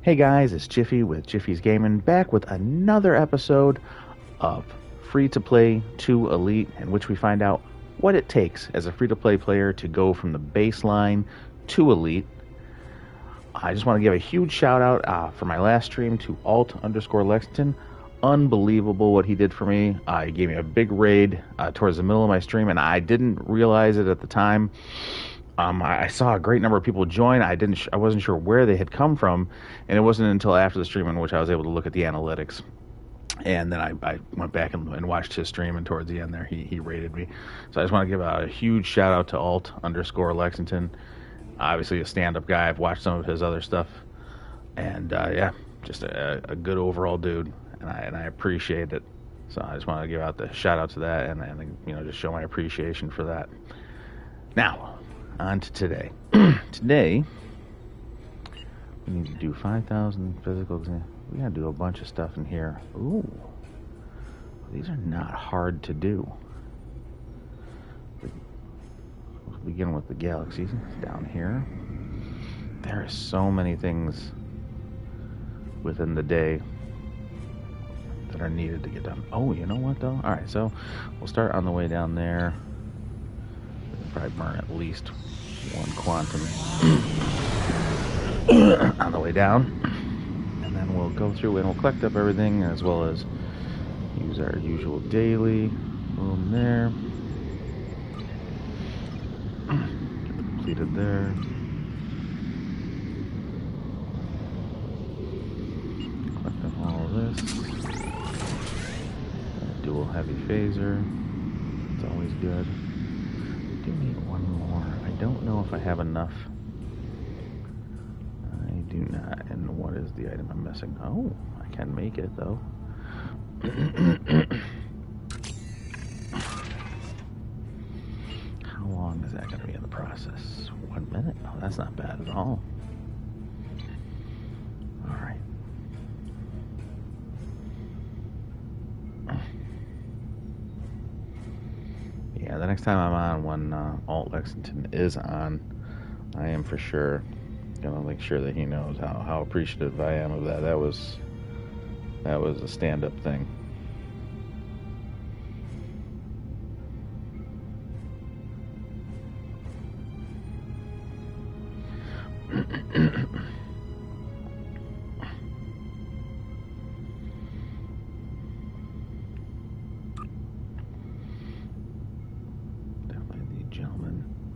Hey guys, it's Jiffy with Jiffy's Gaming, back with another episode of Free-to-Play to Elite, in which we find out what it takes as a free-to-play player to go from the baseline to Elite. I just want to give a huge shout out for my last stream to Alt_Lexington. Unbelievable what he did for me. He gave me a big raid towards the middle of my stream, and I didn't realize it at the time. I saw a great number of people join. I wasn't sure where they had come from, and it wasn't until after the stream in which I was able to look at the analytics. And then I went back and watched his stream, and towards the end there, he rated me. So I just want to give a huge shout out to Alt_Lexington. Obviously a stand-up guy. I've watched some of his other stuff, and yeah, just a good overall dude, and I appreciate it. So I just want to give out the shout out to that, and just show my appreciation for that. Now, on to today. Today, we need to do 5,000 physical exams. We gotta do a bunch of stuff in here. Ooh. These are not hard to do. We'll begin with the galaxies down here. There are so many things within the day that are needed to get done. Oh, you know what though? Alright, so we'll start on the way down there. Probably burn at least one quantum on the way down, and then we'll go through and we'll collect up everything, as well as use our usual daily. Boom, there. Completed there. Collect up all of this. Dual heavy phaser. It's always good. I do need one more. I don't know if I have enough. I do not. And what is the item I'm missing? Oh, I can make it though. How long is that going to be in the process? 1 minute? Oh, that's not bad at all. Alright. Yeah, the next time I'm on, when Alt Lexington is on, I am for sure gonna make sure that he knows how appreciative I am of that. That was a stand-up thing.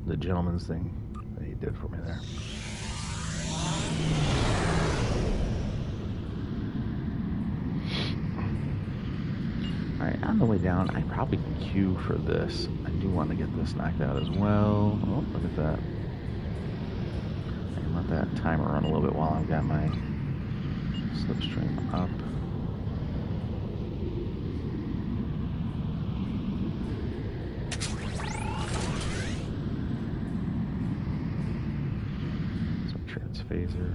The gentleman's thing that he did for me there. Alright, on the way down, I probably can queue for this. I do want to get this knocked out as well. Oh, look at that. I can let that timer run a little bit while I've got my slipstream up. Phaser.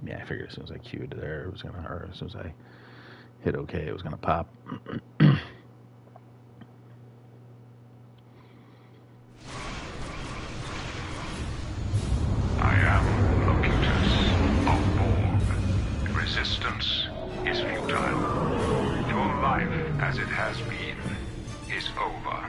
Yeah, I figured as soon as I queued there, it was gonna, or as soon as I hit OK, it was gonna pop. Is futile. Your life, as it has been, is over.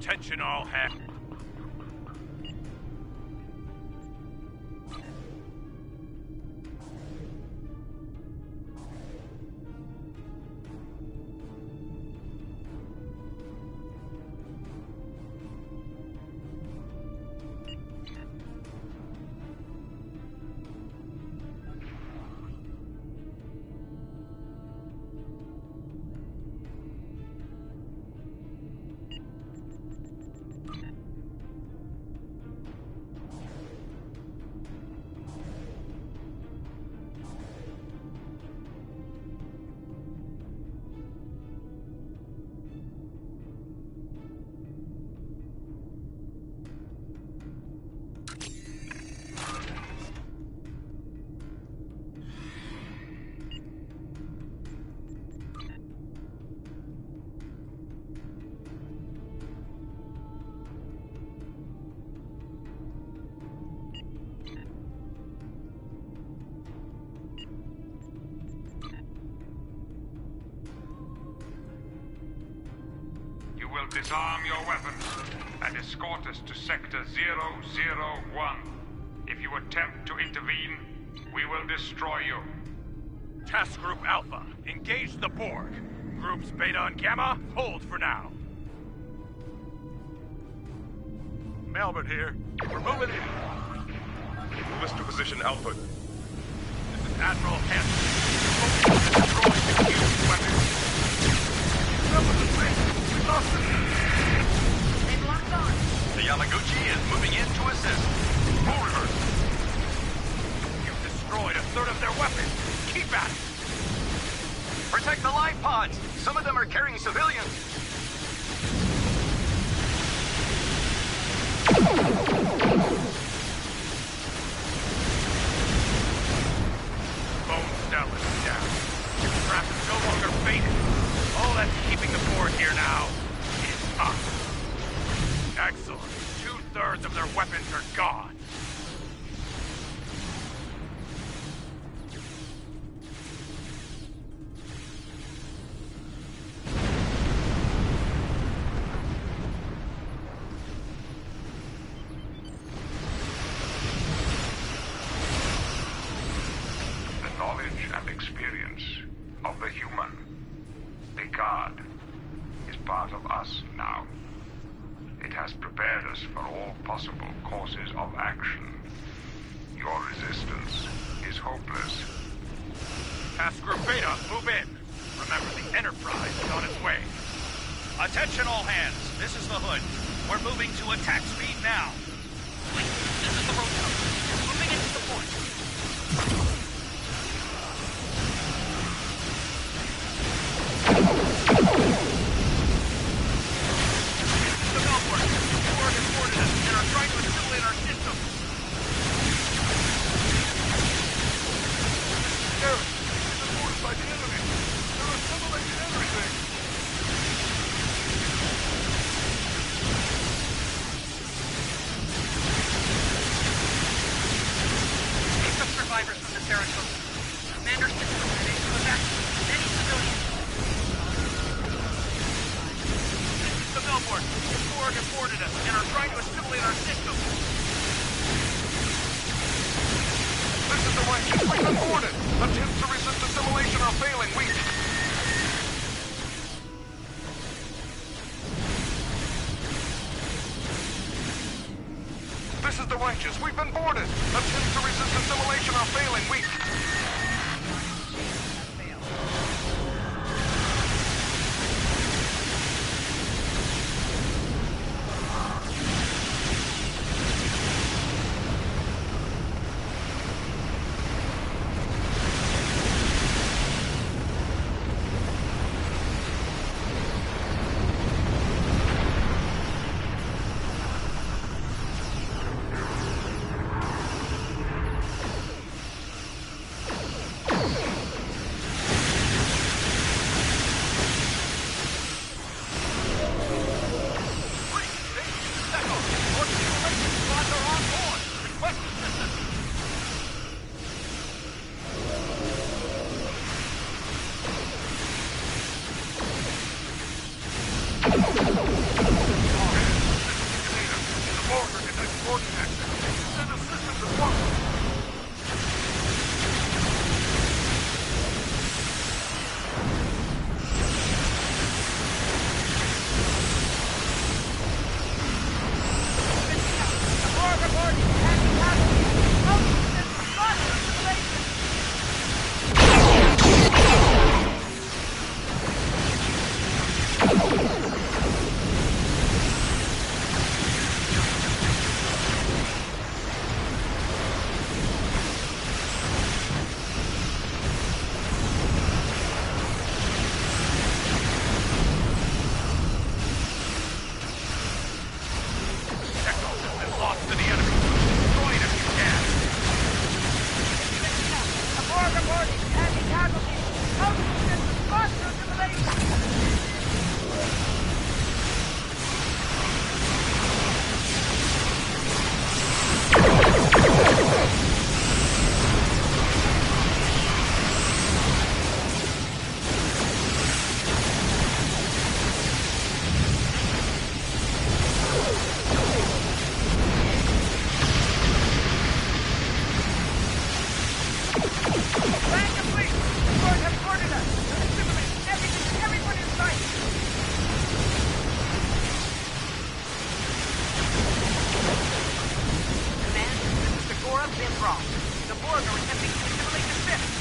Attention all hands. will disarm your weapons and escort us to Sector 001. If you attempt to intervene, we will destroy you. Task Group Alpha, engage the Borg. Groups Beta and Gamma, hold for now. Melbourne here. We're moving in. Move us to position Alpha. This is Admiral Hanson. Destroying the huge weapons. That was the thing. We lost it. They've locked on. The Yamaguchi is moving in to assist. Full reverse. You've destroyed a third of their weapons. Keep at it. Protect the life pods. Some of them are carrying civilians. Bone Cell is down. Your trap is no longer baited. All that's keeping the Borg here now is us. Excellent. 2/3 of their weapons are gone. The knowledge and experience of the human, the God, is part of us now. It has prepared us for all possible courses of action. Your resistance is hopeless. Task Group Beta, move in. Remember, the Enterprise is on its way. Attention all hands. This is the Hood. We're moving to attack speed now. Wait, this is the road tower. Moving into support. The Melbourne, the Borg has boarded us and are trying to assimilate our system. Garrett, we've been boarded by the enemy. They're assimilating everything. Pick up survivors from the Saratoga. Commander system ready to evacuate any civilians. The Melbourne, the Borg have boarded us and are trying to assimilate our system. This is the Righteous. We've been boarded. Attempts to resist assimilation are failing. This is the Righteous. We've been boarded. Attempts to resist assimilation are failing. wrong. The Borg are attempting to assimilate the ship.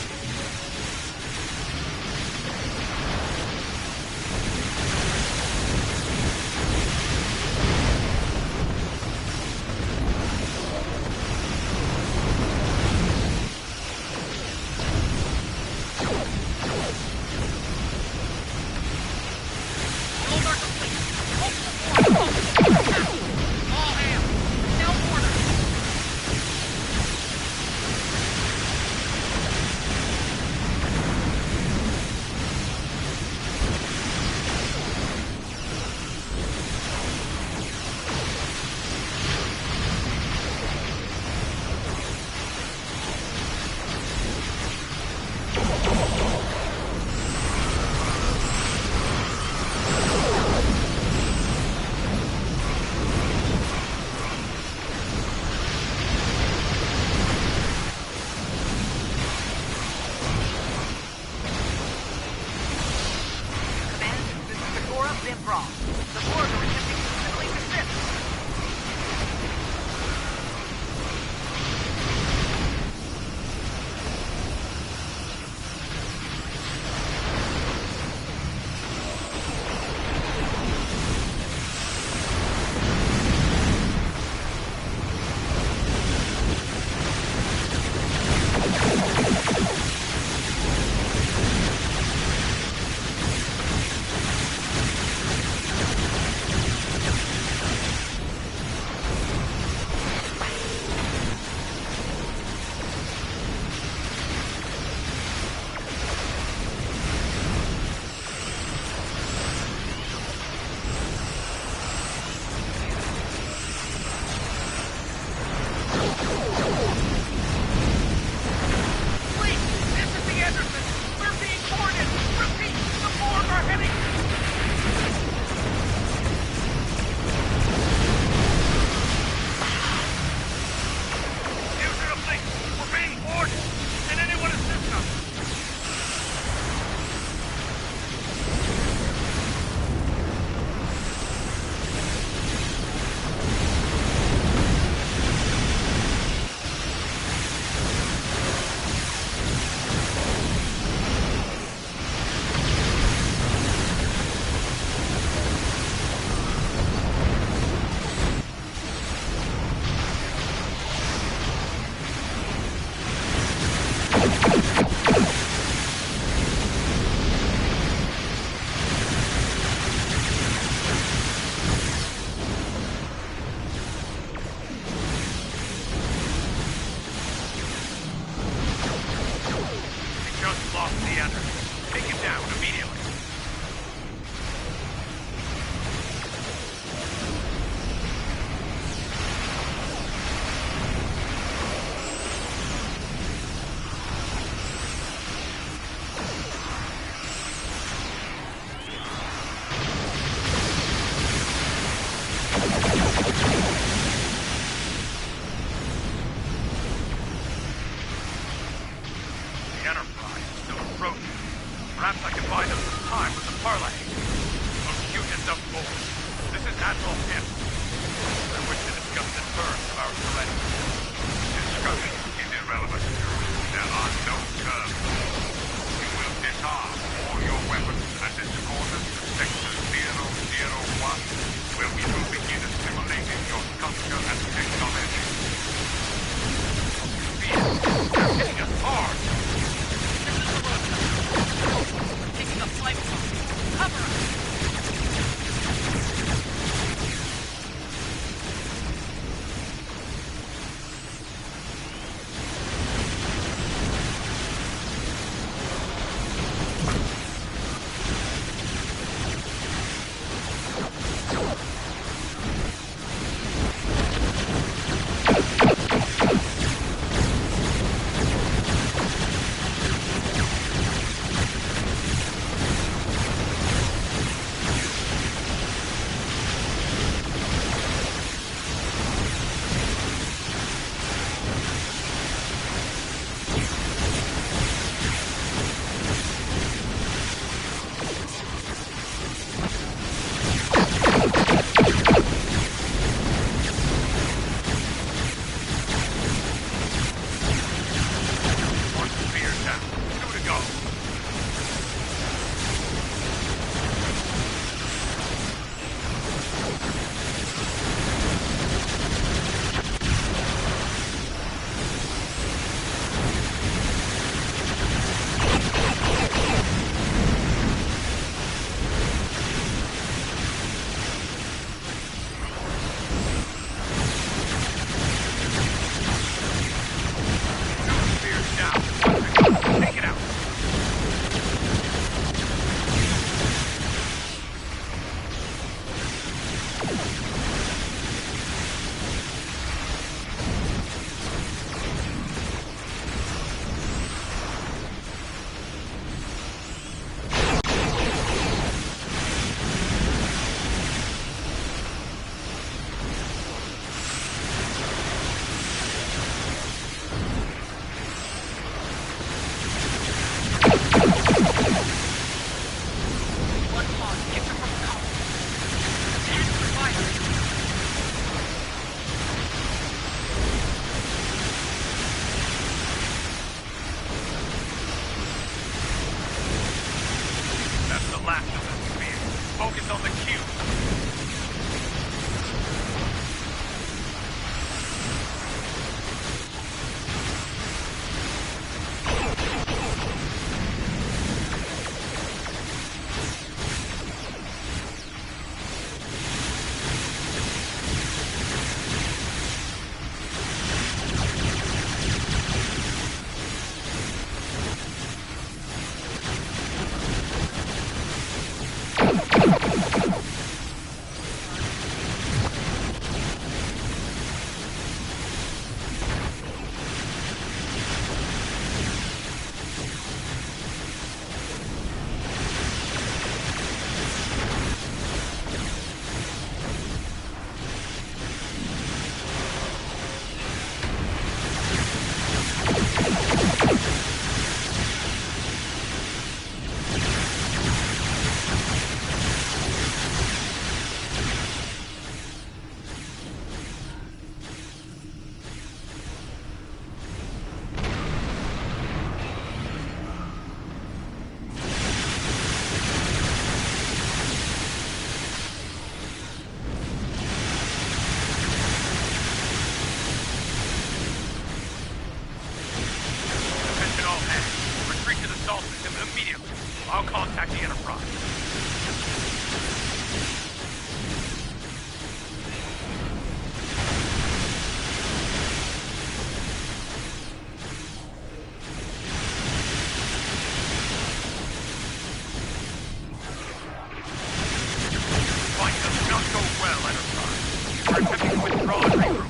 are attempting to withdraw and regroup.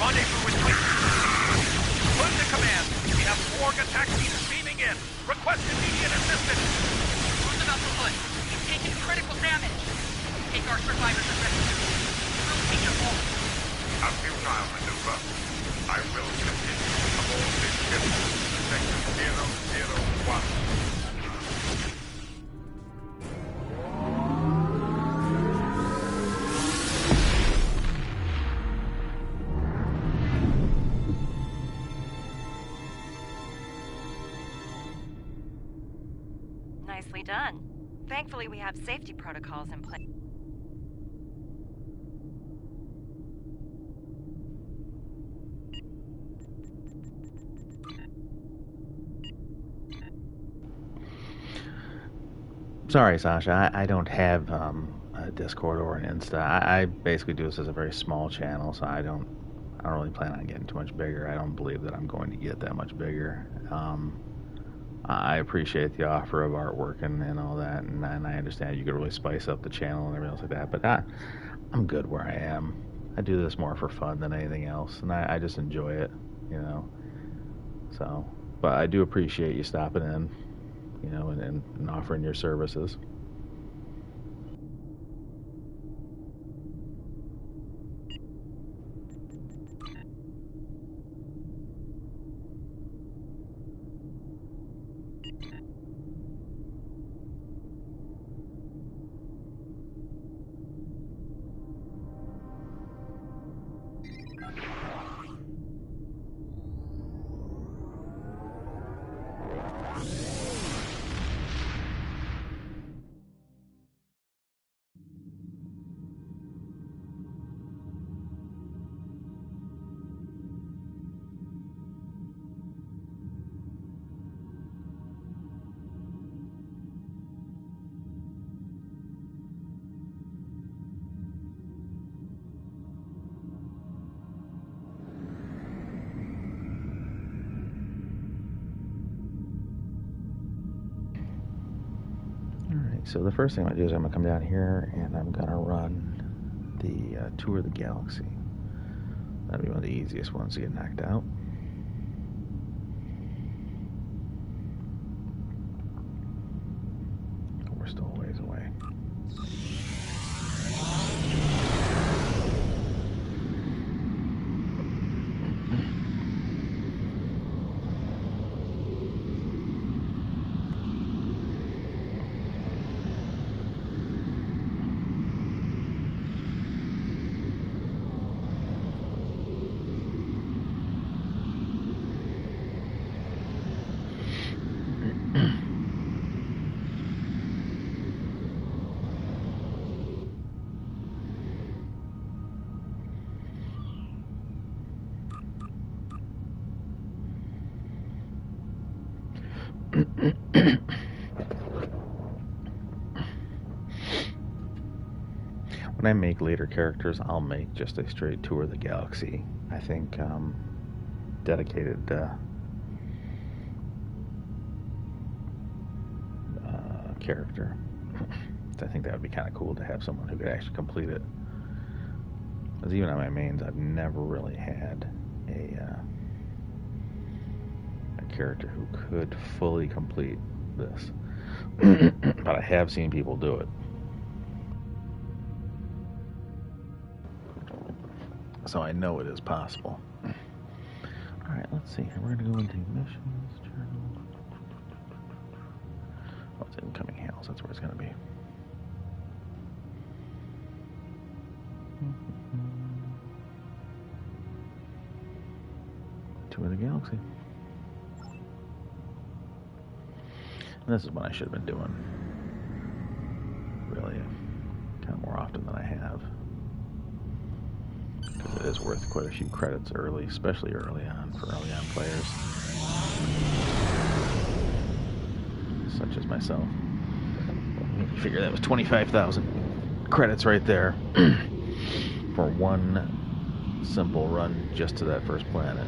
Rendezvous with Twin. Hood to command. We have Borg attack teams beaming in. Request immediate assistance. Who's about the Hood? He's taken critical damage. Take our survivors and rescue. We'll take them home. A futile maneuver. I will continue to hold this ship to Sector 001. Nicely done. Thankfully, we have safety protocols in place. Sorry, Sasha. I don't have a Discord or an Insta. I basically do this as a very small channel, so I don't really plan on getting too much bigger. I don't believe that I'm going to get that much bigger. I appreciate the offer of artwork and all that, and I understand you could really spice up the channel and everything else like that, but I'm good where I am. I do this more for fun than anything else, and I just enjoy it, you know. So, but I do appreciate you stopping in, you know, and offering your services. So the first thing I'm going to do is I'm going to come down here and I'm going to run the Tour of the Galaxy. That'll be one of the easiest ones to get knocked out. We're still a ways away. When I make later characters, I'll make just a straight Tour of the Galaxy. I think dedicated character. I think that would be kind of cool to have someone who could actually complete it. Because even on my mains, I've never really had a character who could fully complete this. But I have seen people do it. So I know it is possible. Alright, let's see. We're going to go into missions, journal. Oh, it's incoming hails. That's where it's going to be. Tour of the Galaxy. And this is what I should have been doing. Really, kind of more often than I have. Because it is worth quite a few credits early, especially early on, for early on players. Such as myself. You figure that was 25,000 credits right there for one simple run just to that first planet.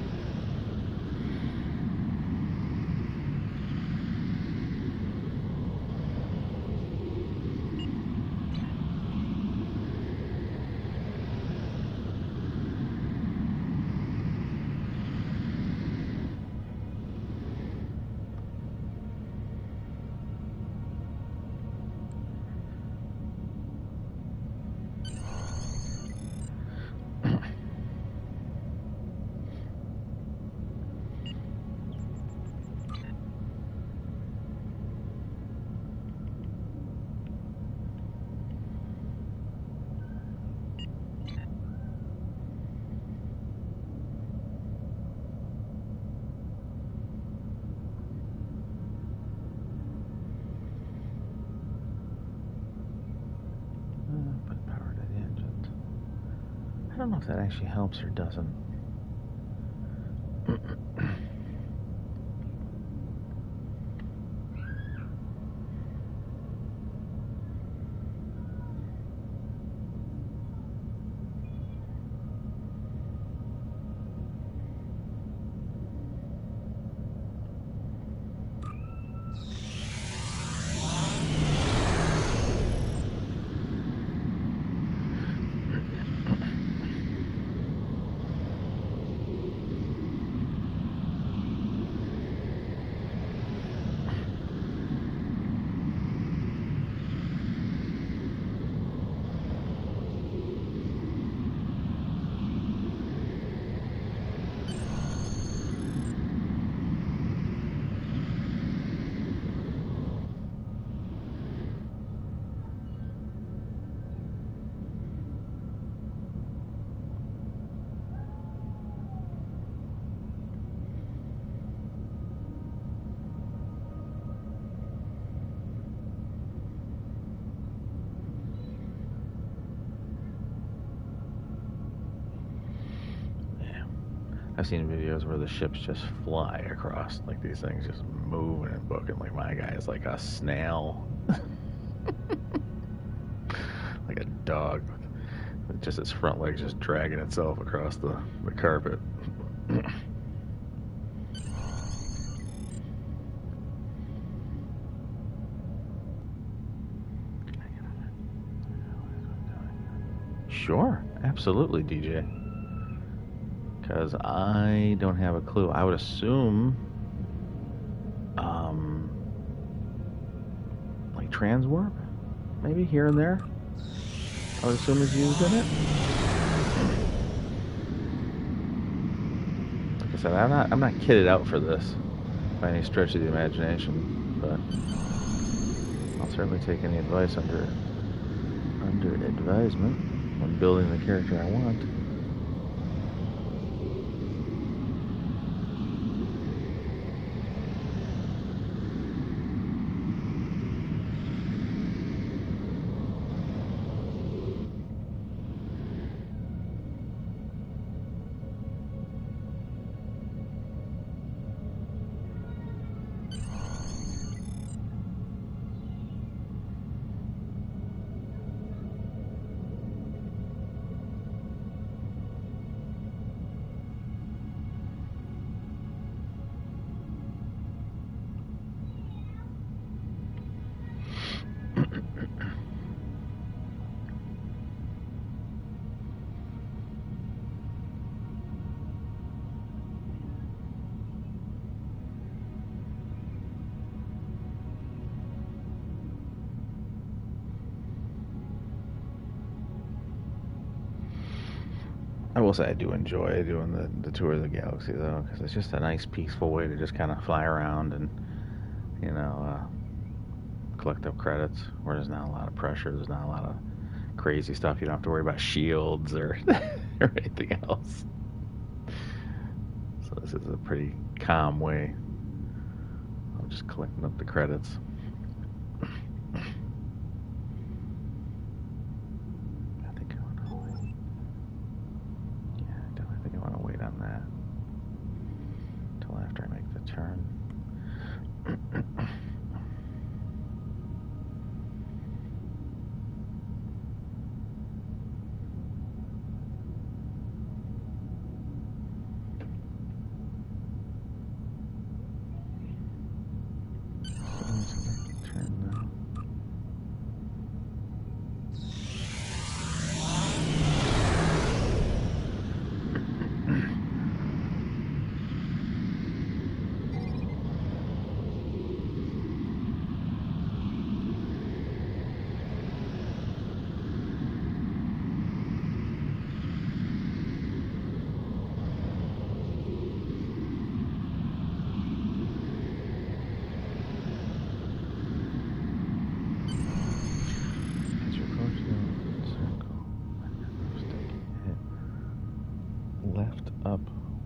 don't know if that actually helps or doesn't. I've seen videos where the ships just fly across, like these things just moving and booking. Like my guy is like a snail, like a dog, with just its front legs just dragging itself across the carpet. Sure, absolutely, DJ. Because I don't have a clue. I would assume, like transwarp, maybe here and there. I would assume is used in it. Like I said, I'm not kitted out for this by any stretch of the imagination, but I'll certainly take any advice under advisement when building the character I want. I will say I do enjoy doing the tour of the galaxy, though, because it's just a nice, peaceful way to just kind of fly around and, you know, collect up credits where there's not a lot of pressure, there's not a lot of crazy stuff. You don't have to worry about shields or, or anything else. So this is a pretty calm way of just collecting up the credits.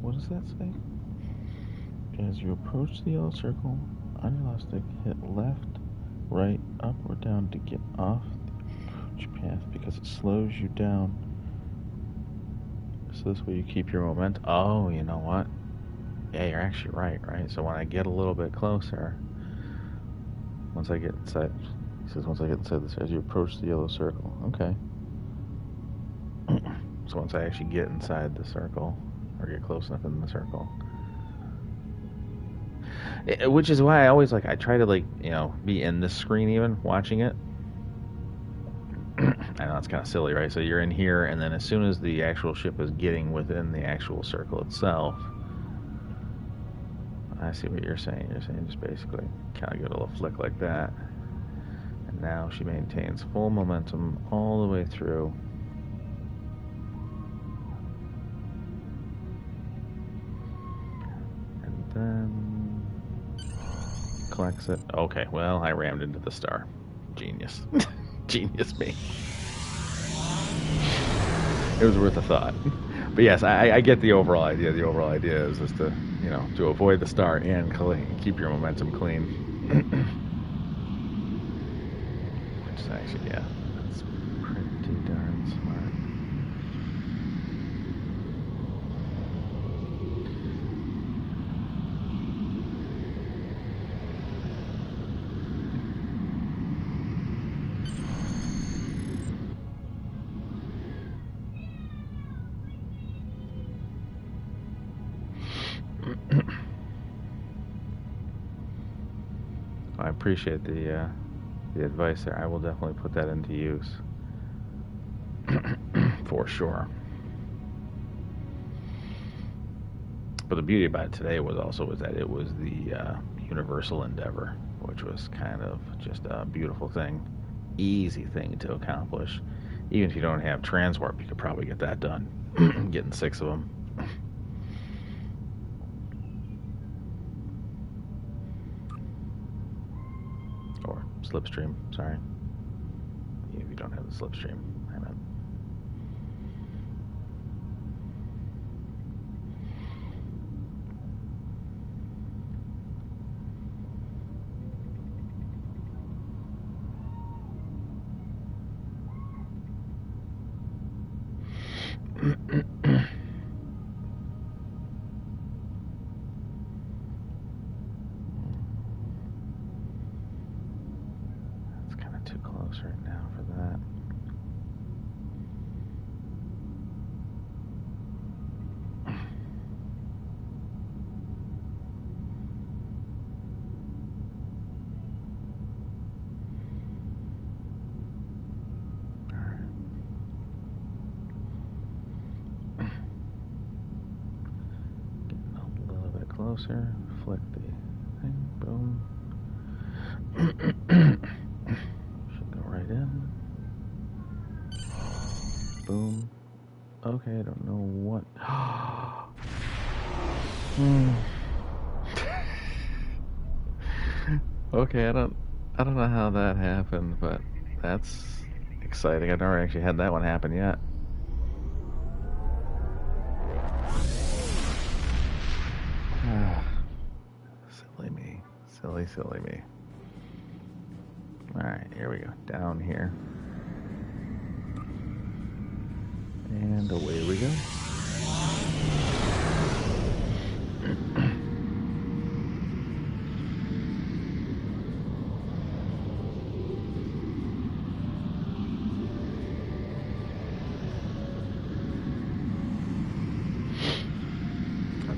What does that say? As you approach the yellow circle on your left stick, hit left, right, up, or down to get off the approach path because it slows you down So this way you keep your momentum. Oh, you know what? Yeah, you're actually right. So when I get a little bit closer, once I get inside, he says, once I get inside this, as you approach the yellow circle. Okay. So once I actually get inside the circle, or get close enough in the circle, which is why I always I try to be in this screen even watching it. I know it's kind of silly, right? So you're in here, and then as soon as the actual ship is getting within the actual circle itself, I see what you're saying. You're saying just basically kind of give it a little flick like that, and now she maintains full momentum all the way through. And then collects it. Okay, well, I rammed into the star. Genius. Genius me. It was worth a thought. But yes, I get the overall idea. The overall idea is to, to avoid the star and keep your momentum clean. Which is actually, yeah, that's pretty darn smart. I appreciate the advice there. I will definitely put that into use for sure. But the beauty about it today was that it was the universal endeavor, which was kind of just a beautiful thing, easy thing to accomplish. Even if you don't have transwarp, you could probably get that done. Getting 6 of them. Or slipstream, sorry. If you don't have the slipstream, I meant. It's kind of too close right now for that. Closer, flick the thing, boom. Should go right in. Boom. Okay, I don't know what. Okay, I don't know how that happened, but that's exciting. I've never actually had that one happen yet. Silly me. Alright, here we go. Down here. And away we go.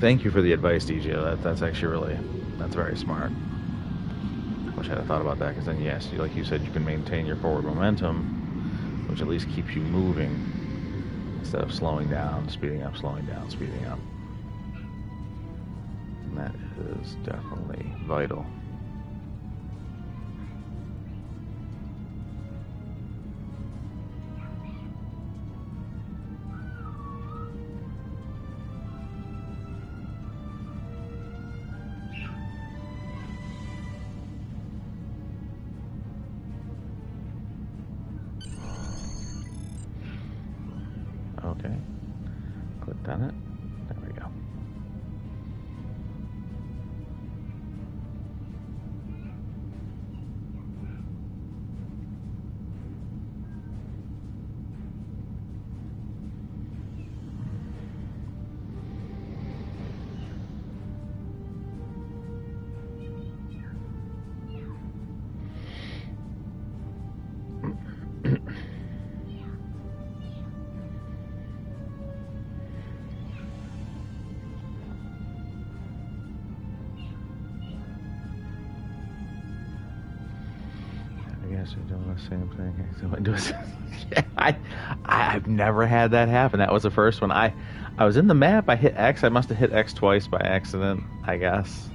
Thank you for the advice, DJ. That's actually that's very smart. Wish I had thought about that, because then, yes, like you said, you can maintain your forward momentum, which at least keeps you moving instead of slowing down, speeding up, slowing down, speeding up. And that is definitely vital. Okay, clicked on it. There we go. should do the same thing. I've never had that happen. That was the first one. I was in the map. I hit X. I must have hit X twice by accident, I guess.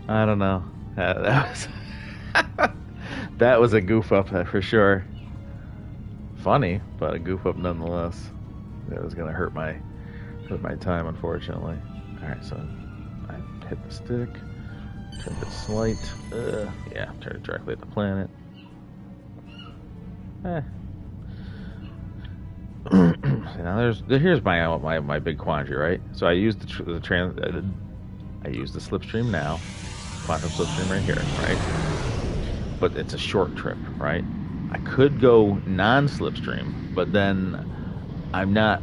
I don't know. That was that was a goof up for sure. Funny, but a goof up nonetheless. That was gonna hurt my time, unfortunately. All right, so I hit the stick. Turn it slight. Yeah, turn it directly at the planet. Now here's my big quandary, right? So I used I used the slipstream now, quantum slipstream right here, right? But it's a short trip, right? I could go non-slipstream, but then I'm not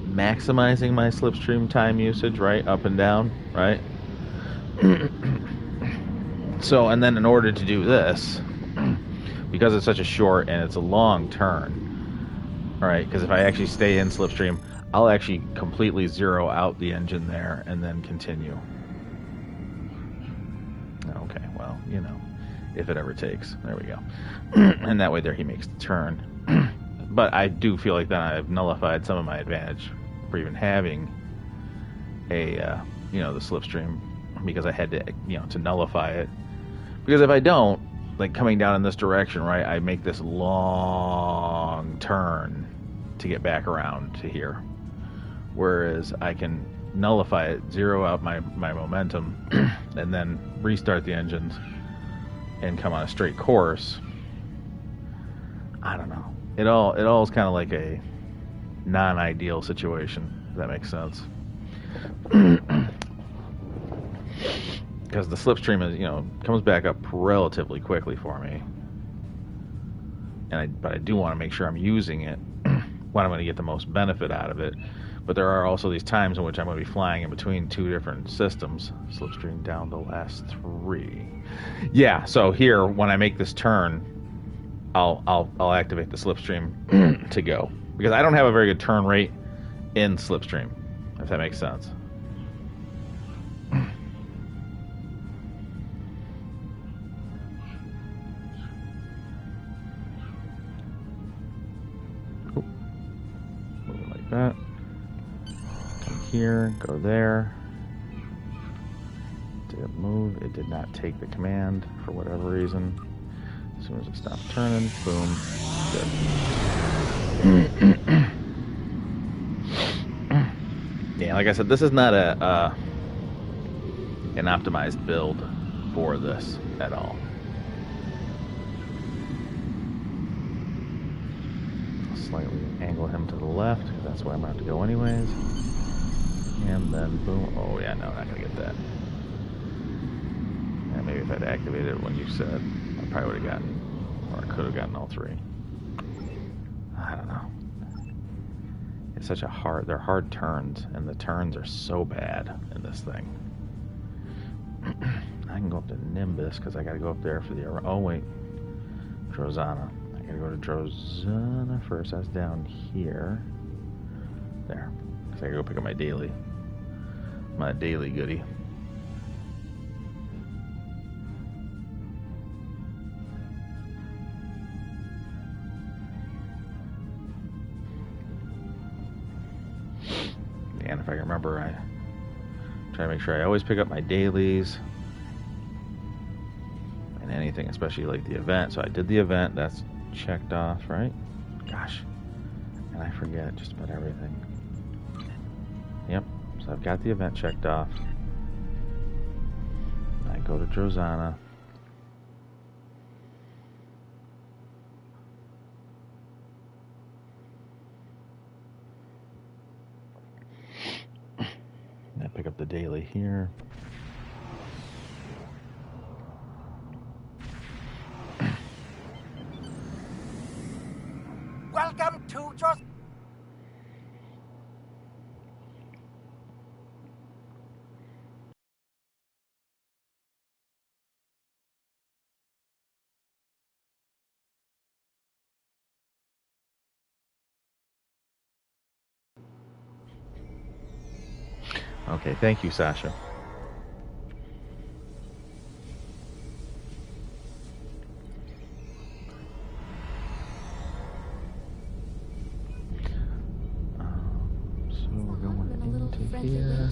maximizing my slipstream time usage, right? Up and down, right? So, and then in order to do this, because it's such a short and it's a long turn, right? Because if I actually stay in slipstream, I'll actually completely zero out the engine there and then continue. Okay, well, you know, if it ever takes. There we go. And that way there he makes the turn. But I do feel like then I've nullified some of my advantage for even having a, you know, the slipstream, because I had to, you know, to nullify it. Because if I don't, like coming down in this direction, right, I make this long turn to get back around to here. Whereas I can nullify it, zero out my momentum, and then restart the engines and come on a straight course. I don't know. It all is kind of like a non-ideal situation, if that makes sense. Because the slipstream is, you know, comes back up relatively quickly for me, but I do want to make sure I'm using it when I'm going to get the most benefit out of it. But there are also these times in which I'm going to be flying in between two different systems. Slipstream down to last 3. Yeah, so here when I make this turn, I'll activate the slipstream to go, because I don't have a very good turn rate in slipstream, if that makes sense. Move it like that. Come here, go there. Did it move? It did not take the command for whatever reason. As soon as it stops turning, boom, good. Yeah, like I said, this is not an optimized build for this at all. I'll slightly angle him to the left, because that's where I'm going to have to go anyways. And then boom. Oh yeah, no, not going to get that. Yeah, maybe if I'd activated it when you said, I probably would have gotten, or I could have gotten all 3. I don't know. It's such a they're hard turns, and the turns are so bad in this thing. I can go up to Nimbus, because I got to go up there for the, oh wait, Drozana. I got to go to Drozana first. That's down here. There. Because I got to go pick up my daily goodie. And if I can remember, I try to make sure I always pick up my dailies and anything, especially like the event. So I did the event, that's checked off, right? Gosh, and I forget just about everything. Yep, so I've got the event checked off. I go to Drozana. I pick up the daily here. Welcome to just. Okay, thank you, Sasha. we're going into here.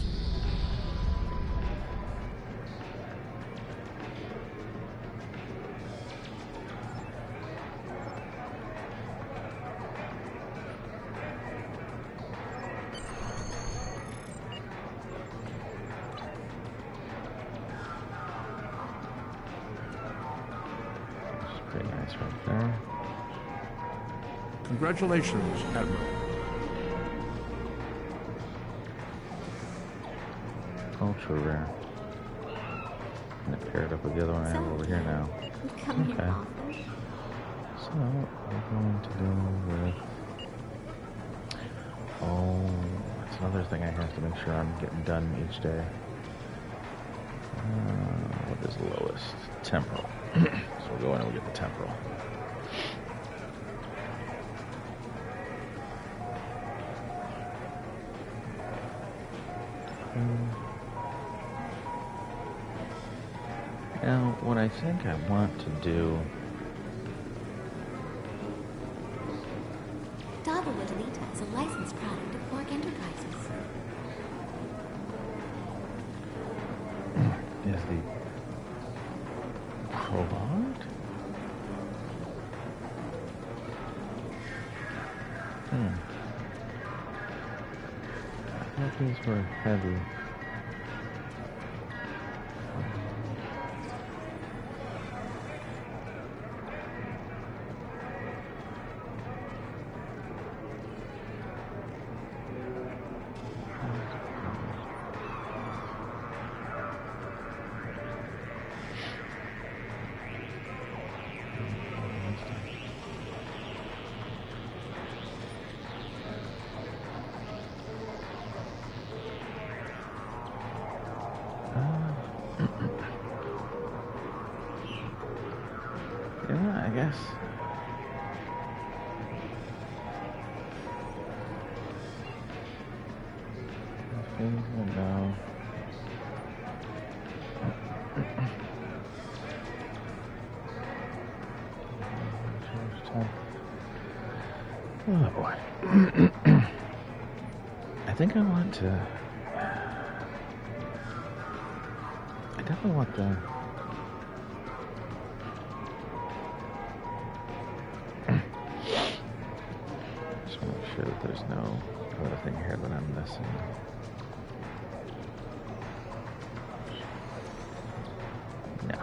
Pretty nice right there. Congratulations, Admiral. Ultra rare. I'm gonna pair it up with the other one I have over here now. Okay. So we're going to go with. Oh, that's another thing I have to make sure I'm getting done each day. What is lowest? Temporal. So we'll go in and we'll get the temporal. Now, what I think I want to do. Darwood Elita is a licensed product of Borg Enterprises. Is the prologue? I thought these were heavy. Yeah, I guess. No. Oh boy. I think I want to. I definitely want the. Just want to make sure that there's no other thing here that I'm missing. No.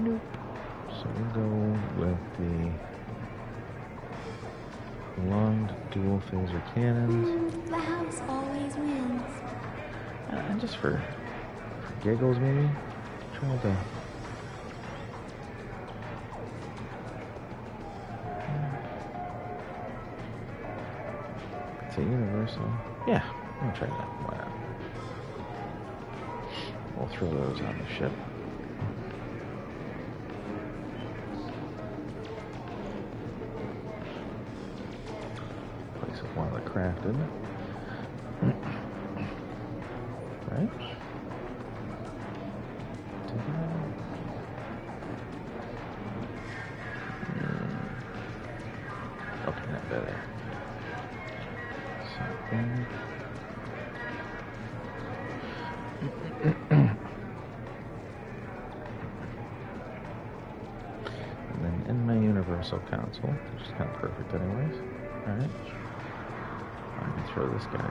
Nope. So we'll go with the long dual phaser cannons. The house always wins. And just for giggles, maybe. Try to. It's a universal. Yeah, I'm gonna try that. Why not? We'll throw those on the ship. Place it while they're crafted. Right? Okay, not better. Something. And then in my universal console, which is kind of perfect anyways. Alright. I'm going to throw this guy.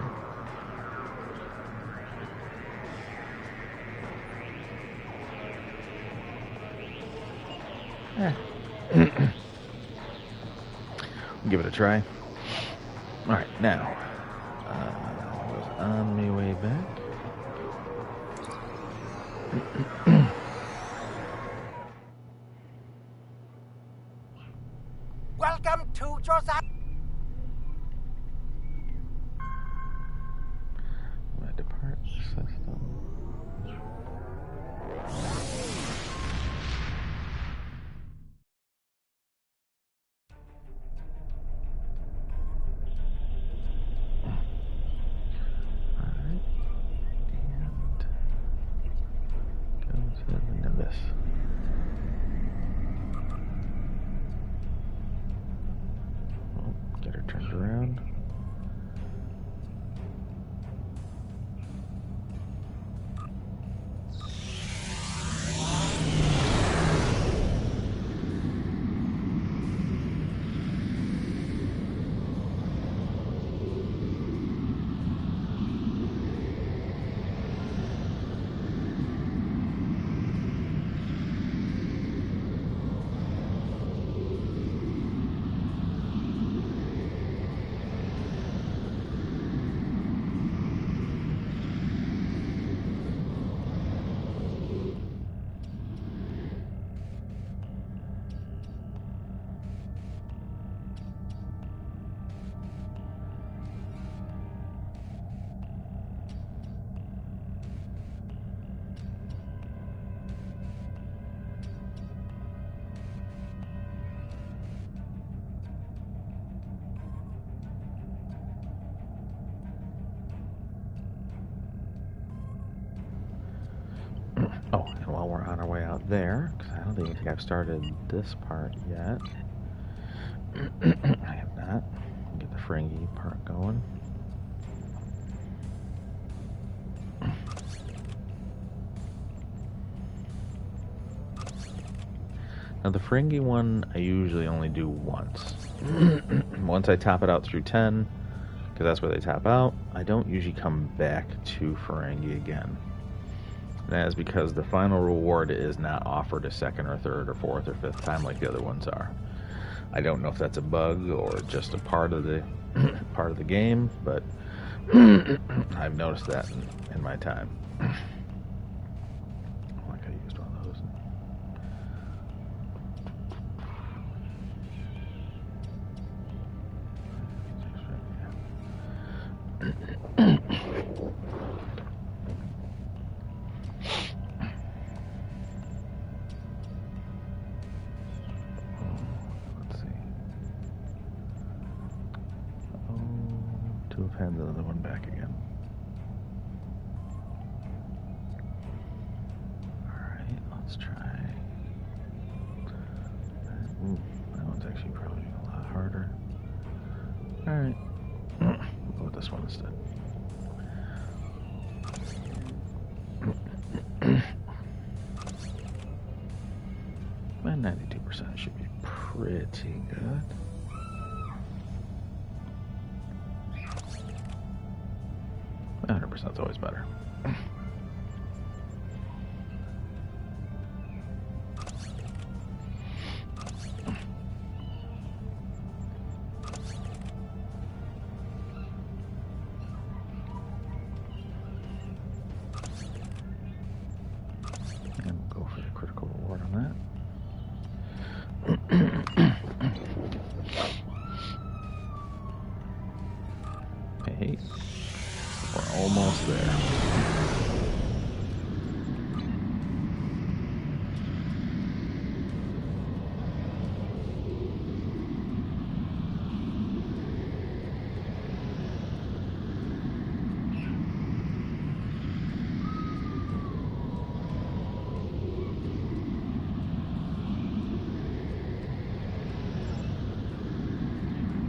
Give it a try. Alright, now. I was on my way back. Welcome to Josiah. I'm going to depart the system. Get her turned around. Oh, and while we're on our way out there, because I don't think I've started this part yet. I have not. Get the Ferengi part going. Now the Ferengi one I usually only do once. Once I top it out through 10, because that's where they top out, I don't usually come back to Ferengi again. And that is because the final reward is not offered a second or third or fourth or fifth time like the other ones are. I don't know if that's a bug or just a part of the part of the game, but I've noticed that in my time. I could have used one of those. Hand the other one back again. Alright, let's try. Ooh, that one's actually probably a lot harder. Alright. We'll go with this one instead. And 92% should be pretty good. 100% is always better. And we'll go for the critical reward on that. Hey. We're almost there.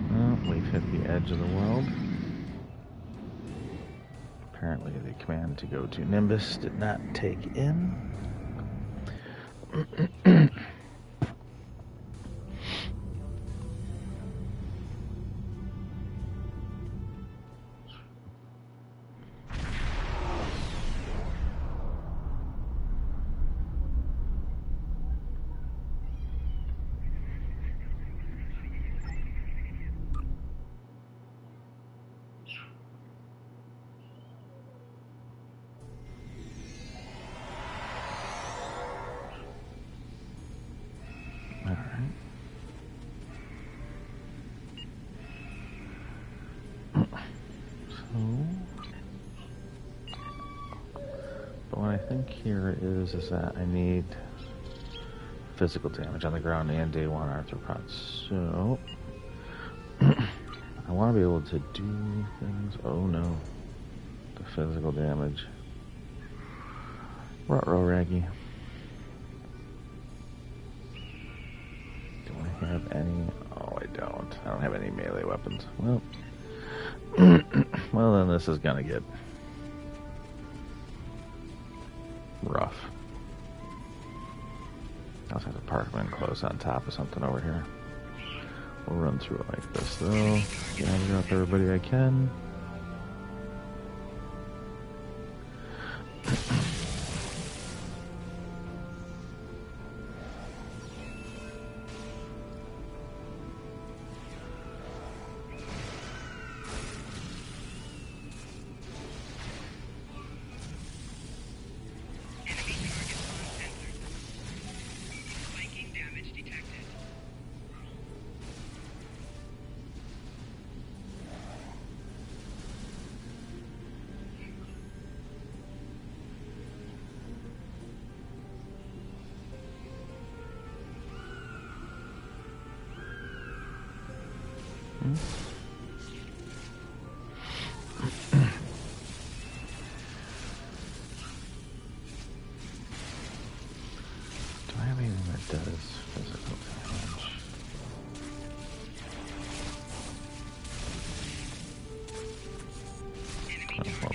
Well, we've hit the edge of the world. Apparently the command to go to Nimbus did not take in. But what I think here is that I need physical damage on the ground and day one arthropods. So I want to be able to do things. Oh no, the physical damage. Ruh-roh, Raggy. Do I have any? Oh, I don't. I don't have any melee weapons. Well, well then this is gonna get rough. I also have to park them in close on top of something over here. We'll run through it like this though. Gather up everybody I can.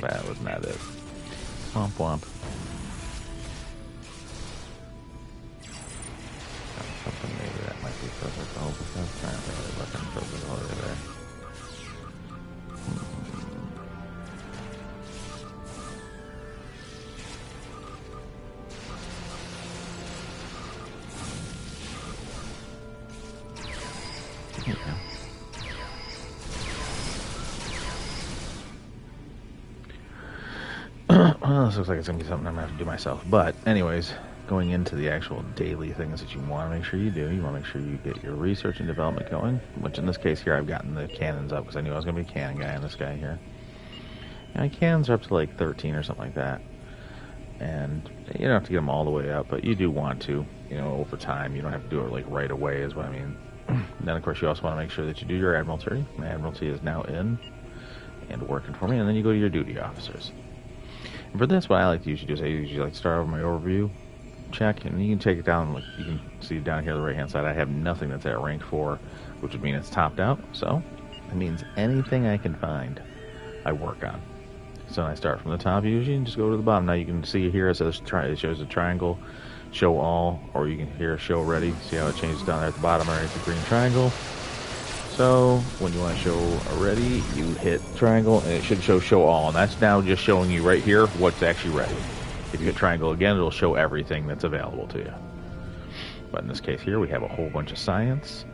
That was not it. Womp womp. Something maybe that might be physical, but that's not really looking physical over there. Well, this looks like it's going to be something I'm going to have to do myself. But anyways, going into the actual daily things that you want to make sure you do, you want to make sure you get your research and development going, which in this case here I've gotten the cannons up because I knew I was going to be a cannon guy on this guy here. And my cannons are up to like 13 or something like that. And you don't have to get them all the way up, but you do want to, you know, over time. You don't have to do it like right away is what I mean. Then of course you also want to make sure that you do your admiralty. My admiralty is now in and working for me, and then you go to your duty officers. And for this, what I like to usually do is I usually like to start over my overview check, and you can take it down. Like you can see down here on the right hand side, I have nothing that's at rank 4, which would mean it's topped out. So that means anything I can find, I work on. So I start from the top usually and just go to the bottom. Now you can see here it says it shows a triangle, show all, or you can hear show ready. See how it changes down there at the bottom, right? It's a green triangle. So when you want to show ready, you hit triangle and it should show all, and that's now just showing you right here what's actually ready. If you hit triangle again, it'll show everything that's available to you. But in this case here, we have a whole bunch of science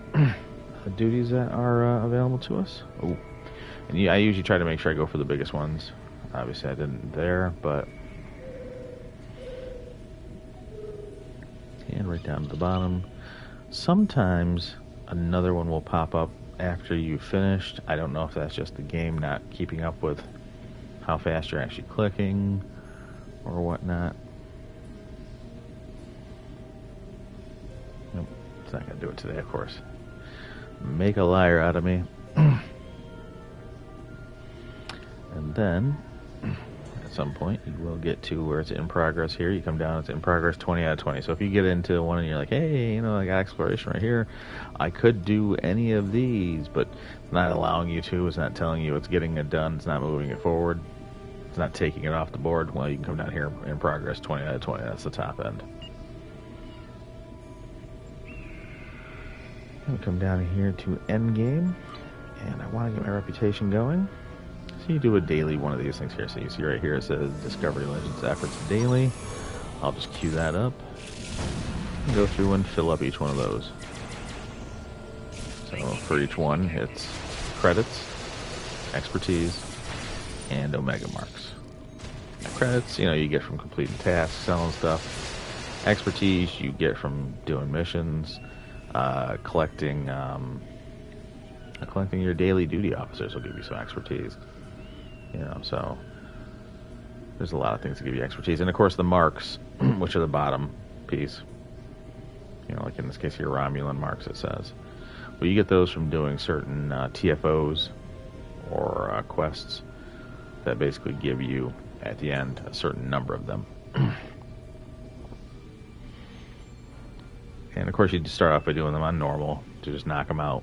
duties that are available to us. Ooh. And I usually try to make sure I go for the biggest ones. Obviously I didn't there, but and right down to the bottom. Sometimes another one will pop up after you've finished. I don't know if that's just the game not keeping up with how fast you're actually clicking or whatnot. Nope, it's not going to do it today, of course. Make a liar out of me. And then at some point you will get to where it's in progress here. You come down, it's in progress 20 out of 20. So if you get into one and you're like, hey, you know, I got exploration right here, I could do any of these, but it's not allowing you to. It's not telling you it's getting it done. It's not moving it forward. It's not taking it off the board. Well, you can come down here in progress 20 out of 20. That's the top end. We come down here to end game, and I want to get my reputation going. So you do a daily one of these things here. So you see right here it says Discovery Legends Efforts Daily. I'll just queue that up and go through and fill up each one of those. So for each one, it's credits, expertise, and Omega marks. Credits, you know, you get from completing tasks, selling stuff. Expertise, you get from doing missions, collecting your daily duty officers will give you some expertise. You know, so there's a lot of things to give you expertise. And of course the marks, which are the bottom piece. You know, like in this case here, Romulan marks it says. Well, you get those from doing certain TFOs or quests that basically give you, at the end, a certain number of them. And of course you just start off by doing them on normal to just knock them out.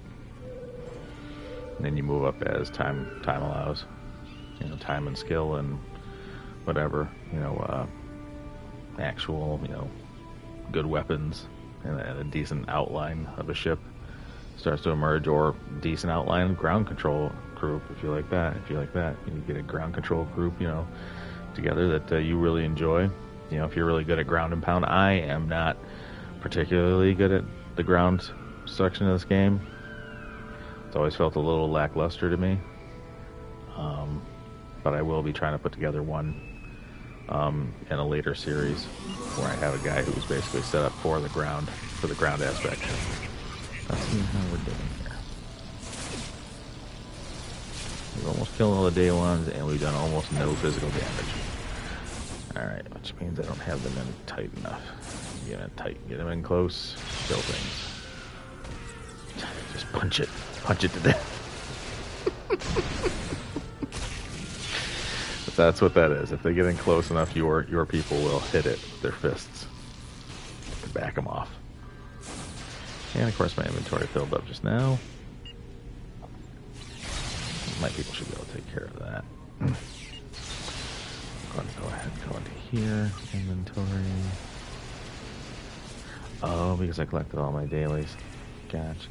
And then you move up as time allows. You know, time and skill and whatever, you know, actual, you know, good weapons and a decent outline of a ship starts to emerge, or decent outline ground control group if you like that. If you like that, you get a ground control group, you know, together that you really enjoy. You know, if you're really good at ground and pound. I am not particularly good at the ground section of this game. It's always felt a little lackluster to me. But I will be trying to put together one in a later series where I have a guy who's basically set up for the ground aspect. Let's see how we're doing here. We've almost killed all the day ones, and we've done almost no physical damage. Alright, which means I don't have them in tight enough. Get them in tight, get them in close, kill things. Just punch it to death. But that's what that is. If they get in close enough, your people will hit it with their fists to back them off. And of course my inventory filled up just now. My people should be able to take care of that. here, inventory. Oh, because I collected all my dailies. Gotcha.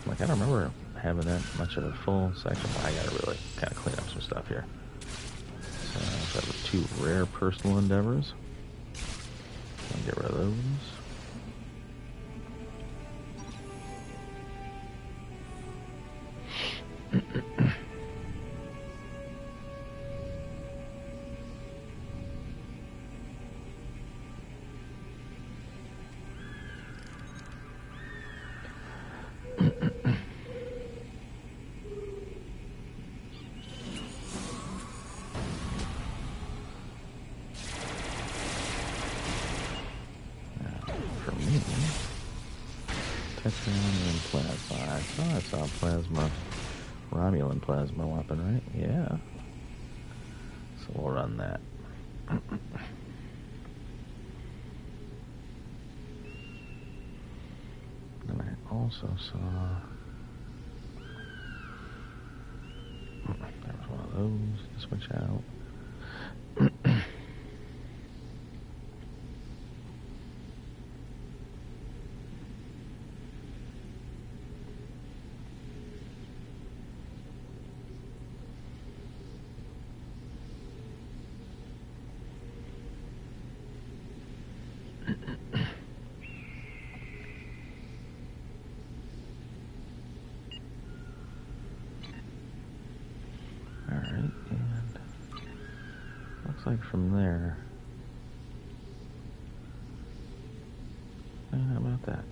Like, I don't remember having that much of a full section. I gotta really kind of clean up some stuff here. That was 2 rare personal endeavors. I'll get rid of those. I saw a plasma, Romulan plasma weapon, right? Yeah. So we'll run that. Then I also saw... there was one of those to switch out. Like from there. How about that?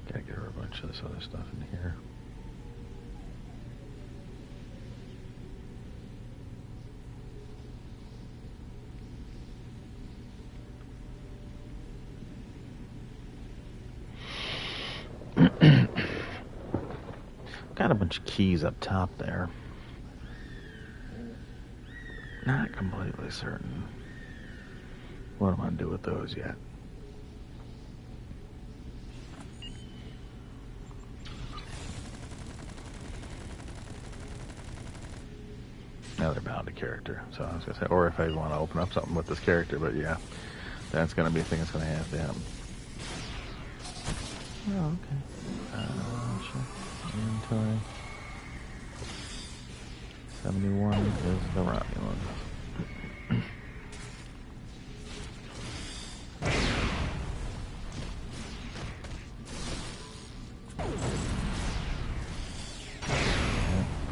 Gotta get rid of a bunch of this other stuff in here. Got a bunch of keys up top there. Not completely certain what I'm gonna do with those yet. Now they're bound to character, so I was gonna say, or if I want to open up something with this character, but yeah, that's gonna be a thing that's gonna have to happen. Oh, okay. Sure. Inventory. 71 is the Romulan.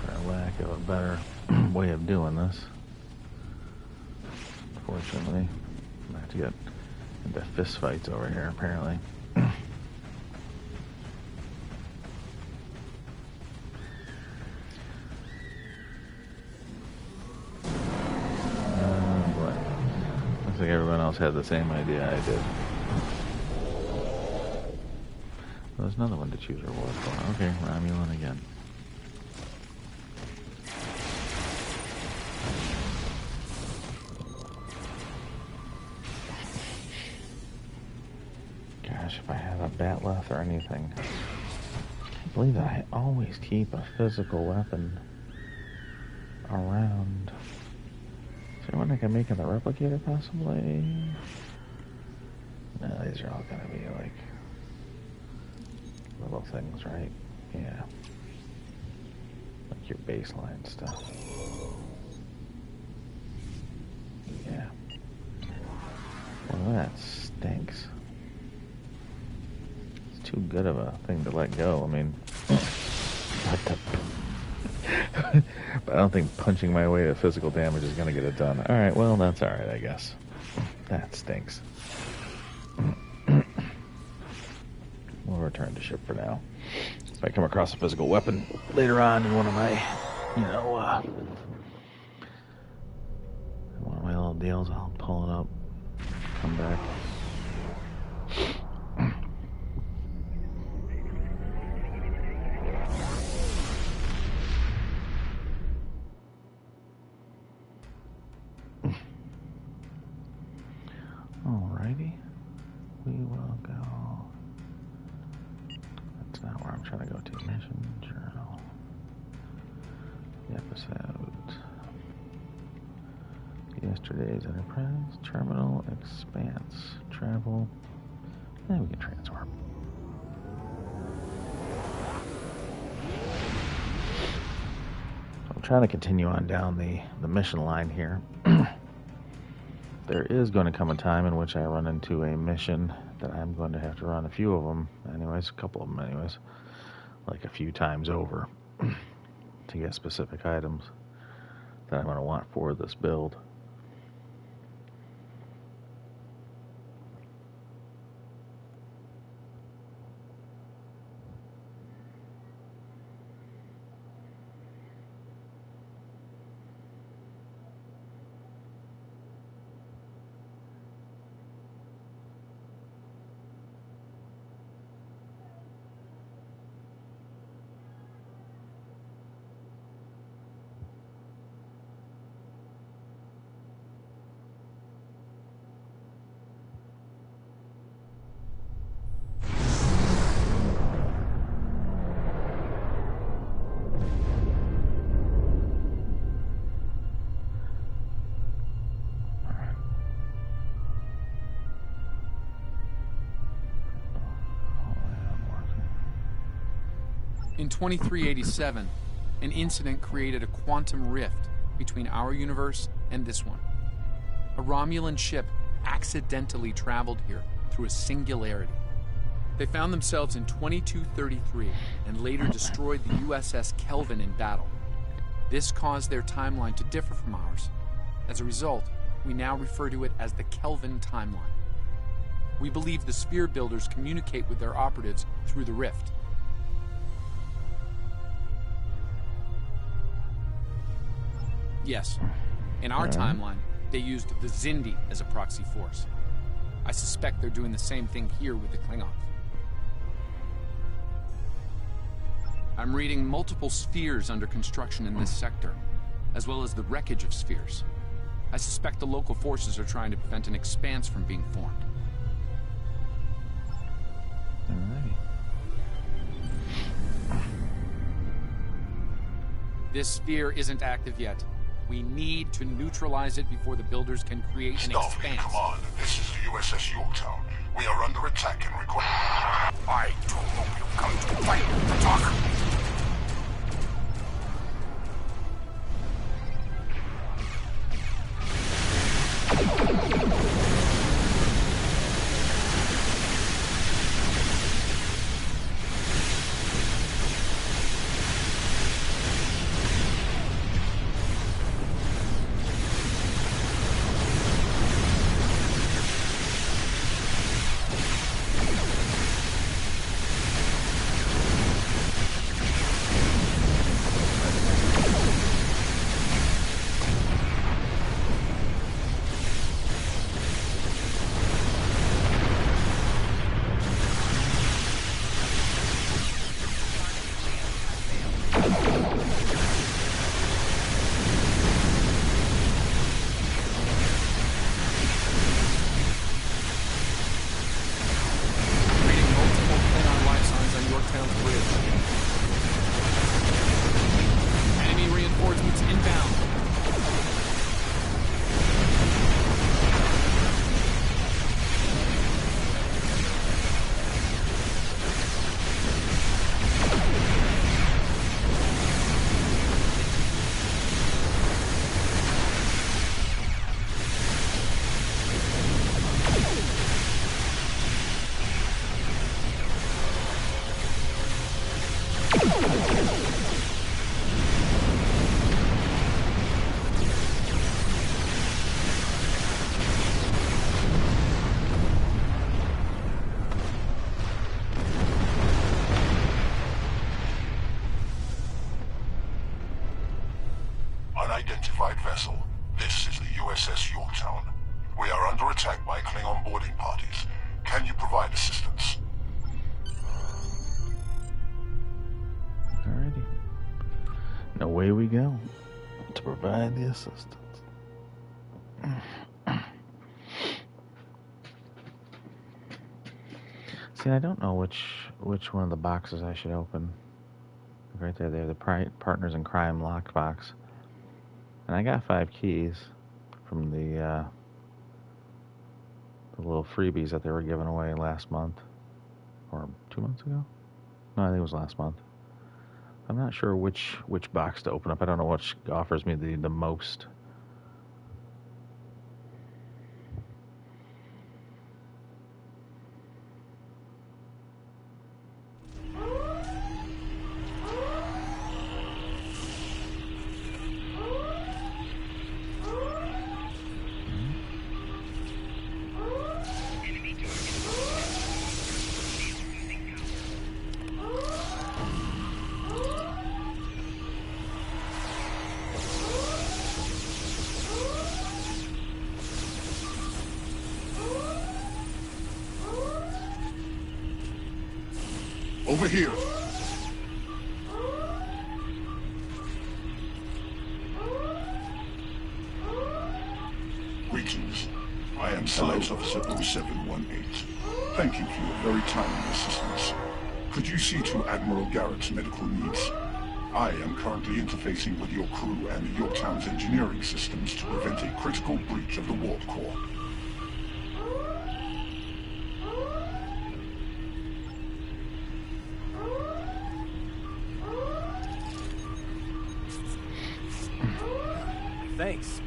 For lack of a better way of doing this, unfortunately, I have to get into fist fights over here, apparently. I think everyone else had the same idea I did. Well, there's another one to choose reward for. Okay, Romulan again. Gosh, if I have a bat left or anything. I can't believe that I always keep a physical weapon around. Is there one I can make in the replicator, possibly? No, these are all gonna be like little things, right? Yeah. Like your baseline stuff. Yeah. Well, that stinks. too good of a thing to let go. I mean, but I don't think punching my way to physical damage is going to get it done. Alright, well, that's alright, I guess. That stinks. We'll return to ship for now. If I come across a physical weapon later on in one of my, one of my little deals, I'll pull it up, come back. Alrighty, we will go. That's not where I'm trying to go to. Mission journal. The episode. Yesterday's Enterprise. Terminal Expanse. Travel. And we can transfer. I'm trying to continue on down the mission line here. There is going to come a time in which I run into a mission that I'm going to have to run a few of them, anyways, a couple of them anyways, like a few times over to get specific items that I'm going to want for this build. In 2387, an incident created a quantum rift between our universe and this one. A Romulan ship accidentally traveled here through a singularity. They found themselves in 2233 and later destroyed the USS Kelvin in battle. This caused their timeline to differ from ours. As a result, we now refer to it as the Kelvin timeline. We believe the sphere builders communicate with their operatives through the rift. Yes, in our timeline, they used the Xindi as a proxy force. I suspect they're doing the same thing here with the Klingons. I'm reading multiple spheres under construction in this sector, as well as the wreckage of spheres. I suspect the local forces are trying to prevent an expanse from being formed. Alrighty. This sphere isn't active yet. We need to neutralize it before the builders can create an expanse. Command, this is the USS Yorktown. We are under attack and require... I do hope you come to fight, to talk. Klingon boarding parties. Can you provide assistance? Alrighty. And away we go to provide the assistance. See, I don't know which one of the boxes I should open. Right there, they're the Partners in Crime lockbox. And I got 5 keys from the little freebies that they were giving away last month. Or 2 months ago? No, I think it was last month. I'm not sure which box to open up. I don't know which offers me the most. Over here. Greetings. I am Science Officer 0718. Thank you for your very timely assistance. Could you see to Admiral Garrett's medical needs? I am currently interfacing with your crew and the Yorktown's engineering systems to prevent a critical breach of the warp core. Thanks.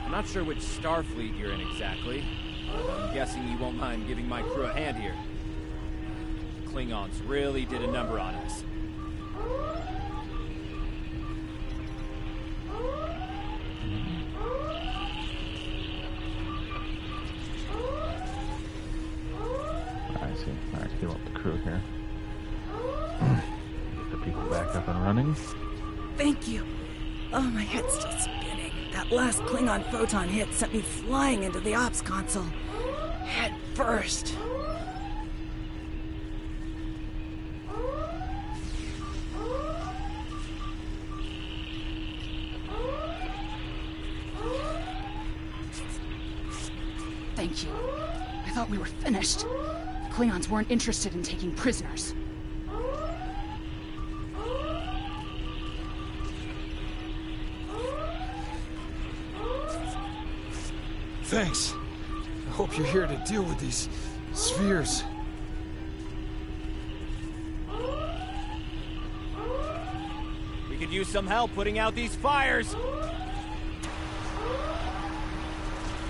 I'm not sure which Starfleet you're in exactly, but I'm guessing you won't mind giving my crew a hand here. The Klingons really did a number on us. I see. Alright, heal up the crew here. Get the people back up and running. Thank you. Oh, my head's still spinning. That last Klingon photon hit sent me flying into the ops console. Head first. Thank you. I thought we were finished. The Klingons weren't interested in taking prisoners. Thanks. I hope you're here to deal with these spheres. We could use some help putting out these fires!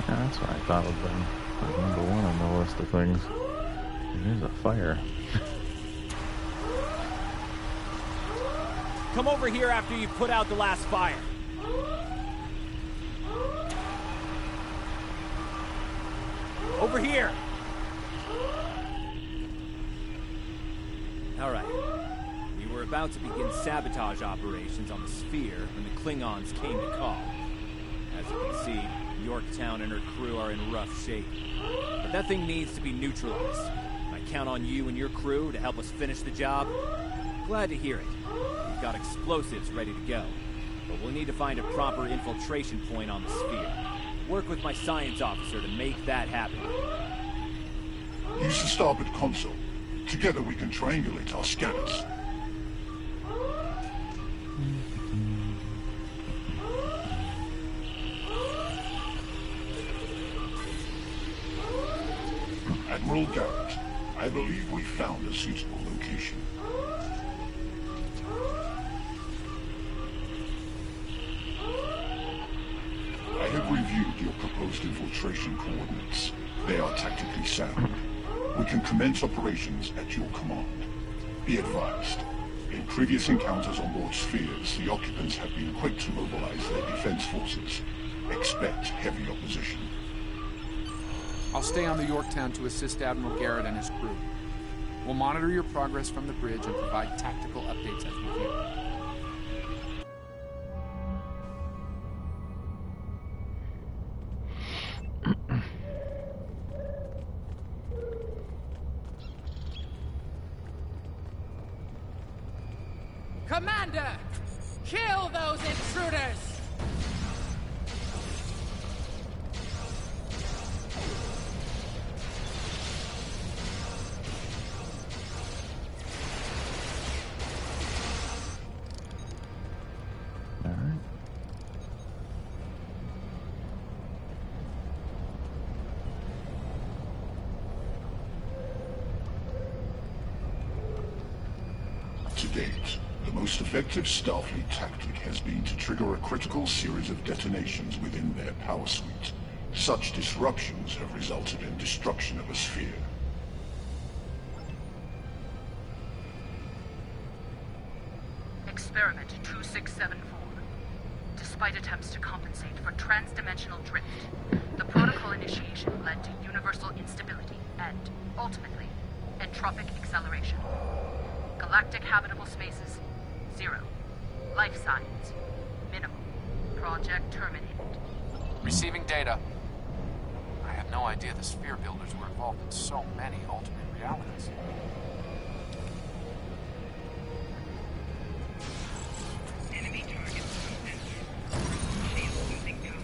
Yeah, that's what I thought would have been like number 1 on the list of things. There's a fire. Come over here after you put out the last fire. Over here! Alright. We were about to begin sabotage operations on the sphere when the Klingons came to call. As you can see, Yorktown and her crew are in rough shape. But that thing needs to be neutralized. I count on you and your crew to help us finish the job. Glad to hear it. We've got explosives ready to go. But we'll need to find a proper infiltration point on the sphere. Work with my science officer to make that happen. Use the starboard console. Together we can triangulate our scanners. Admiral Garrett, I believe we found a suitable location. I have reviewed your proposed infiltration coordinates. They are tactically sound. We can commence operations at your command. Be advised, in previous encounters on board spheres, the occupants have been quick to mobilize their defense forces. Expect heavy opposition. I'll stay on the Yorktown to assist Admiral Garrett and his crew. We'll monitor your progress from the bridge and provide tactical updates as we can. Commander! Kill those intruders! To date, the most effective Starfleet tactic has been to trigger a critical series of detonations within their power suite. Such disruptions have resulted in destruction of a sphere. Experiment 2674. Despite attempts to compensate for trans-dimensional drift, the protocol initiation led to universal instability and, ultimately, entropic acceleration. Galactic habitable spaces, 0. Life signs, minimal. Project terminated. Receiving data. I had no idea the sphere builders were involved in so many alternate realities. Enemy target shield losing power.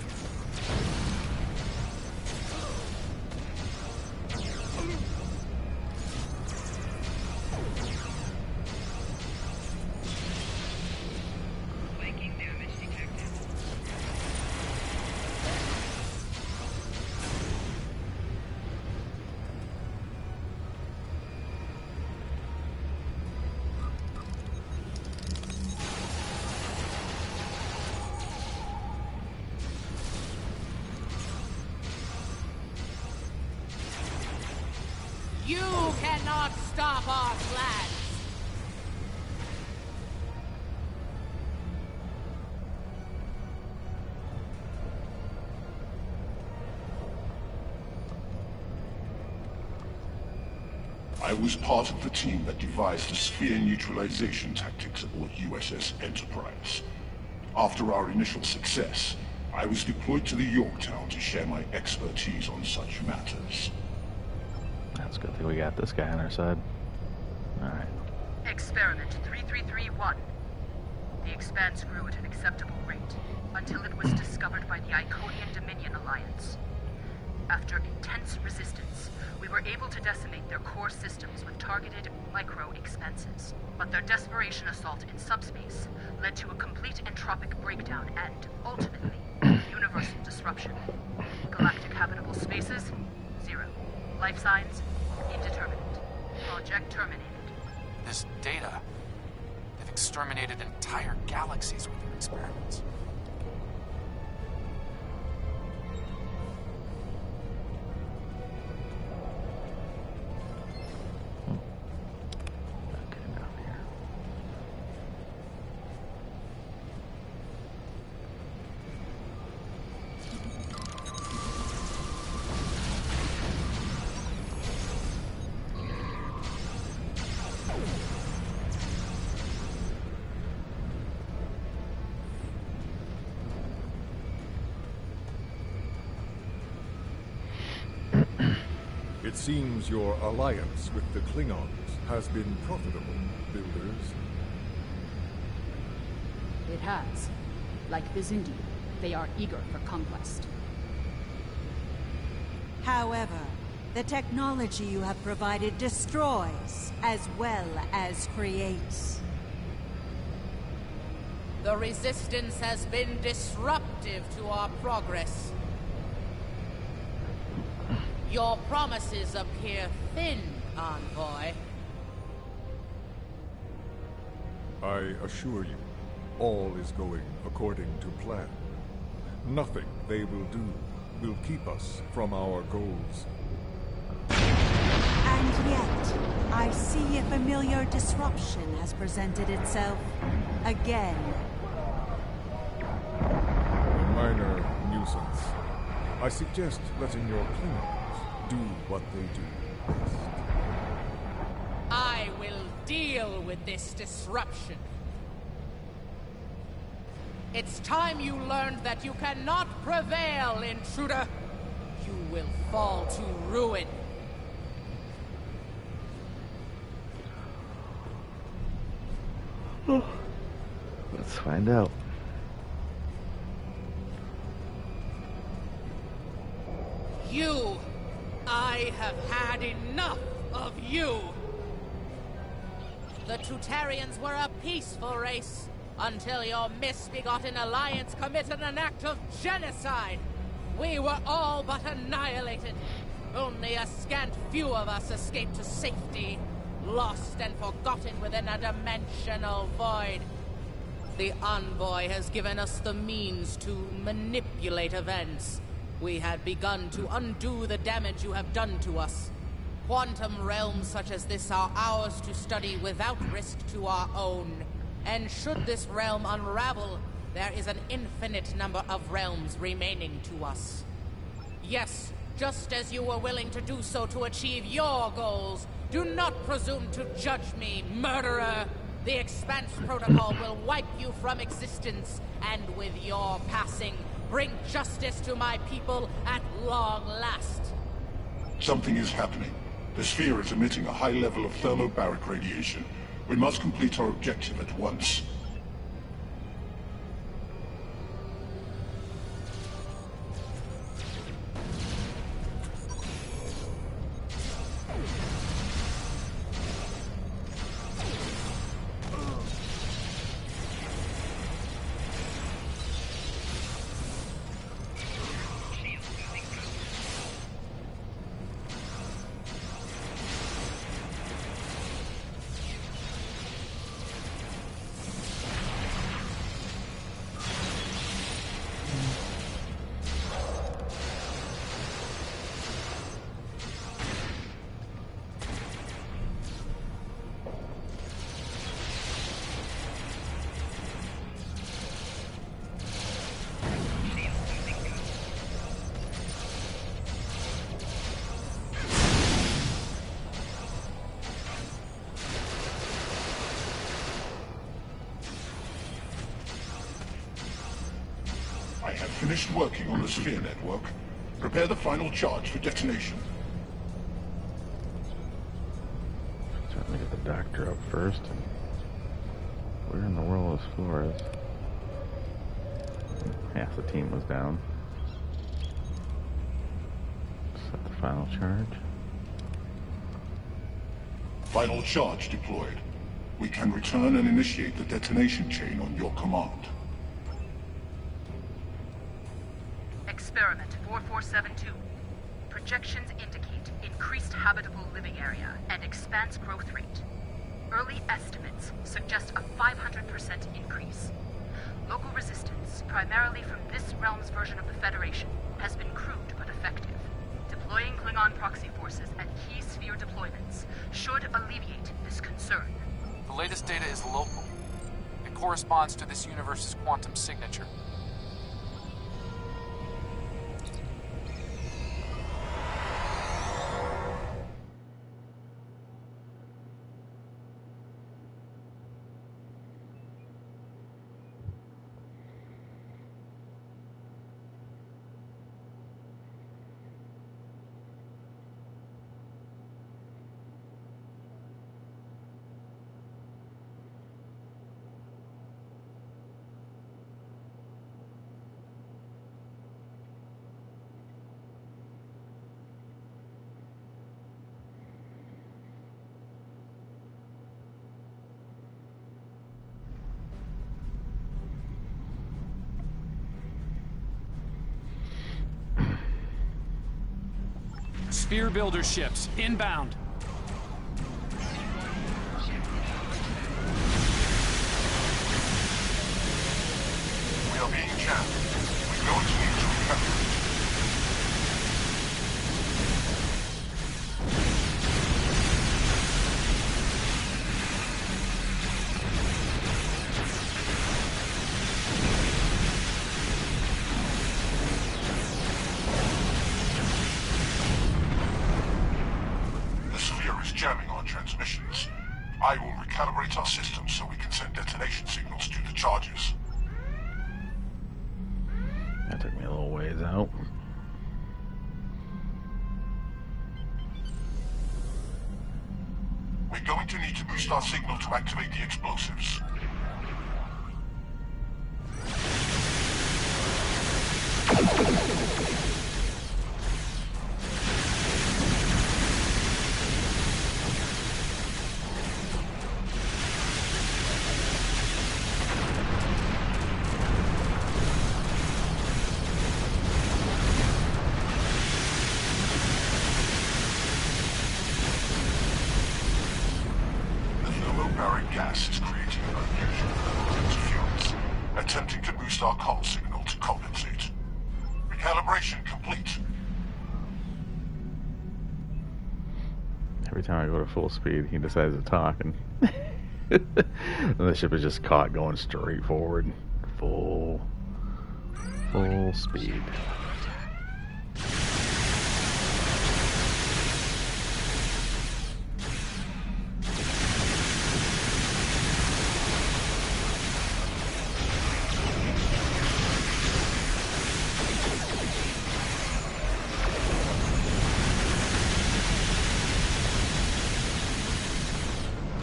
Flanking damage detected. You cannot stop our plans! I was part of the team that devised the sphere neutralization tactics aboard USS Enterprise. After our initial success, I was deployed to the Yorktown to share my expertise on such matters. That's a good thing we got this guy on our side. Alright. Experiment 3331. The Expanse grew at an acceptable rate until it was discovered by the Iconian Dominion Alliance. After intense resistance, we were able to decimate their core systems with targeted micro-expenses. But their desperation assault in subspace led to a complete entropic breakdown and, ultimately, universal disruption. Galactic habitable spaces, 0. Life signs, indeterminate. Project terminated. This data. They've exterminated entire galaxies with their experiments. It seems your alliance with the Klingons has been profitable, builders. It has. Like the Zindi, they are eager for conquest. However, the technology you have provided destroys as well as creates. The Resistance has been disruptive to our progress. Your promises appear thin, Envoy. I assure you, all is going according to plan. Nothing they will do will keep us from our goals. And yet, I see a familiar disruption has presented itself again. A minor nuisance. I suggest letting your Klingons do what they do best. I will deal with this disruption. It's time you learned that you cannot prevail, intruder. You will fall to ruin. Let's find out. You! I have had enough of you! The Tutarians were a peaceful race until your misbegotten alliance committed an act of genocide. We were all but annihilated. Only a scant few of us escaped to safety, lost and forgotten within a dimensional void. The Envoy has given us the means to manipulate events. We had begun to undo the damage you have done to us. Quantum realms such as this are ours to study without risk to our own. And should this realm unravel, there is an infinite number of realms remaining to us. Yes, just as you were willing to do so to achieve your goals, do not presume to judge me, murderer! The Expanse Protocol will wipe you from existence, and with your passing, bring justice to my people at long last. Something is happening. The sphere is emitting a high level of thermobaric radiation. We must complete our objective at once. I have finished working on the sphere network. Prepare the final charge for detonation. So let me get the doctor up first. Where in the world is Flores? Half the team was down. Set the final charge. Final charge deployed. We can return and initiate the detonation chain on your command. Experiment 4472. Projections indicate increased habitable living area and expanse growth rate. Early estimates suggest a 500% increase. Local resistance, primarily from this realm's version of the Federation, has been crude but effective. Deploying Klingon proxy forces at key sphere deployments should alleviate this concern. The latest data is local. It corresponds to this universe's quantum signature. Sphere builder ships, inbound. We are being jammed. We're going to need to recover. Jamming our transmissions. I will recalibrate our systems so we can send detonation signals to the charges. That took me a little ways out. We're going to need to boost our signal to activate the explosives. Barbaric gas is creating an unusual level of interference, attempting to boost our comm signal to compensate. Recalibration complete. Every time I go to full speed, he decides to talk, and the ship is just caught going straight forward, full speed.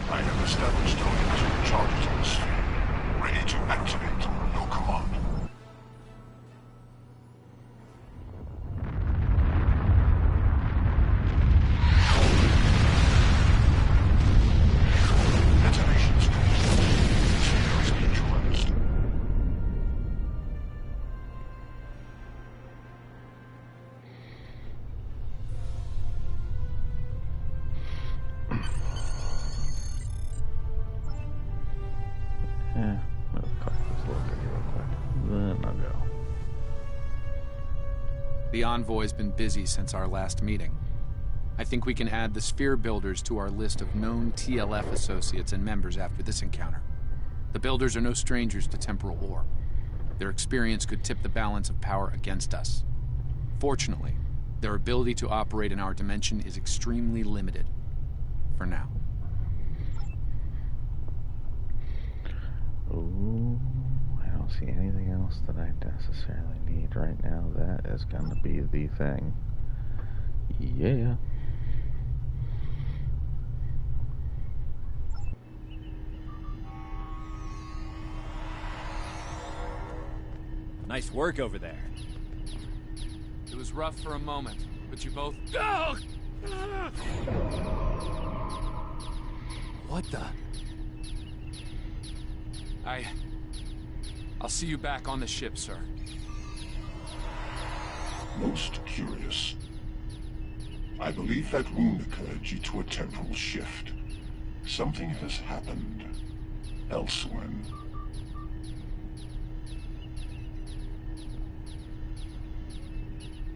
I have established targets charges on the sphere, ready to activate on your command. Detonations complete. Sphere is neutralized. We'll collect this little guy real quick. Then I'll go. The Envoy's been busy since our last meeting. I think we can add the Sphere Builders to our list of known TLF associates and members after this encounter. The Builders are no strangers to temporal war. Their experience could tip the balance of power against us. Fortunately, their ability to operate in our dimension is extremely limited. For now. Ooh, I don't see anything else that I necessarily need right now. That is gonna be the thing. Yeah. Nice work over there. It was rough for a moment, but you both... What the... I'll see you back on the ship, sir. Most curious. I believe that wound occurred due to a temporal shift. Something has happened elsewhere.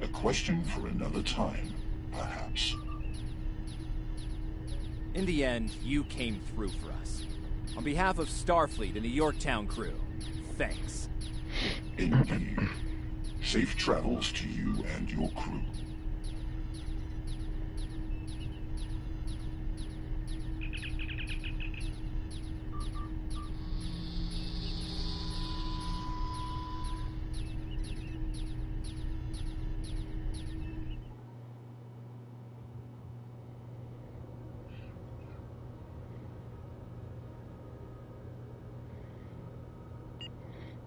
A question for another time, perhaps. In the end, you came through for us. On behalf of Starfleet and the Yorktown crew, thanks. Indeed. Safe travels to you and your crew.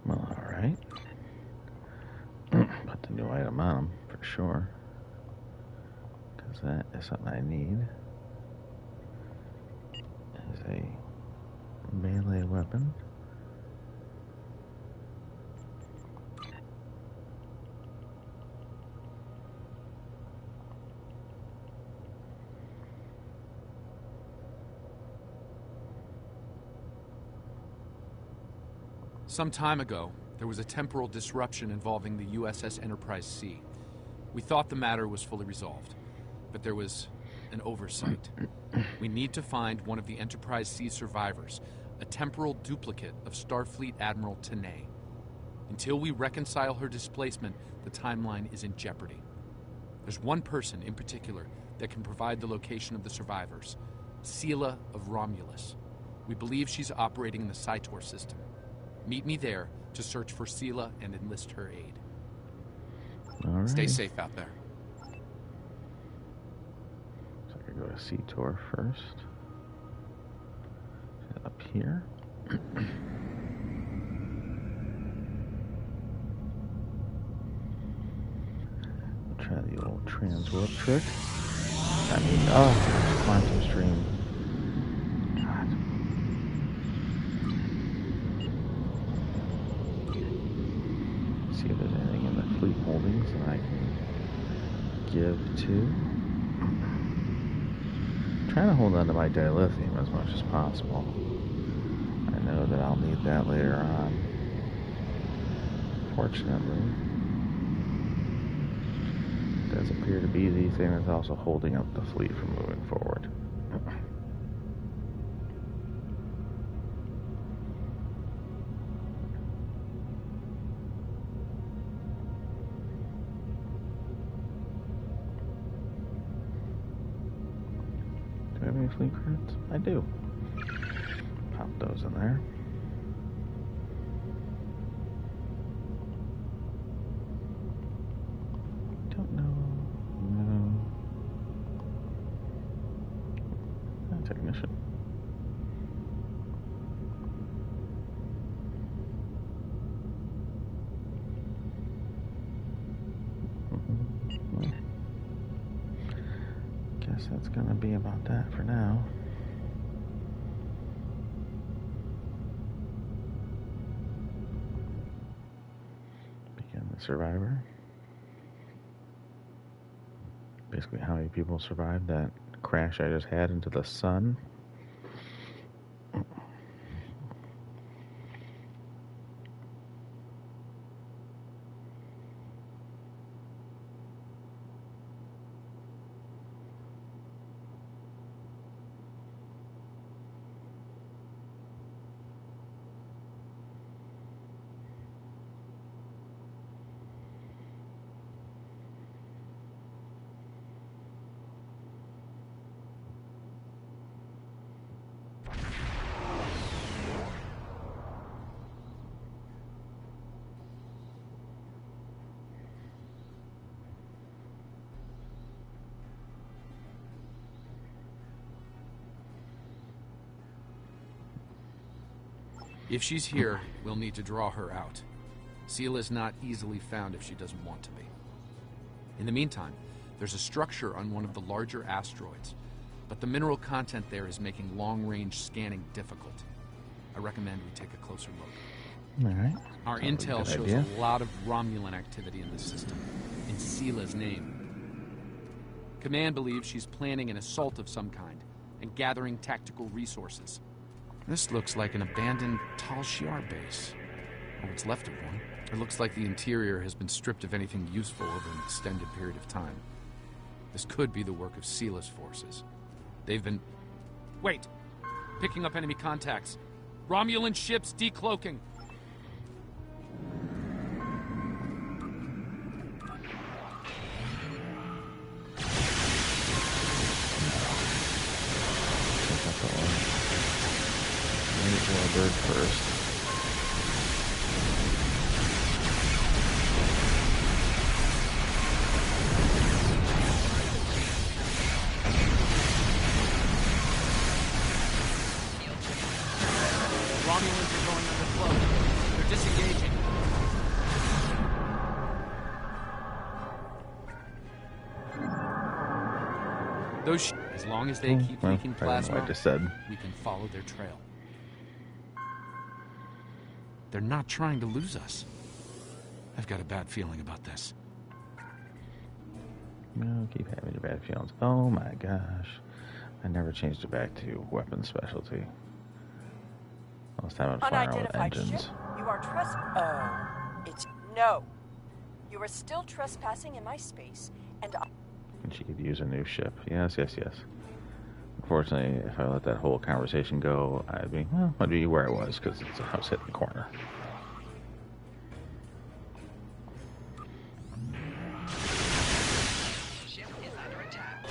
Well, alright. Put the new item on him, for sure. Because that is something I need. Is a melee weapon. Some time ago, there was a temporal disruption involving the USS Enterprise C. We thought the matter was fully resolved, but there was an oversight. We need to find one of the Enterprise C survivors, a temporal duplicate of Starfleet Admiral Tanay. Until we reconcile her displacement, the timeline is in jeopardy. There's one person in particular that can provide the location of the survivors, Sela of Romulus. We believe she's operating in the Cytor system. Meet me there to search for Sela and enlist her aid. All right. Stay safe out there. So I could go to Cytor first. Up here. Try the old transwarp trick. I mean, quantum stream. God. See if there's anything in the fleet holdings that I can give to. trying to hold on to my dilithium as much as possible. I know that I'll need that later on. Fortunately, it does appear to be the thing that's also holding up the fleet from moving forward. Do I have any fleet credits? I do. Pop those in there. Don't know. No. Technician. Well, guess that's gonna be about that for now. Begin the survivor. Basically, how many people survived that crash I just had into the sun? If she's here, we'll need to draw her out. Sela's not easily found if she doesn't want to be. In the meantime, there's a structure on one of the larger asteroids, but the mineral content there is making long-range scanning difficult. I recommend we take a closer look. All right. Our intel shows a lot of Romulan activity in the system, in Sela's name. Command believes she's planning an assault of some kind and gathering tactical resources. This looks like an abandoned Tal Shiar base, or what's left of one. It looks like the interior has been stripped of anything useful over an extended period of time. This could be the work of Sela's forces. They've been... Wait! Picking up enemy contacts. Romulan ships decloaking. Bird first. Romulans are going under cloak. They're disengaging. Those as long as they keep leaking plasma, I just said. We can follow their trail. They're not trying to lose us. I've got a bad feeling about this. No, keep having your bad feelings. Oh my gosh. I never changed it back to weapon specialty. Last time I was firing with engines. Ship, you are No. You are still trespassing in my space, and she could use a new ship. Yes, yes, yes. Unfortunately, if I let that whole conversation go, I'd be where I was, because it's a house hit in the corner. ship is under attack.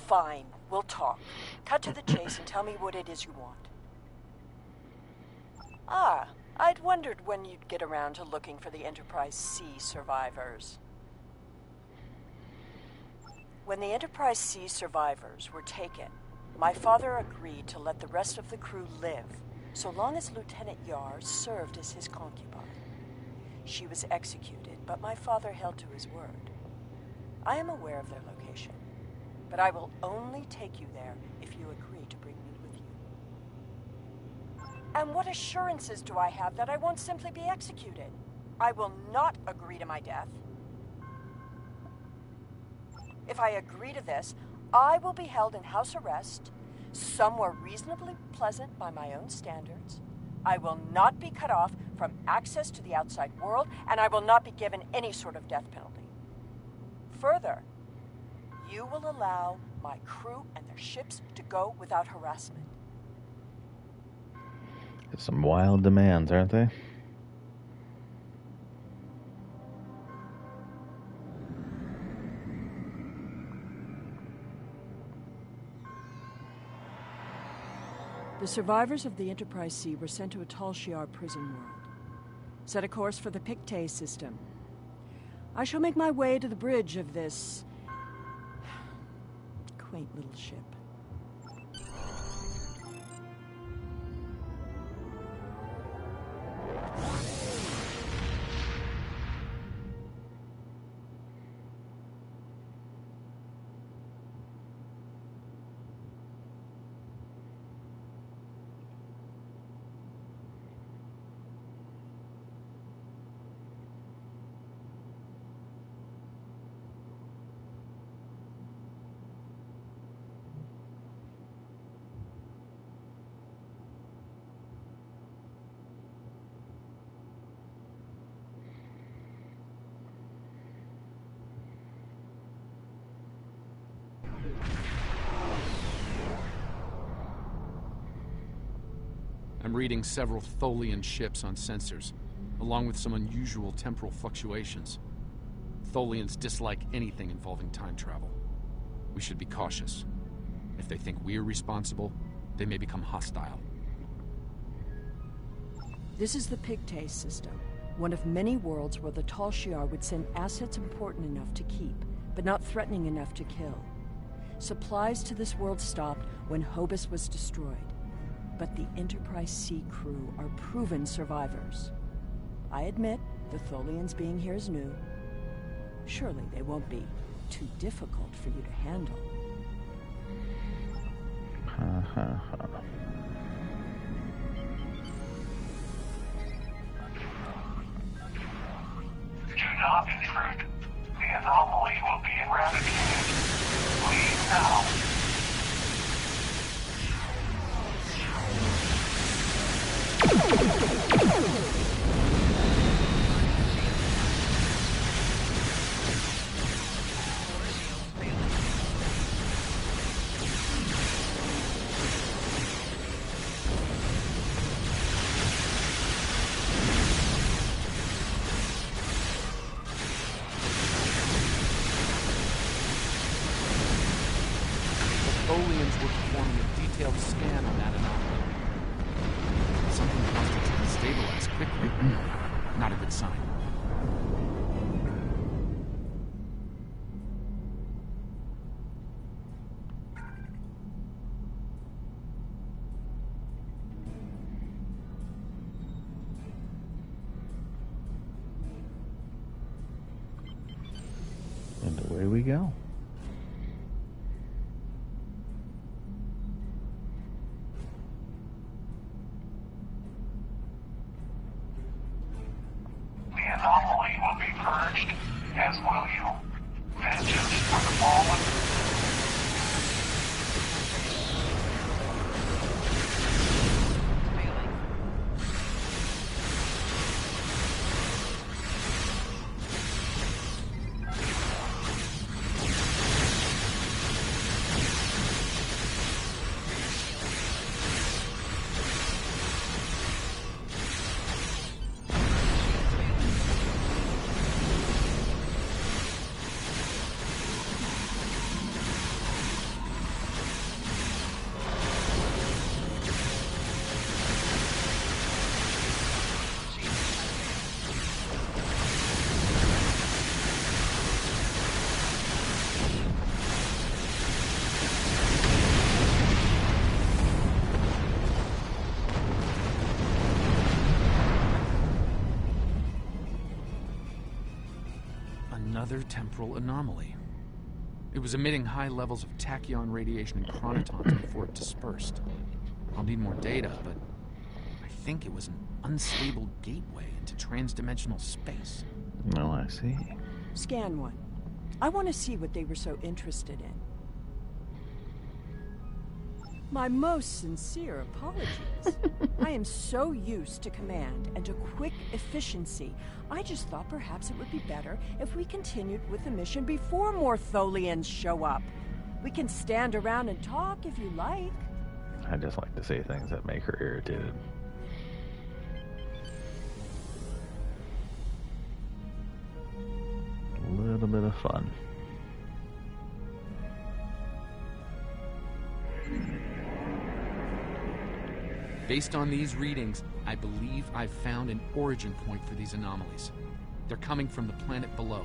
Fine, we'll talk. Cut to the chase and tell me what it is you want. Ah, I'd wondered when you'd get around to looking for the Enterprise C survivors. When the Enterprise C survivors were taken, My father agreed to let the rest of the crew live, so long as Lieutenant Yar served as his concubine. She was executed, but my father held to his word. I am aware of their location, but I will only take you there if you agree to bring me with you. And what assurances do I have that I won't simply be executed? I will not agree to my death. If I agree to this, I will be held in house arrest, somewhere reasonably pleasant by my own standards. I will not be cut off from access to the outside world, and I will not be given any sort of death penalty. Further, you will allow my crew and their ships to go without harassment. Some wild demands, aren't they? The survivors of the Enterprise C were sent to a Tal Shiar prison world. Set a course for the Pictet system. I shall make my way to the bridge of this quaint little ship. I'm reading several Tholian ships on sensors, along with some unusual temporal fluctuations. Tholians dislike anything involving time travel. We should be cautious. If they think we're responsible, they may become hostile. This is the Pictet system, one of many worlds where the Tal Shiar would send assets important enough to keep, but not threatening enough to kill. Supplies to this world stopped when Hobus was destroyed. But the Enterprise C crew are proven survivors. I admit, the Tholians being here is new. Surely they won't be too difficult for you to handle. Do not intrude. The anomaly will be eradicated. Leave now. Tholians were performing a detailed scan on that anomaly. Something caused it to destabilize quickly. Not a good sign. And away we go. The anomaly will be purged, as will you. Vengeance for the fallen. Another temporal anomaly. It was emitting high levels of tachyon radiation and chronotons before it dispersed. I'll need more data, but I think it was an unstable gateway into transdimensional space. Oh, I see. Scan one. I want to see what they were so interested in. My most sincere apologies. I am so used to command and to quick efficiency. I just thought perhaps it would be better if we continued with the mission before more Tholians show up. We can stand around and talk if you like. I just like to say things that make her irritated. A little bit of fun. Based on these readings, I believe I've found an origin point for these anomalies. They're coming from the planet below.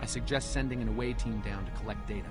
I suggest sending an away team down to collect data.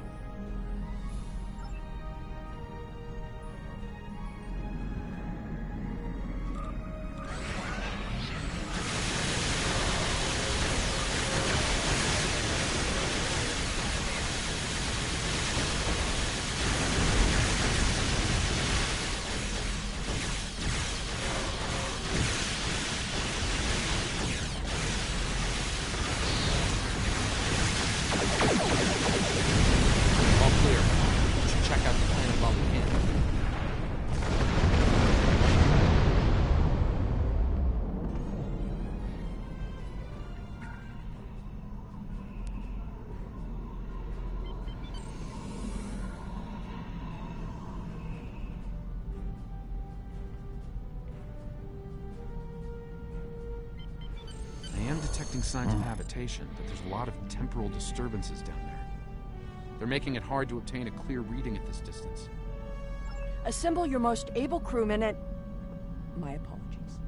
Detecting signs of habitation, but there's a lot of temporal disturbances down there. They're making it hard to obtain a clear reading at this distance. Assemble your most able crewmen and... My apologies.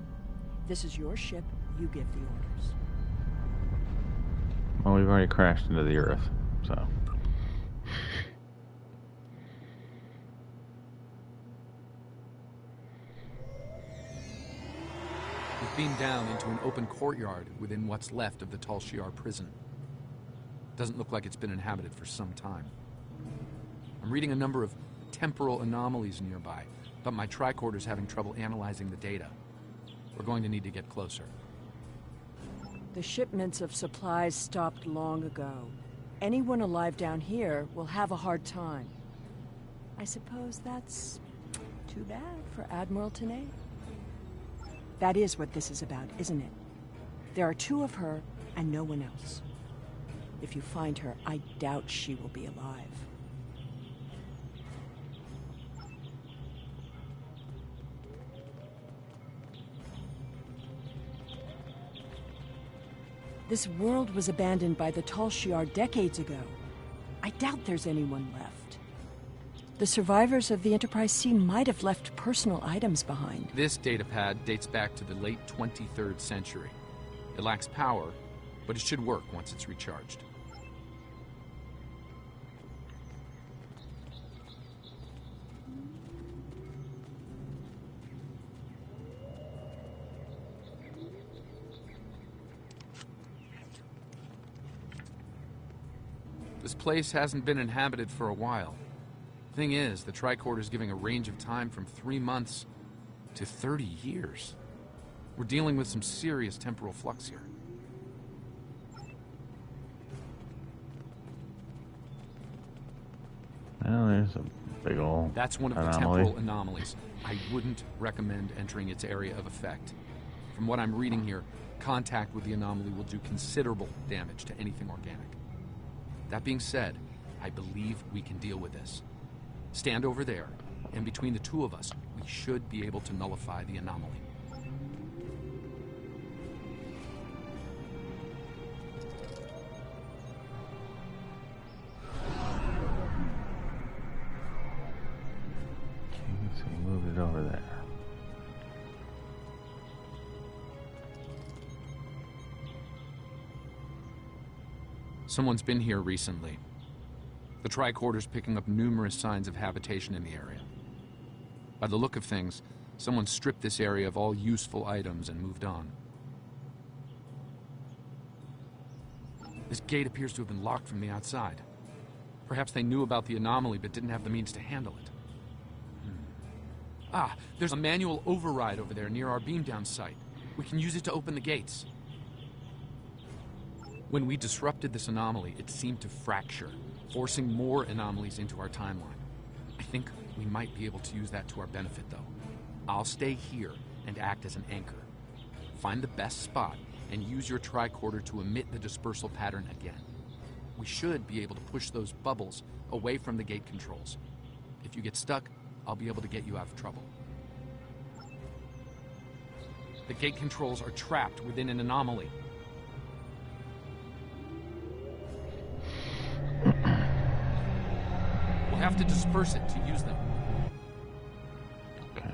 This is your ship. You give the orders. Well, we've already crashed into the Earth, so... We've beamed down into an open courtyard within what's left of the Tal Shiar prison. Doesn't look like it's been inhabited for some time. I'm reading a number of temporal anomalies nearby, but my tricorder's having trouble analyzing the data. We're going to need to get closer. The shipments of supplies stopped long ago. Anyone alive down here will have a hard time. I suppose that's too bad for Admiral Tenay. That is what this is about, isn't it? There are two of her and no one else. If you find her, I doubt she will be alive. This world was abandoned by the Tal Shiar decades ago. I doubt there's anyone left. The survivors of the Enterprise C might have left personal items behind. This datapad dates back to the late 23rd century. It lacks power, but it should work once it's recharged. This place hasn't been inhabited for a while. Thing is, the tricorder's giving a range of time from 3 months to 30 years. We're dealing with some serious temporal flux here. Well, there's a big old That's one of the temporal anomalies. I wouldn't recommend entering its area of effect. From what I'm reading here, contact with the anomaly will do considerable damage to anything organic. That being said, I believe we can deal with this. Stand over there, and between the two of us, we should be able to nullify the anomaly. Okay, so move it over there. Someone's been here recently. The tricorder's picking up numerous signs of habitation in the area. By the look of things, someone stripped this area of all useful items and moved on. This gate appears to have been locked from the outside. Perhaps they knew about the anomaly but didn't have the means to handle it. Ah, there's a manual override over there near our beam-down site. We can use it to open the gates. When we disrupted this anomaly, it seemed to fracture, forcing more anomalies into our timeline. I think we might be able to use that to our benefit, though. I'll stay here and act as an anchor. Find the best spot and use your tricorder to emit the dispersal pattern again. We should be able to push those bubbles away from the gate controls. If you get stuck, I'll be able to get you out of trouble. The gate controls are trapped within an anomaly. We'll have to disperse it to use them. Okay.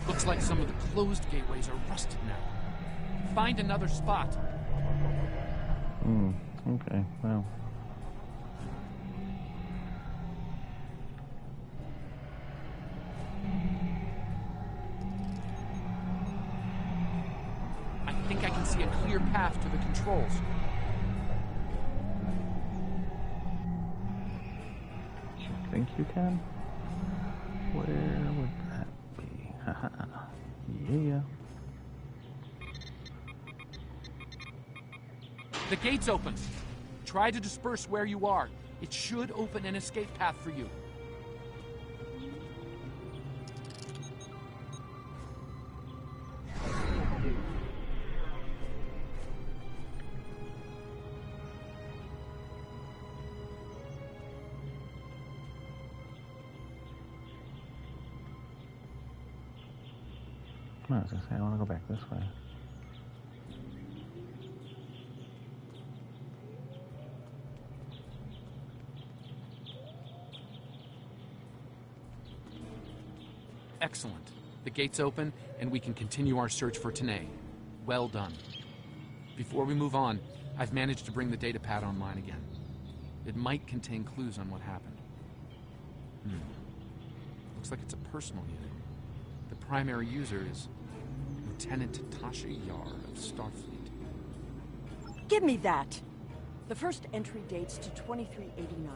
Looks like some of the closed gateways are rusted now. Find another spot. Okay, well. I think I can see a clear path to the controls. You think you can? Where would that be? Haha. Yeah. The gate's open. Try to disperse where you are. It should open an escape path for you. I was gonna say, I want to go back this way. Excellent. The gate's open, and we can continue our search for Tanae. Well done. Before we move on, I've managed to bring the datapad online again. It might contain clues on what happened. Looks like it's a personal unit. The primary user is Lieutenant Tasha Yar of Starfleet. Give me that! The first entry dates to 2389,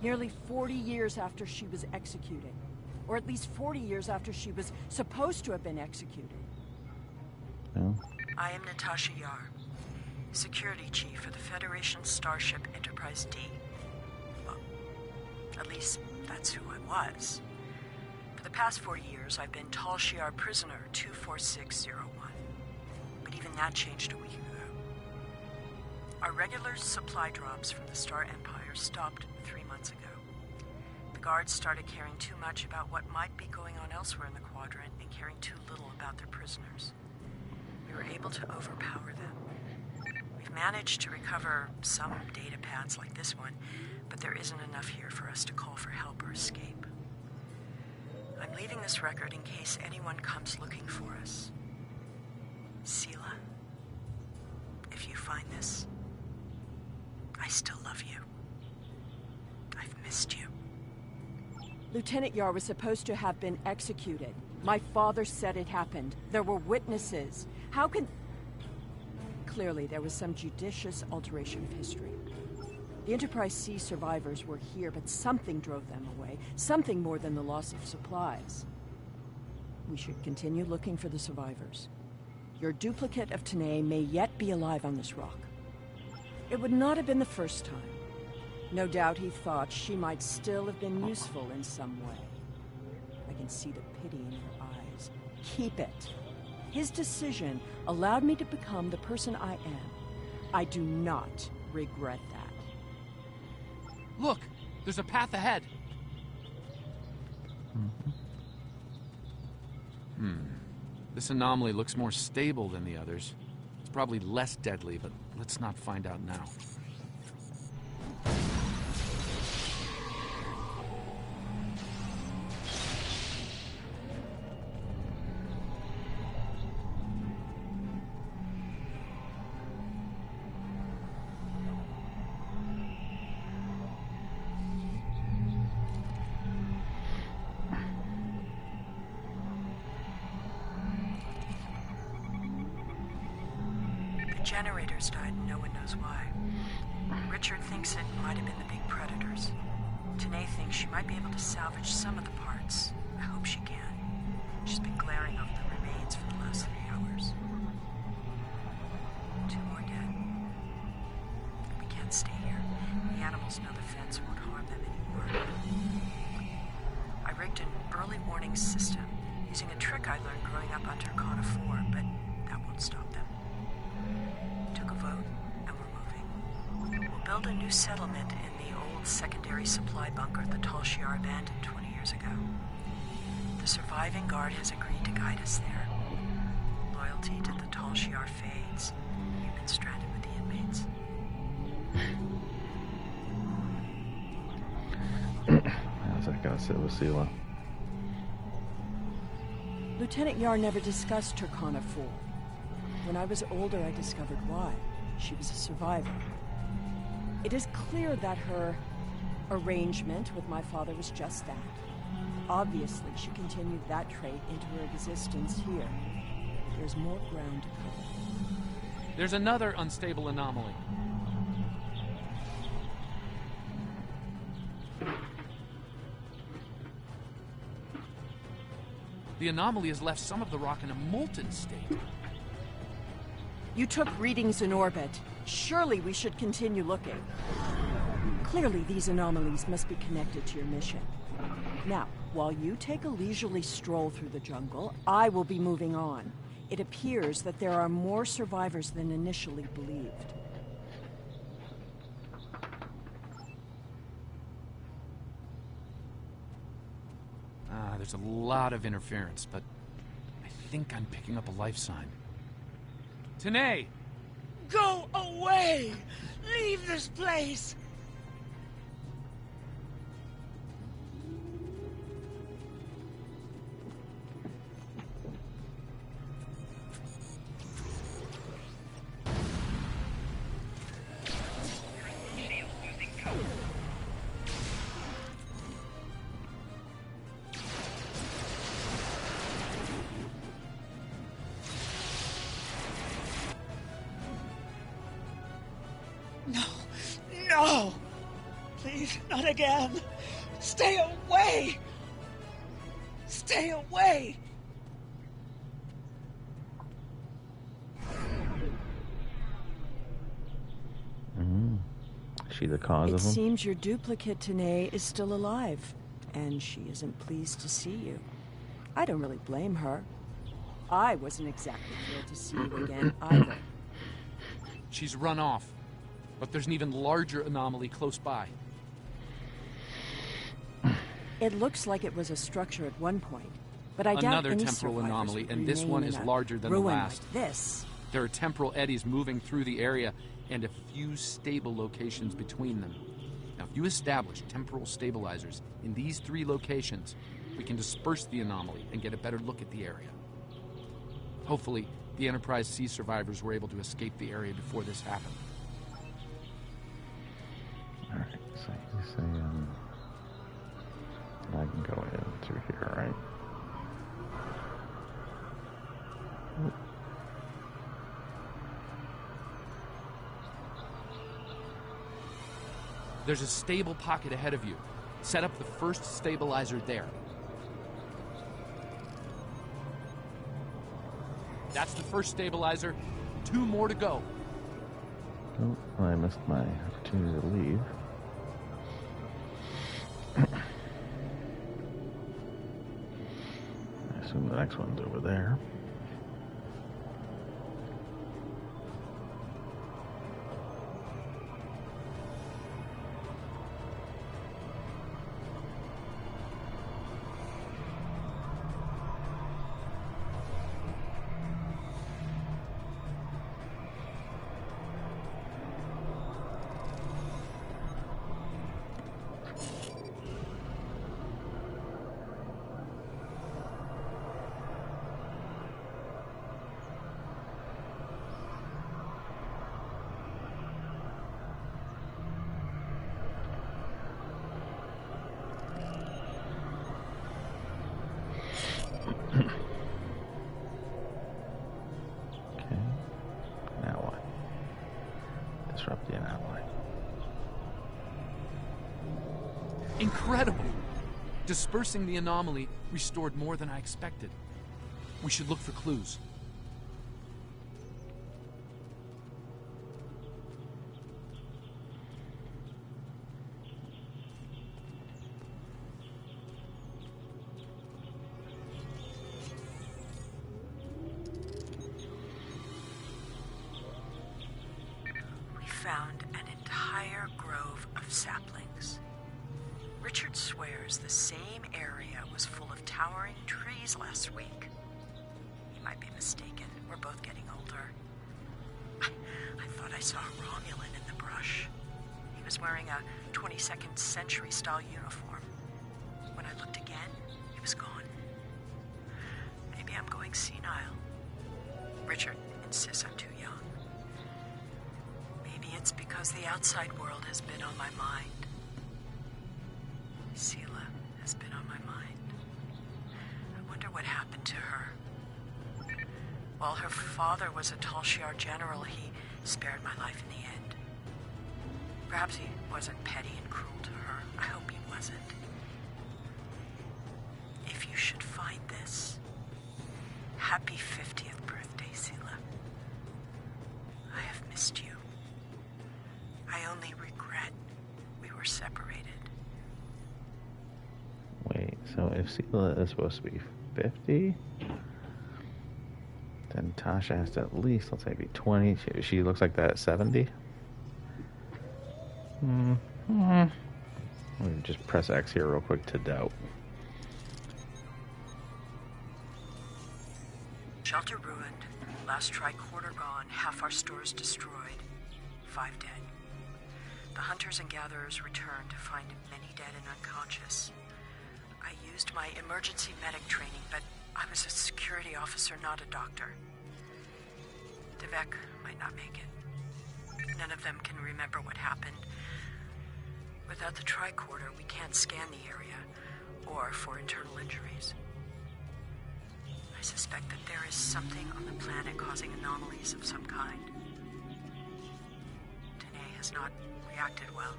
nearly 40 years after she was executed. Or at least 40 years after she was supposed to have been executed. No. I am Natasha Yar, Security Chief for the Federation Starship Enterprise D. Well, at least that's who I was. For the past 40 years, I've been Tal Shiar Prisoner 24601. But even that changed a week ago. Our regular supply drops from the Star Empire stopped 3 months ago. The guards started caring too much about what might be going on elsewhere in the quadrant and caring too little about their prisoners. We were able to overpower them. We've managed to recover some data pads like this one, but there isn't enough here for us to call for help or escape. I'm leaving this record in case anyone comes looking for us. Sela, if you find this, I still love you. I've missed you. Lieutenant Yar was supposed to have been executed. My father said it happened. There were witnesses. How can... Clearly, there was some judicious alteration of history. The Enterprise C survivors were here, but something drove them away. Something more than the loss of supplies. We should continue looking for the survivors. Your duplicate of Tanae may yet be alive on this rock. It would not have been the first time. No doubt he thought she might still have been useful in some way. I can see the pity in your eyes. Keep it. His decision allowed me to become the person I am. I do not regret that. Look! There's a path ahead! This anomaly looks more stable than the others. It's probably less deadly, but let's not find out now. The generators died and no one knows why. Richard thinks it might have been the big predators. Tanae thinks she might be able to salvage some of the parts. I hope she can. She's been glaring over the remains for the last 3 hours. 2 more dead. We can't stay here. The animals know the fence won't harm them anymore. I rigged an early warning system using a trick I learned growing up on Turkana 4, but that won't stop them. Took a vote, and we're moving. We'll build a new settlement in the old secondary supply bunker the Tal Shiar abandoned 20 years ago. The surviving guard has agreed to guide us there. Loyalty to the Tal Shiar fades. You've been stranded with the inmates. How's that gonna sit with Sela? Lieutenant Yar never discussed Turkana 4. When I was older, I discovered why. She was a survivor. It is clear that her arrangement with my father was just that. Obviously, she continued that trait into her existence here. There's more ground to cover. There's another unstable anomaly. The anomaly has left some of the rock in a molten state. You took readings in orbit. Surely we should continue looking. Clearly, these anomalies must be connected to your mission. Now, while you take a leisurely stroll through the jungle, I will be moving on. It appears that there are more survivors than initially believed. There's a lot of interference, but I think I'm picking up a life sign. Tanae! Go away! Leave this place! No! Please, not again! Stay away! Stay away! She the cause It of them? seems your duplicate, Tanae, is still alive, and she isn't pleased to see you. I don't really blame her. I wasn't exactly thrilled to see you again, either. She's run off, but there's an even larger anomaly close by. It looks like it was a structure at one point, but I doubt Another any temporal survivors anomaly, would and this one remain is in a larger than the ruin last. like this. There are temporal eddies moving through the area, and a few stable locations between them. Now, if you establish temporal stabilizers in these 3 locations, we can disperse the anomaly and get a better look at the area. Hopefully, the Enterprise C survivors were able to escape the area before this happened. Alright, so you say, I can go in through here, right? Oop. There's a stable pocket ahead of you. Set up the first stabilizer there. That's the first stabilizer. 2 more to go. Oh, I missed my opportunity to leave. I assume the next one's over there. Disrupt the anomaly. Incredible! Dispersing the anomaly restored more than I expected. We should look for clues. We found an entire grove of saplings. Richard swears the same area was full of towering trees last week. He might be mistaken. We're both getting older. I thought I saw a Romulan in the brush. He was wearing a 22nd century style uniform. When I looked again, he was gone. Maybe I'm going senile. Richard insists I'm too young. Maybe it's because the outside world has been on my mind. Sela has been on my mind. I wonder what happened to her. While her father was a Tal Shiar general, he spared my life in the end. Perhaps he wasn't petty and cruel to her. I hope he wasn't. If you should find this, happy 50th birthday, Sela. I have missed you. I only regret we were separated. Wait, so if Sela is supposed to be 50, then Tasha has to at least, let's say, be 20. She looks like that at 70. Let me just press X here real quick to doubt. Shelter ruined. Last tricorder gone. Half our stores destroyed. 5 dead. The hunters and gatherers returned to find many dead and unconscious. I used my emergency medic training, but I was a security officer, not a doctor. Devek might not make it. None of them can remember what happened. Without the tricorder, we can't scan the area, or for internal injuries. I suspect that there is something on the planet causing anomalies of some kind. Tanae has not reacted well.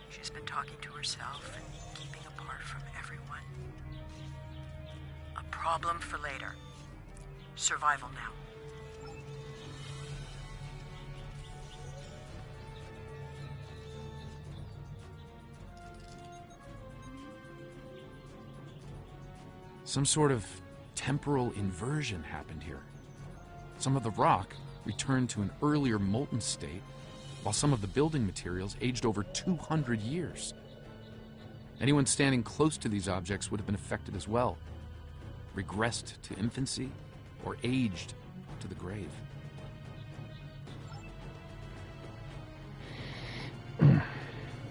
She's been talking to herself and keeping apart from everyone. A problem for later. Survival now. Some sort of temporal inversion happened here. Some of the rock returned to an earlier molten state, while some of the building materials aged over 200 years. Anyone standing close to these objects would have been affected as well, regressed to infancy, or aged to the grave.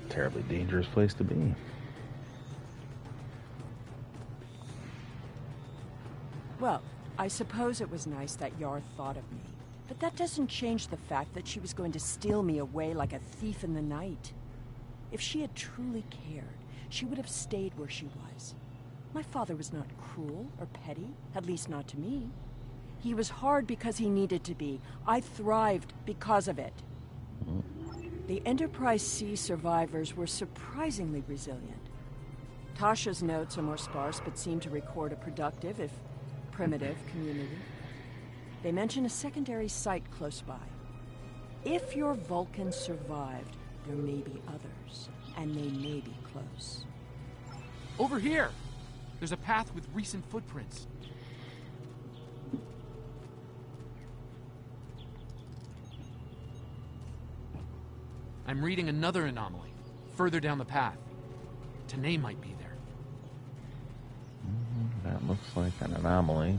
Terribly dangerous place to be. Well, I suppose it was nice that Yar thought of me. But that doesn't change the fact that she was going to steal me away like a thief in the night. If she had truly cared, she would have stayed where she was. My father was not cruel or petty, at least not to me. He was hard because he needed to be. I thrived because of it. The Enterprise C survivors were surprisingly resilient. Tasha's notes are more sparse but seem to record a productive, if primitive, community. They mention a secondary site close by. If your Vulcan survived, there may be others, and they may be close. Over here! There's a path with recent footprints. I'm reading another anomaly, further down the path. Tanae might be there. That looks like an anomaly.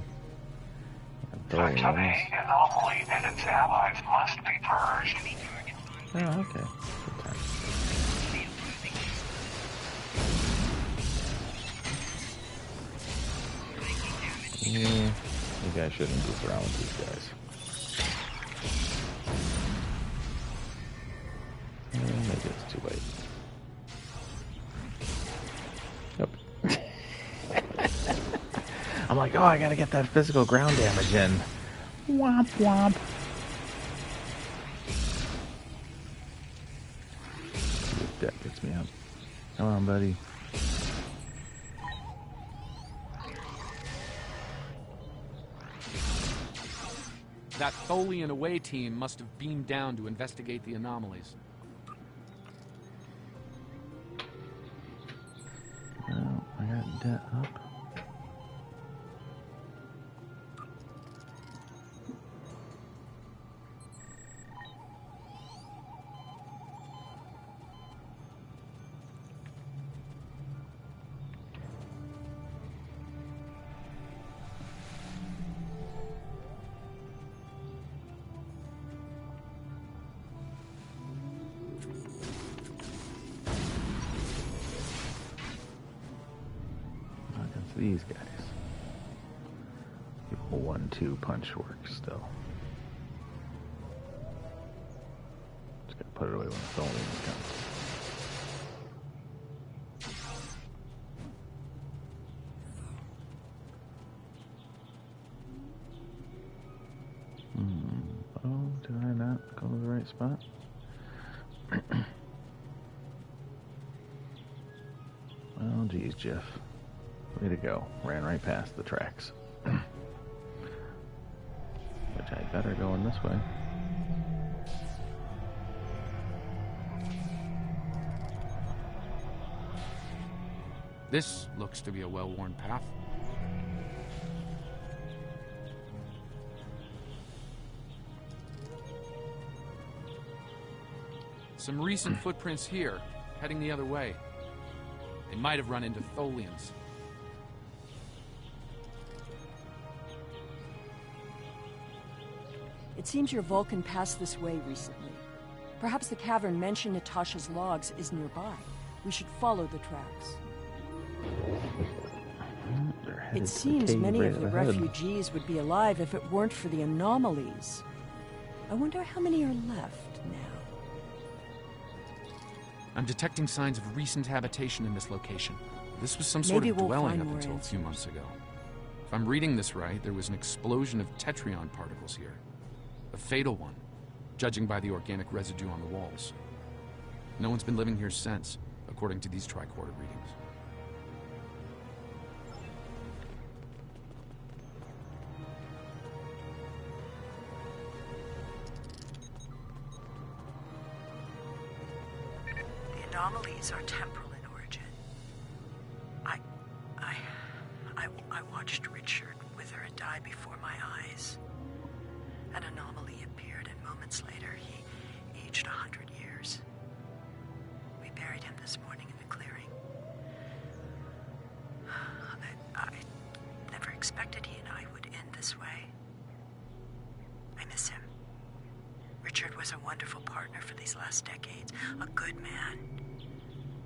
The Tanae anomaly and its allies must be purged. Oh, okay. Good time. Yeah, you guys shouldn't goof around with these guys. Maybe it's too late. I'm like, oh, I gotta get that physical ground damage in. Womp womp. wakes me up. Come on, buddy. That Tholian away team must have beamed down to investigate the anomalies. Well, I got that up. These guys. People 1-2 punch work still. Just gotta put it away when the Tholians come. Oh, did I not go to the right spot? Well, geez, Jeff. Way to go. Ran right past the tracks. Which I'd better go in this way. This looks to be a well-worn path. Some recent footprints here, heading the other way. They might have run into Tholians. It seems your Vulcan passed this way recently. Perhaps the cavern mentioned Natasha's logs is nearby. We should follow the tracks. It seems many of the refugees would be alive if it weren't for the anomalies. I wonder how many are left now. I'm detecting signs of recent habitation in this location. This was some sort of dwelling up until a few months ago. If I'm reading this right, there was an explosion of tetrion particles here. A fatal one, judging by the organic residue on the walls. No one's been living here since, according to these tricorder readings. The anomalies are temporal in origin. I watched Richard wither and die before my eyes. An anomaly appeared, and moments later, he aged 100 years. We buried him this morning in the clearing. I never expected he and I would end this way. I miss him. Richard was a wonderful partner for these last decades, a good man.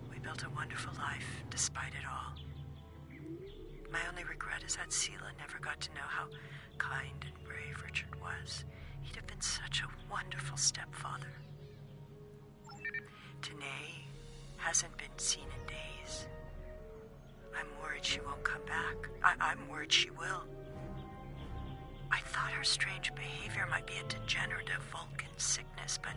We built a wonderful life, despite it all. My only regret is that Sela never got to know how kind and brave Richard was. He'd have been such a wonderful stepfather. Tanae hasn't been seen in days. I'm worried she won't come back. I'm worried she will. I thought her strange behavior might be a degenerative Vulcan sickness, but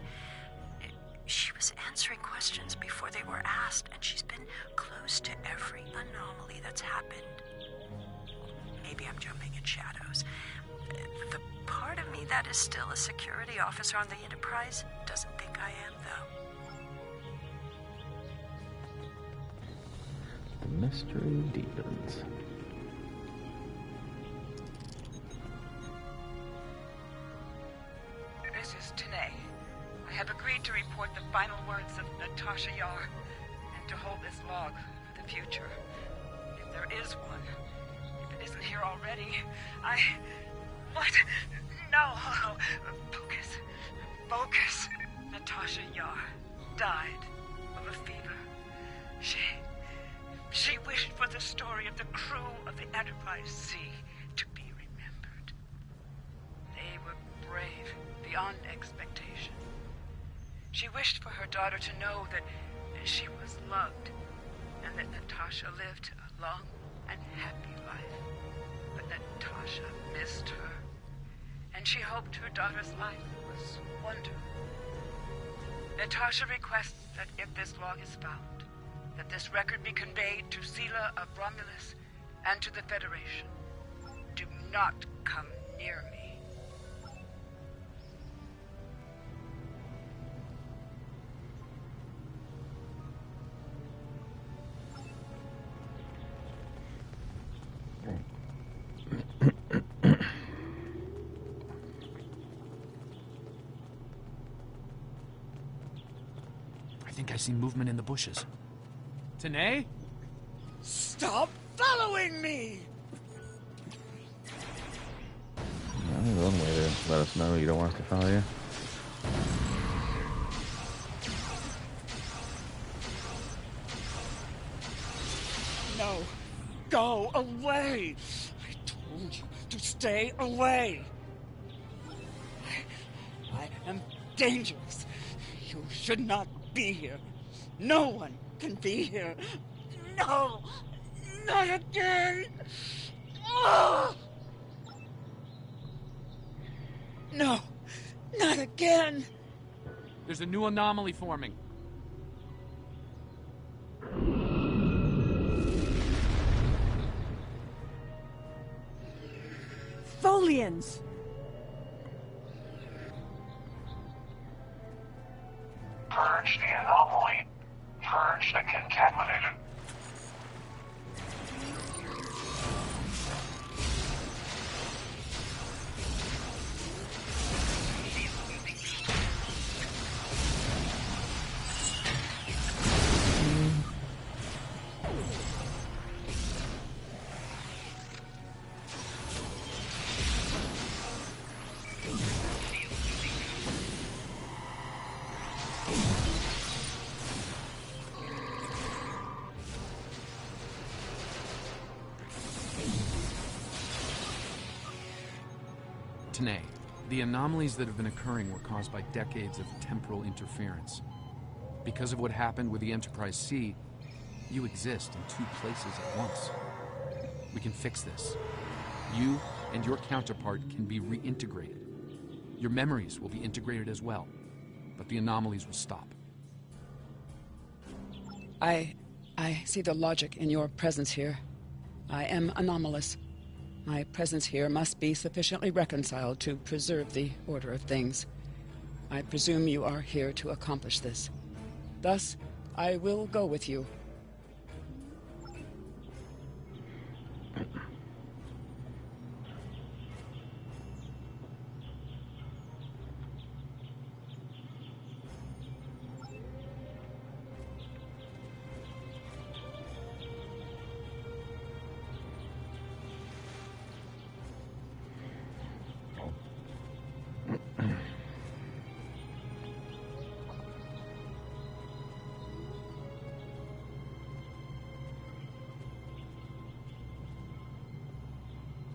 she was answering questions before they were asked, and she's been close to every anomaly that's happened. Maybe I'm jumping in shadows. The part of me that is still a security officer on the Enterprise doesn't think I am, though. The mystery deepens. This is Tanae. I have agreed to report the final words of Natasha Yar and to hold this log for the future. If there is one, if it isn't here already, What? No! Focus. Focus. Natasha Yar died of a fever. She wished for the story of the crew of the Enterprise C to be remembered. They were brave beyond expectation. She wished for her daughter to know that she was loved and that Natasha lived a long and happy life. But Natasha missed her, and she hoped her daughter's life was wonderful. Natasha requests that if this log is found, that this record be conveyed to Sela of Romulus and to the Federation. Do not come near me. I think I see movement in the bushes. Tanae? Stop following me! There's one way to let us know you don't want us to follow you. No. Go away! I told you to stay away! I am dangerous. You should not be here. No one can be here. No! Not again! Oh! No! Not again! There's a new anomaly forming. Tholians! Purge the anomaly. Purge the contaminated. Tanae, the anomalies that have been occurring were caused by decades of temporal interference. Because of what happened with the Enterprise C, you exist in two places at once. We can fix this. You and your counterpart can be reintegrated. Your memories will be integrated as well, but the anomalies will stop. I see the logic in your presence here. I am anomalous. My presence here must be sufficiently reconciled to preserve the order of things. I presume you are here to accomplish this. Thus, I will go with you.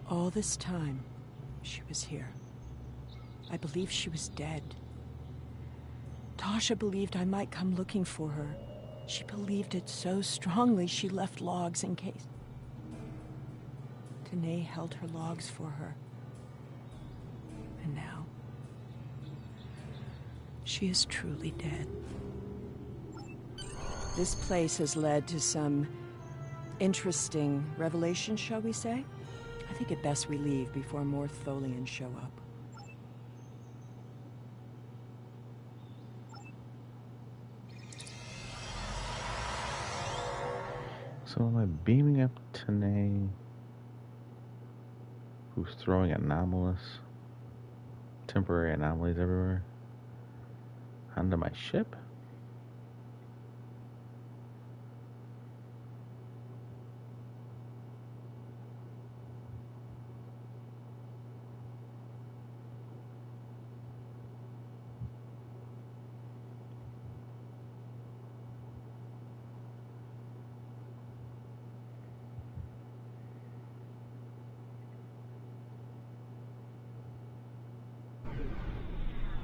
All this time, she was here. I believed she was dead. Tasha believed I might come looking for her. She believed it so strongly she left logs in case. Tanae held her logs for her. And now, she is truly dead. This place has led to some interesting revelations, shall we say? I think it best we leave before more Tholians show up. So am I beaming up Tanae, who's throwing temporary anomalies everywhere, onto my ship?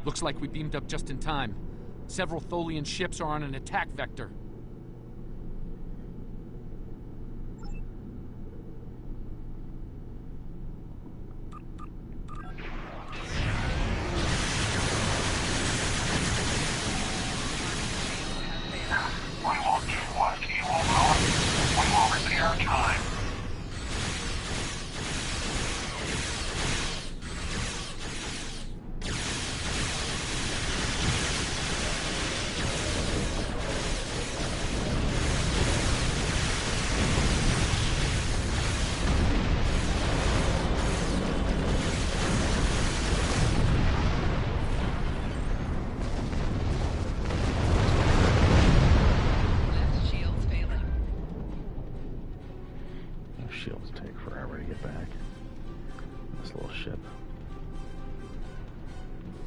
Looks like we beamed up just in time. Several Tholian ships are on an attack vector. your time. Shields take forever to get back. This little ship.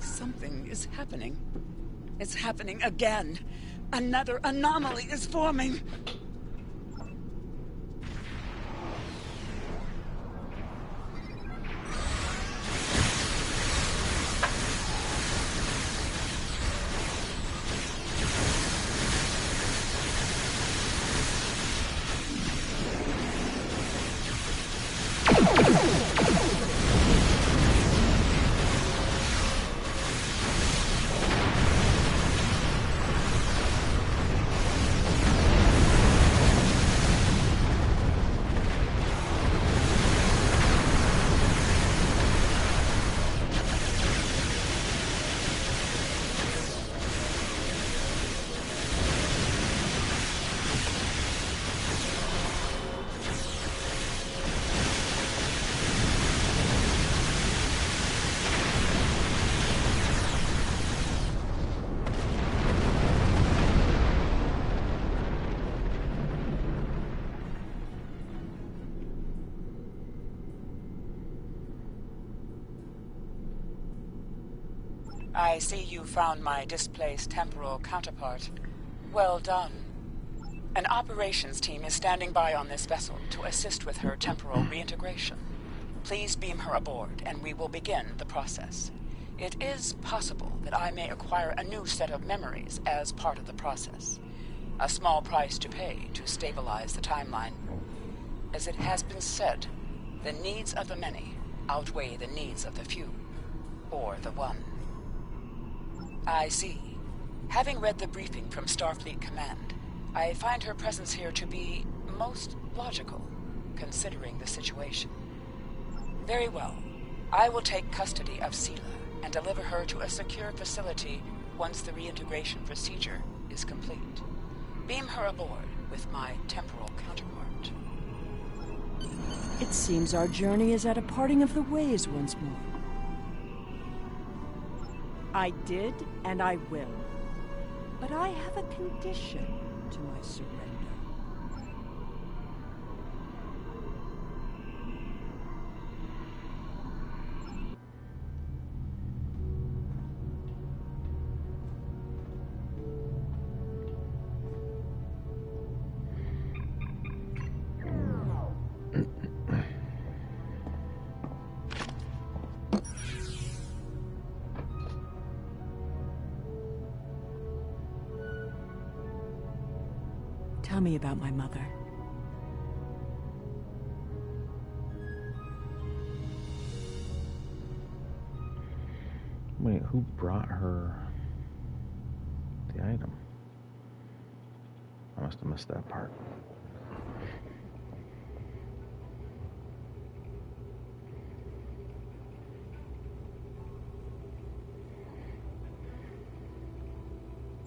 Something is happening. It's happening again. Another anomaly is forming. I see you found my displaced temporal counterpart. Well done. An operations team is standing by on this vessel to assist with her temporal reintegration. Please beam her aboard, and we will begin the process. It is possible that I may acquire a new set of memories as part of the process. A small price to pay to stabilize the timeline. As it has been said, the needs of the many outweigh the needs of the few, or the one. I see. Having read the briefing from Starfleet Command, I find her presence here to be most logical, considering the situation. Very well. I will take custody of Sela and deliver her to a secure facility once the reintegration procedure is complete. Beam her aboard with my temporal counterpart. It seems our journey is at a parting of the ways once more. I did, and I will. But I have a condition to my surrender. Tell me about my mother. Wait, who brought her the item? I must have missed that part.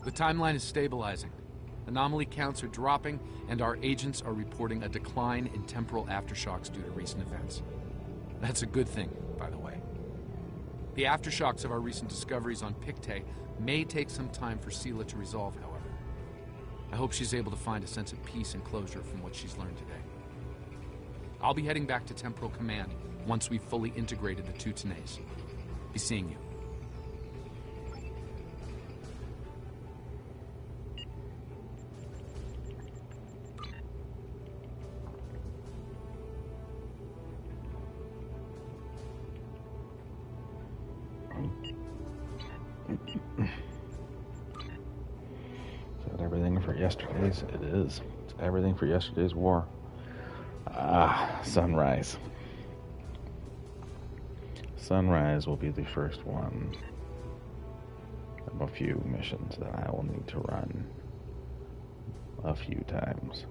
The timeline is stabilizing. Anomaly counts are dropping, and our agents are reporting a decline in temporal aftershocks due to recent events. That's a good thing, by the way. The aftershocks of our recent discoveries on Pictet may take some time for Sela to resolve, however. I hope she's able to find a sense of peace and closure from what she's learned today. I'll be heading back to Temporal Command once we've fully integrated the two Tenays. Be seeing you. Yesterday's, it is. It's everything for yesterday's war. Ah, Sunrise. Sunrise will be the first one of a few missions that I will need to run a few times.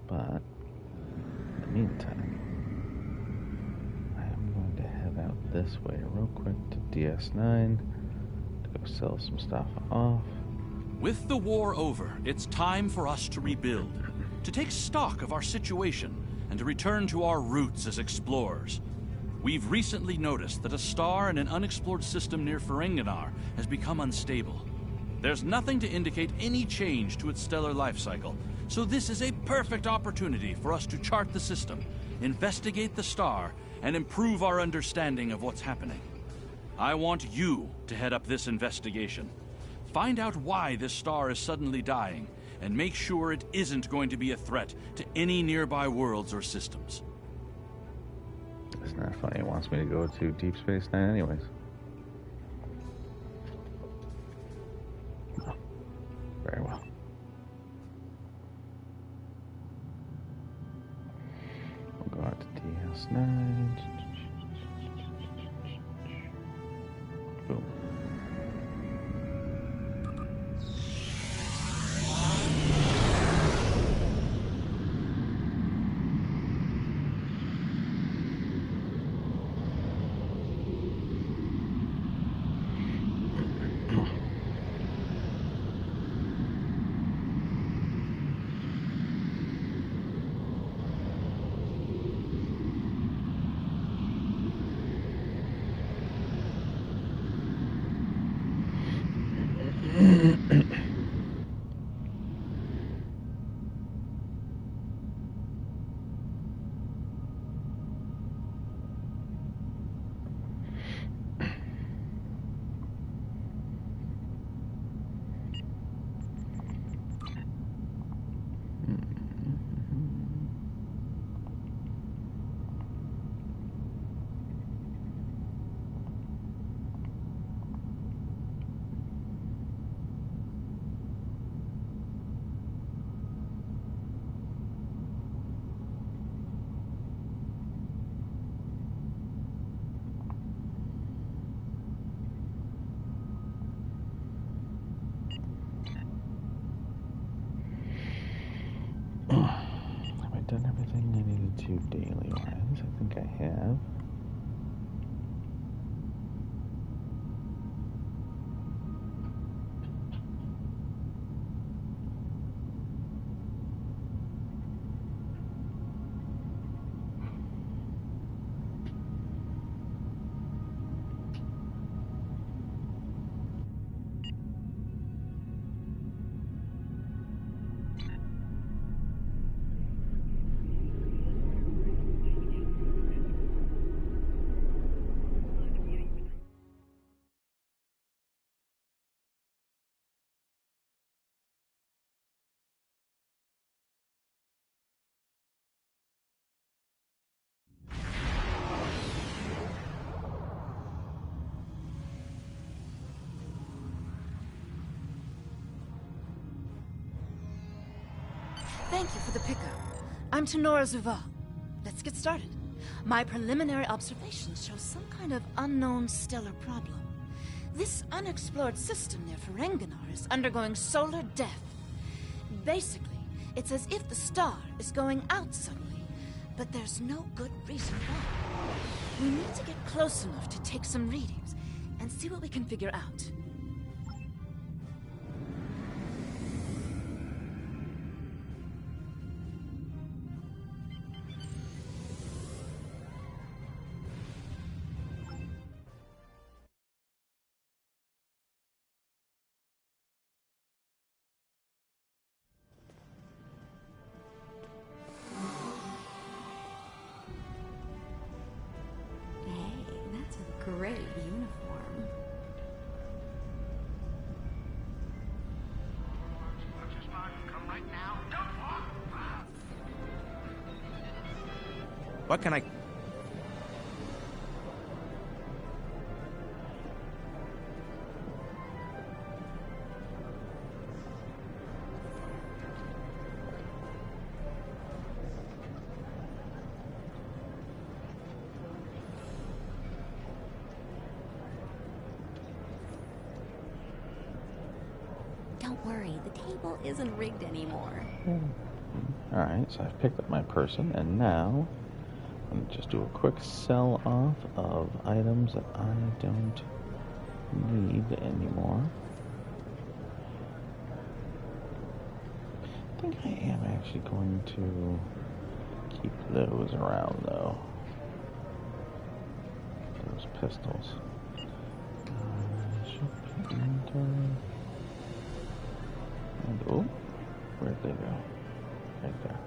But in the meantime, I am going to head out this way real quick to DS9 to go sell some stuff off. With the war over, it's time for us to rebuild, to take stock of our situation, and to return to our roots as explorers. We've recently noticed that a star in an unexplored system near Ferenginar has become unstable. There's nothing to indicate any change to its stellar life cycle, so this is a perfect opportunity for us to chart the system, investigate the star, and improve our understanding of what's happening. I want you to head up this investigation. Find out why this star is suddenly dying, and make sure it isn't going to be a threat to any nearby worlds or systems. It's not funny. It wants me to go to Deep Space Nine anyways. Oh, very well. We'll go out to DS9. Boom. Have I done everything I needed to daily-wise? I think I have. Thank you for the pickup. I'm Tenora Zuval. Let's get started. My preliminary observations show some kind of unknown stellar problem. This unexplored system near Ferenginar is undergoing solar death. Basically, it's as if the star is going out suddenly, but there's no good reason why. We need to get close enough to take some readings and see what we can figure out. Great uniform. What can I... Don't worry, the table isn't rigged anymore. Alright, so I've picked up my person, and now I'm going to just do a quick sell off of items that I don't need anymore. I think I am actually going to keep those around, though. Those pistols. And, oh, where'd they go? Right there.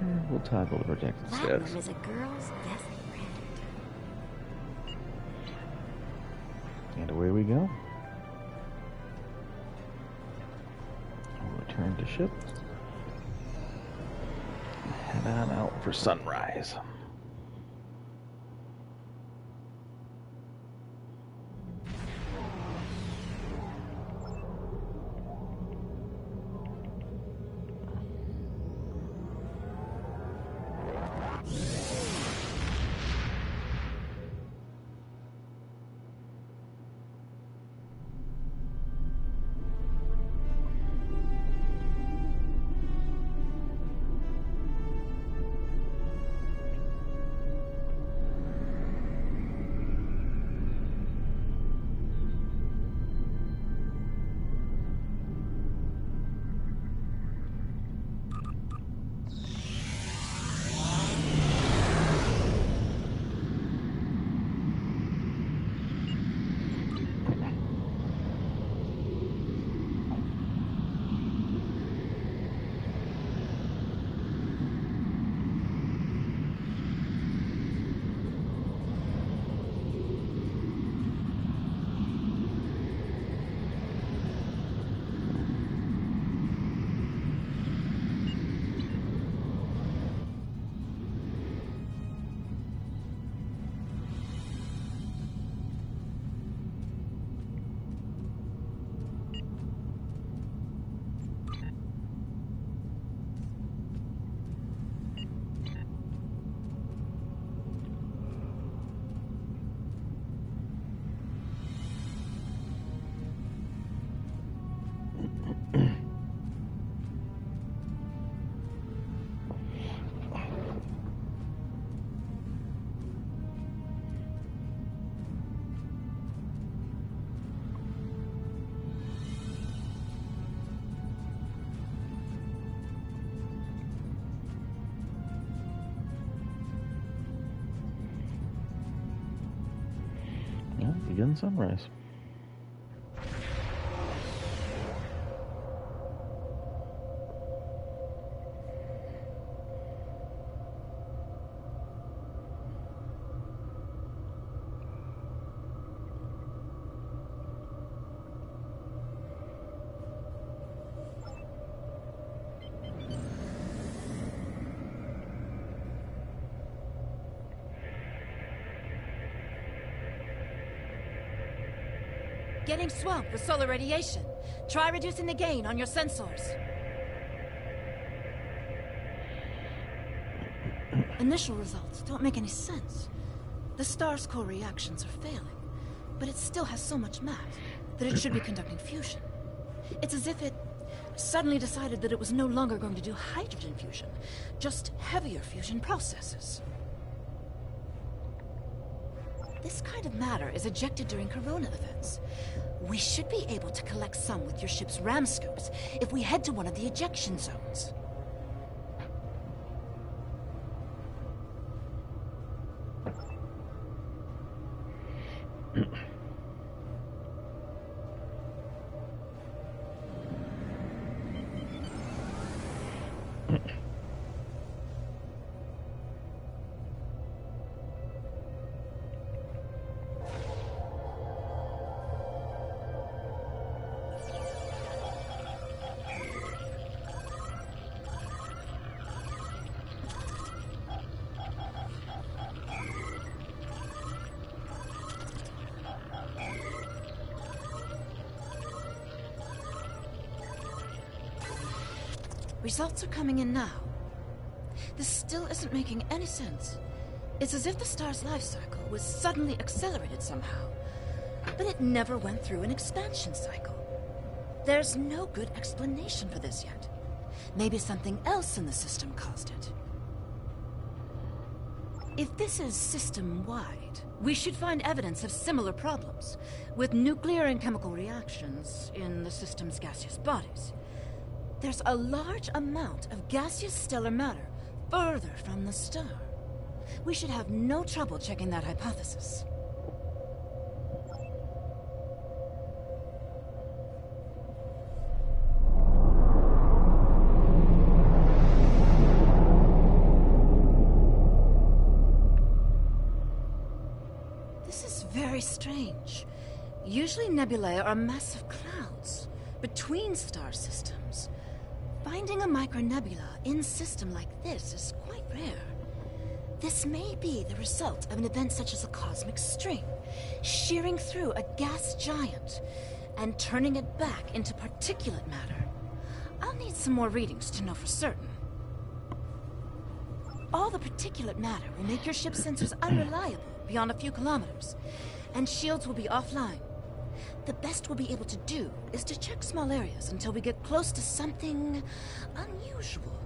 And we'll toggle the projected status. Platinum is a girl's best friend. And away we go. We'll return to ship. Head on out for sunrise. Begin sunrise. Getting swamped with solar radiation. Try reducing the gain on your sensors. Initial results don't make any sense. The star's core reactions are failing, but it still has so much mass that it should be conducting fusion. It's as if it suddenly decided that it was no longer going to do hydrogen fusion, just heavier fusion processes. This kind of matter is ejected during corona events. We should be able to collect some with your ship's ram scopes if we head to one of the ejection zones. Results are coming in now. This still isn't making any sense. It's as if the star's life cycle was suddenly accelerated somehow, but it never went through an expansion cycle. There's no good explanation for this yet. Maybe something else in the system caused it. If this is system-wide, we should find evidence of similar problems, with nuclear and chemical reactions in the system's gaseous bodies. There's a large amount of gaseous stellar matter further from the star. We should have no trouble checking that hypothesis. This is very strange. Usually nebulae are massive clouds between star systems. Finding a micronebula in a system like this is quite rare. This may be the result of an event such as a cosmic string, shearing through a gas giant and turning it back into particulate matter. I'll need some more readings to know for certain. All the particulate matter will make your ship's sensors unreliable beyond a few kilometers, and shields will be offline. The best we'll be able to do is to check small areas until we get close to something unusual.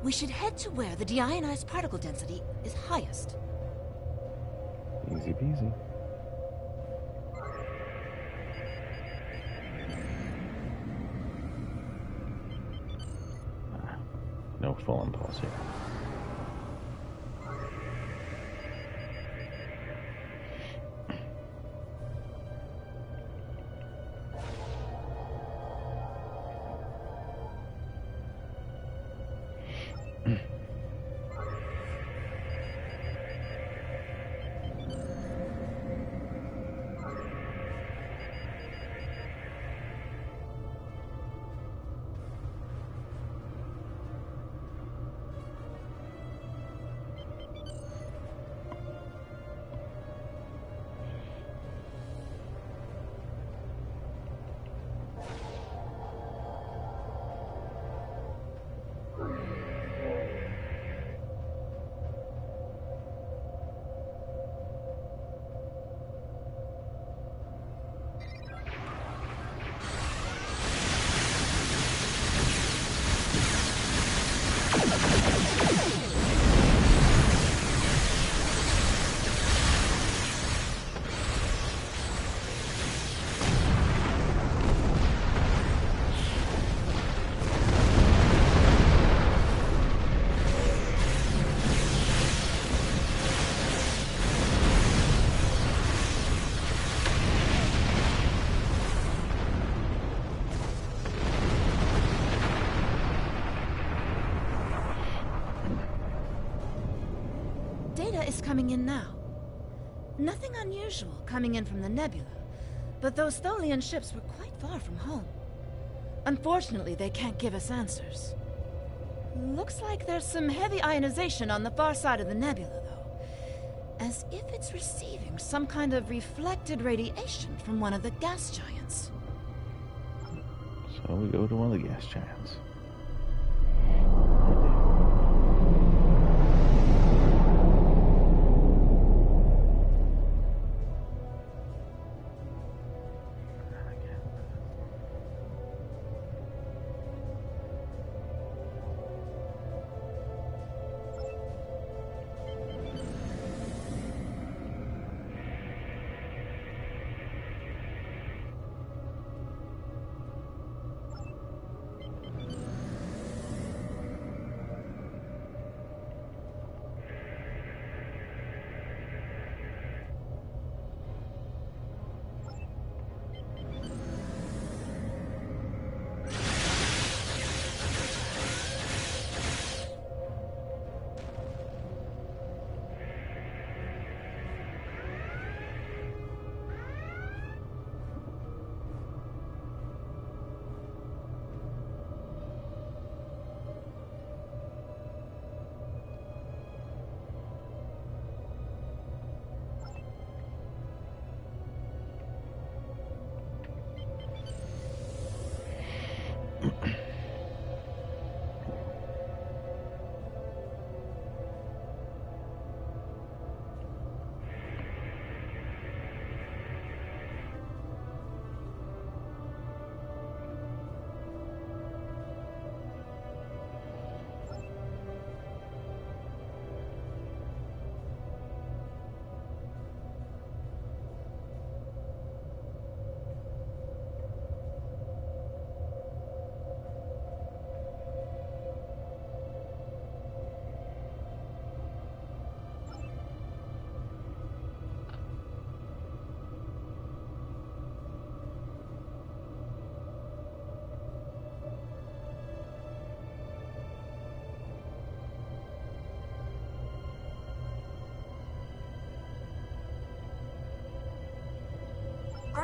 We should head to where the deionized particle density is highest. Easy peasy. No full impulse here. Data is coming in now. Nothing unusual coming in from the nebula, but those Tholian ships were quite far from home. Unfortunately, they can't give us answers. Looks like there's some heavy ionization on the far side of the nebula, though. As if it's receiving some kind of reflected radiation from one of the gas giants. So we go to one of the gas giants.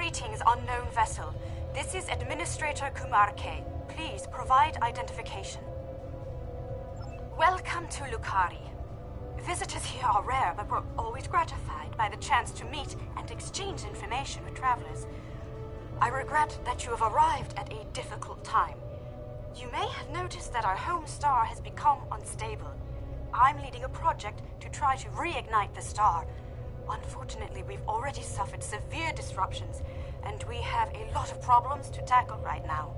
Greetings, unknown vessel. This is Administrator Kumarke. Please provide identification. Welcome to Lukari. Visitors here are rare, but we're always gratified by the chance to meet and exchange information with travelers. I regret that you have arrived at a difficult time. You may have noticed that our home star has become unstable. I'm leading a project to try to reignite the star. Unfortunately, we've already suffered severe disruptions, and we have a lot of problems to tackle right now.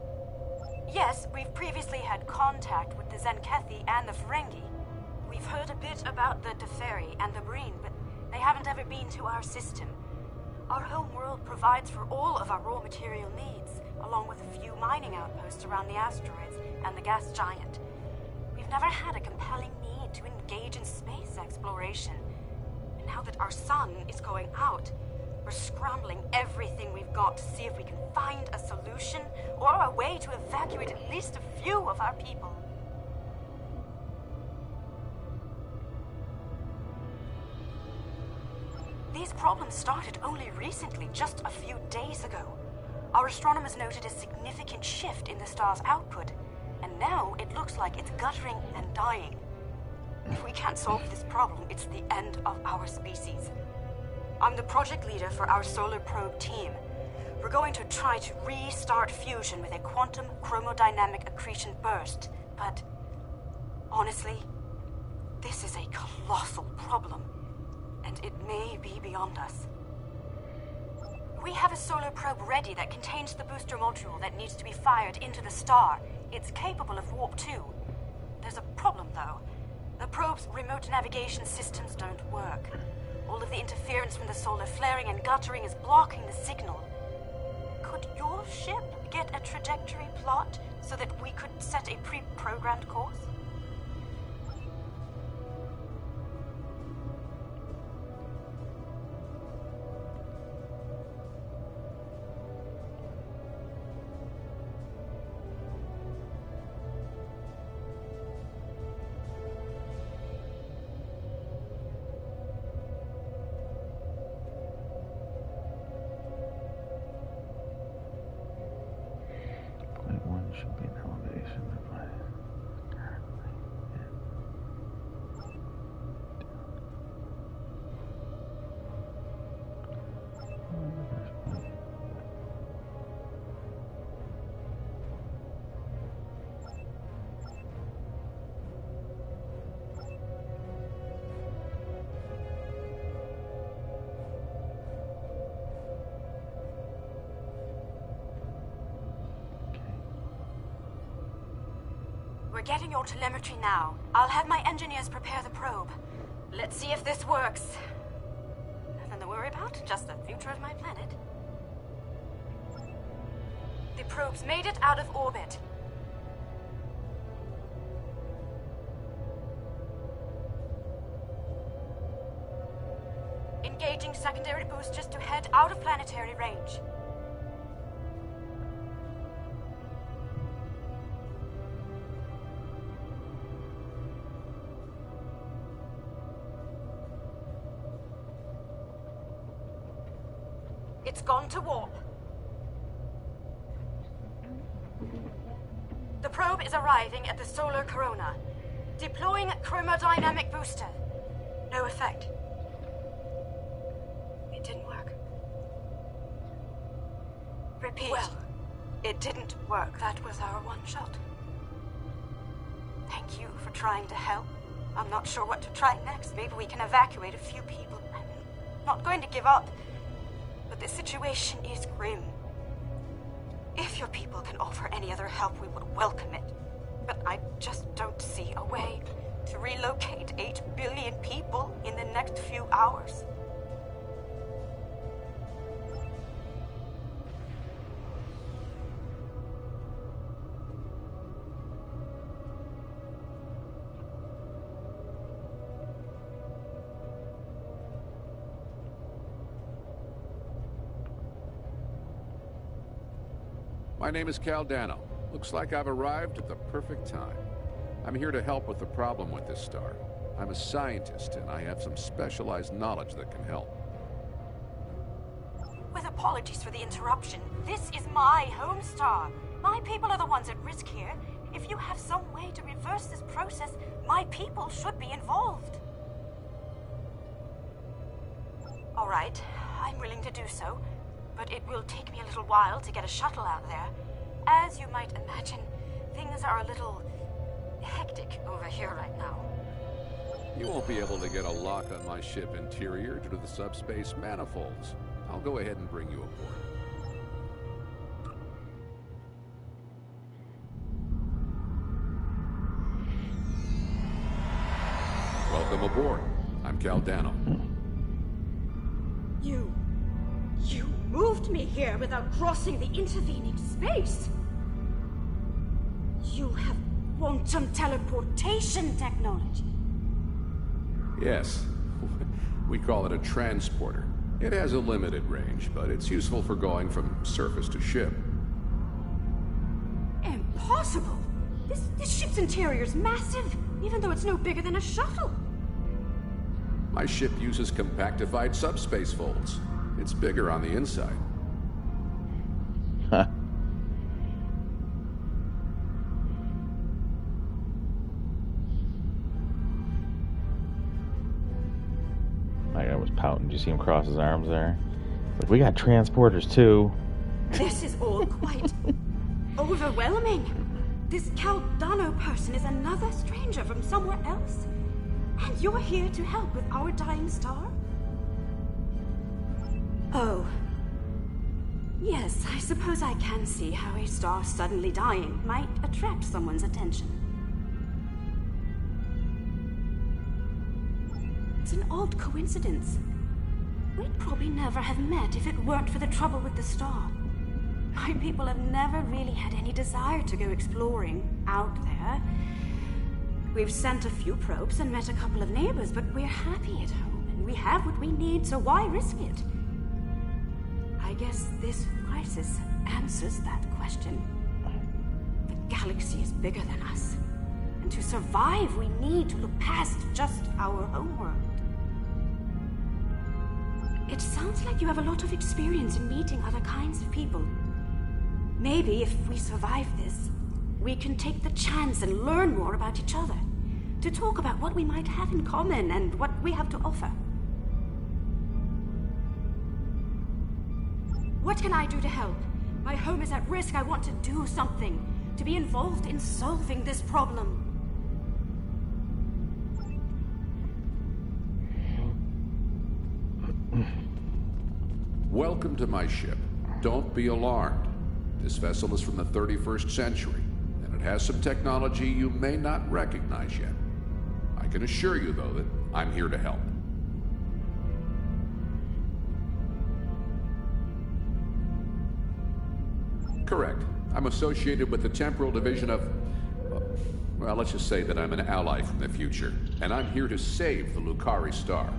Yes, we've previously had contact with the Zenkethi and the Ferengi. We've heard a bit about the Teferi and the Marine, but they haven't ever been to our system. Our home world provides for all of our raw material needs, along with a few mining outposts around the asteroids and the gas giant. We've never had a compelling need to engage in space exploration. And now that our sun is going out, we're scrambling everything we've got to see if we can find a solution or a way to evacuate at least a few of our people. These problems started only recently, just a few days ago. Our astronomers noted a significant shift in the star's output, and now it looks like it's guttering and dying. If we can't solve this problem, it's the end of our species. I'm the project leader for our solar probe team. We're going to try to restart fusion with a quantum chromodynamic accretion burst, but honestly, this is a colossal problem, and it may be beyond us. We have a solar probe ready that contains the booster module that needs to be fired into the star. It's capable of warp 2. There's a problem, though. The probe's remote navigation systems don't work. All of the interference from the solar flaring and guttering is blocking the signal. Could your ship get a trajectory plot so that we could set a pre-programmed course? Should be an elevation device. We're getting your telemetry now. I'll have my engineers prepare the probe. Let's see if this works. Nothing to worry about, just the future of my planet. The probe's made it out of orbit. Engaging secondary boosters to head out of planetary range. It's gone to warp. The probe is arriving at the solar corona. Deploying chromodynamic booster. No effect. It didn't work. Repeat. Well, it didn't work. That was our one shot. Thank you for trying to help. I'm not sure what to try next. Maybe we can evacuate a few people. I'm not going to give up. But the situation is grim. If your people can offer any other help, we would welcome it. But I just don't see a way to relocate 8 billion people in the next few hours. My name is Caldano. Looks like I've arrived at the perfect time. I'm here to help with the problem with this star. I'm a scientist, and I have some specialized knowledge that can help. With apologies for the interruption, this is my home star. My people are the ones at risk here. If you have some way to reverse this process, my people should be involved. All right, I'm willing to do so, but it will take me a little while to get a shuttle out there. As you might imagine, things are a little hectic over here right now. You won't be able to get a lock on my ship interior due to the subspace manifolds. I'll go ahead and bring you aboard. Welcome aboard. I'm Caldano. You moved me here without crossing the intervening space. You have quantum teleportation technology. Yes. We call it a transporter. It has a limited range, but it's useful for going from surface to ship. Impossible! This ship's interior is massive, even though it's no bigger than a shuttle. My ship uses compactified subspace folds. It's bigger on the inside. Huh. My guy was pouting. Did you see him cross his arms there? Like, we got transporters too. This is all quite overwhelming. This Caldano person is another stranger from somewhere else. And you're here to help with our dying star? Oh. Yes, I suppose I can see how a star suddenly dying might attract someone's attention. It's an odd coincidence. We'd probably never have met if it weren't for the trouble with the star. My people have never really had any desire to go exploring out there. We've sent a few probes and met a couple of neighbors, but we're happy at home, and we have what we need, so why risk it? I guess this crisis answers that question. The galaxy is bigger than us, and to survive, we need to look past just our homeworld. It sounds like you have a lot of experience in meeting other kinds of people. Maybe if we survive this, we can take the chance and learn more about each other, to talk about what we might have in common and what we have to offer. What can I do to help? My home is at risk. I want to do something, to be involved in solving this problem. Welcome to my ship. Don't be alarmed. This vessel is from the 31st century, and it has some technology you may not recognize yet. I can assure you, though, that I'm here to help. Correct. I'm associated with the Temporal Division of... well, let's just say that I'm an ally from the future, and I'm here to save the Lucari Star.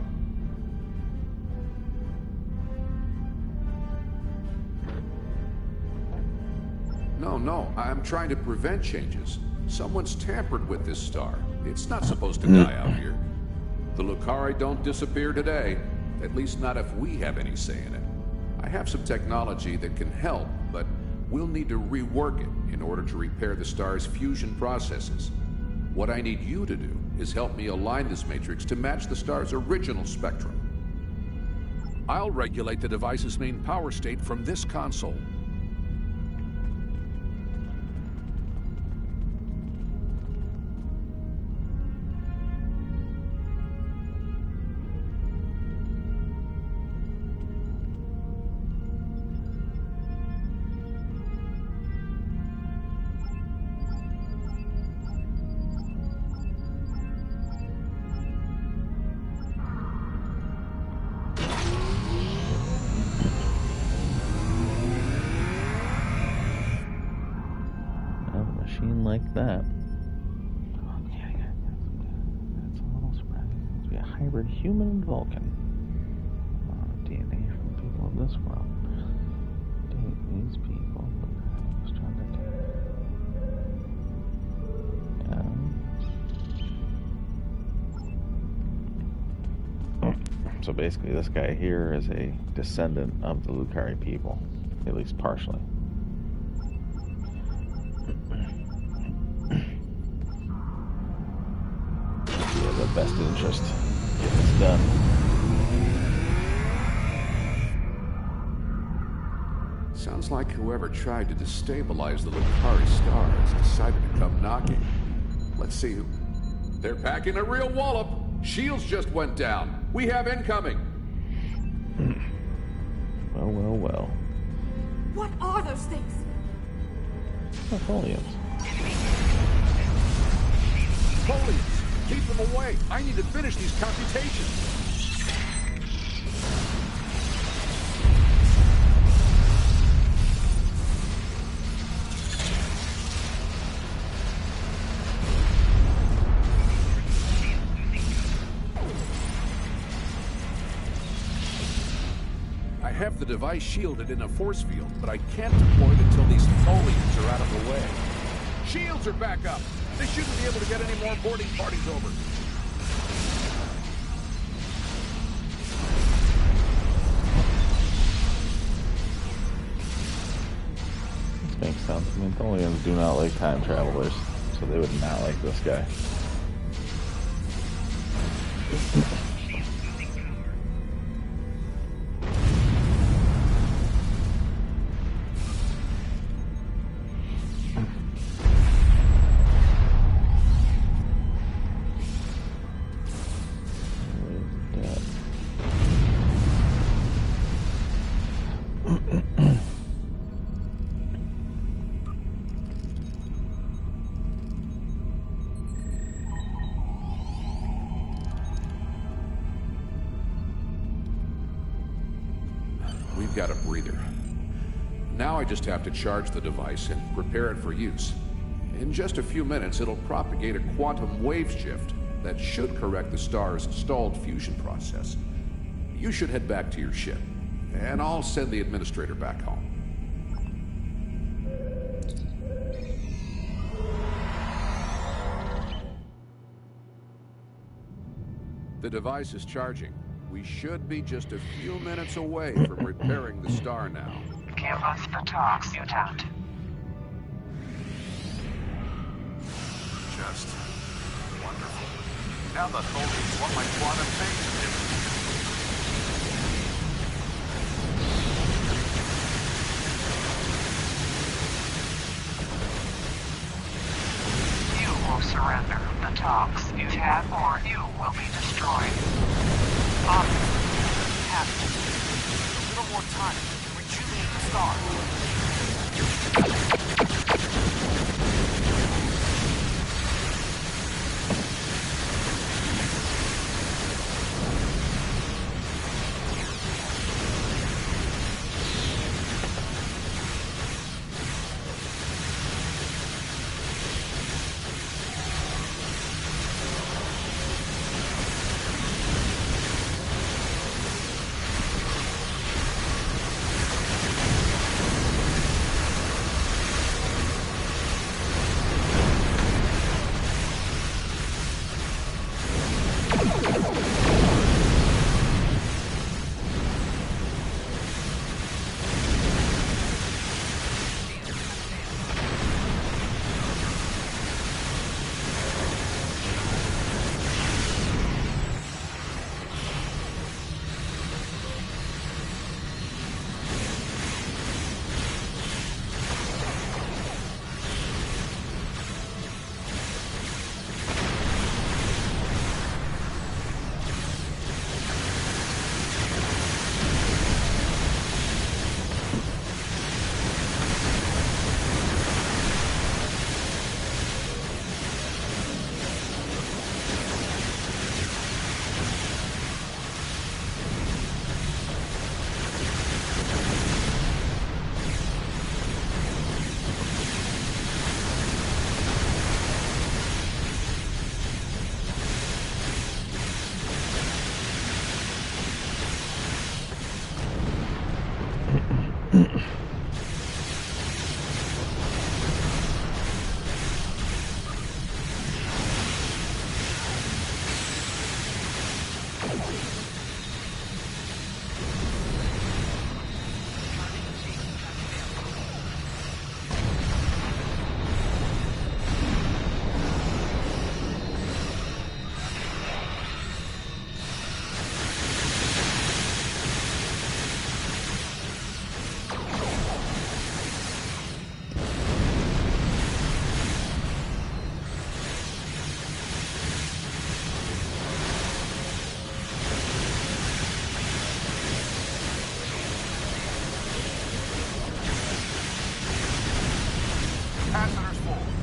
No, I'm trying to prevent changes. Someone's tampered with this star. It's not supposed to die out here. The Lucari don't disappear today, at least not if we have any say in it. I have some technology that can help, but we'll need to rework it in order to repair the star's fusion processes. What I need you to do is help me align this matrix to match the star's original spectrum. I'll regulate the device's main power state from this console. Like that. Okay, that's a little surprising. It must be a hybrid human and Vulcan. DNA from the people of this world. Date these people. Just trying to do. So basically, this guy here is a descendant of the Lucari people, at least partially. We have the best interest. Get this done. Sounds like whoever tried to destabilize the Lucari star has decided to come knocking. Let's see who... They're packing a real wallop. Shields just went down. We have incoming. Well. What are those things? Folians. Folians! Keep them away! I need to finish these computations! I have the device shielded in a force field, but I can't deploy it until these folians are out of the way. Shields are back up! They shouldn't be able to get any more boarding parties over. This makes sense. I mean, Tholians do not like time travelers, so they would not like this guy. We've got a breather. Now I just have to charge the device and prepare it for use. In just a few minutes, it'll propagate a quantum wave shift that should correct the star's stalled fusion process. You should head back to your ship, and I'll send the administrator back home. The device is charging. We should be just a few minutes away from repairing the star now. Give us the talks, mutant. Just wonderful. Now the Tholians want my quantum phase. You will surrender the talks, mutant, or you will be destroyed. Have a little more time to rejuvenate the star.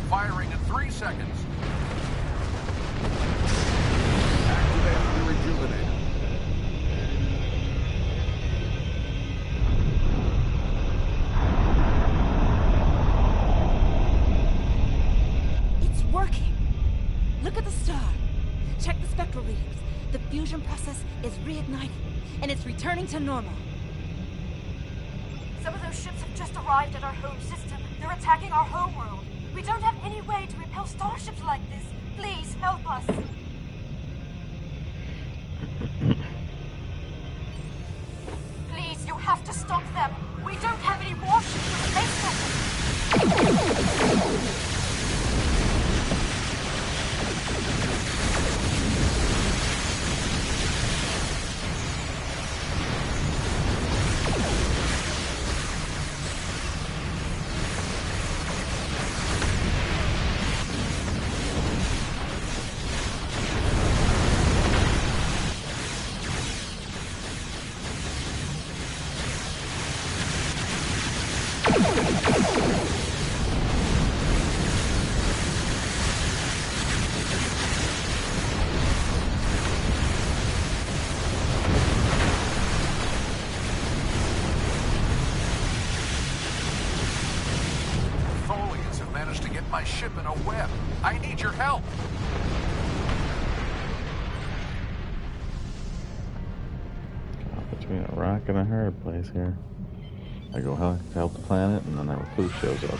firing in 3 seconds. Activate the rejuvenator. It's working. Look at the star. Check the spectral readings. The fusion process is reigniting, and it's returning to normal. Some of those ships have just arrived at our home system. They're attacking our homeworld. We don't have any way to repel starships like this. Please, help us. Please, you have to stop them. We don't have any warships to replace them. My ship in a web. I need your help. Caught between a rock and a hard place here. I go help the planet, and then our recluse shows up.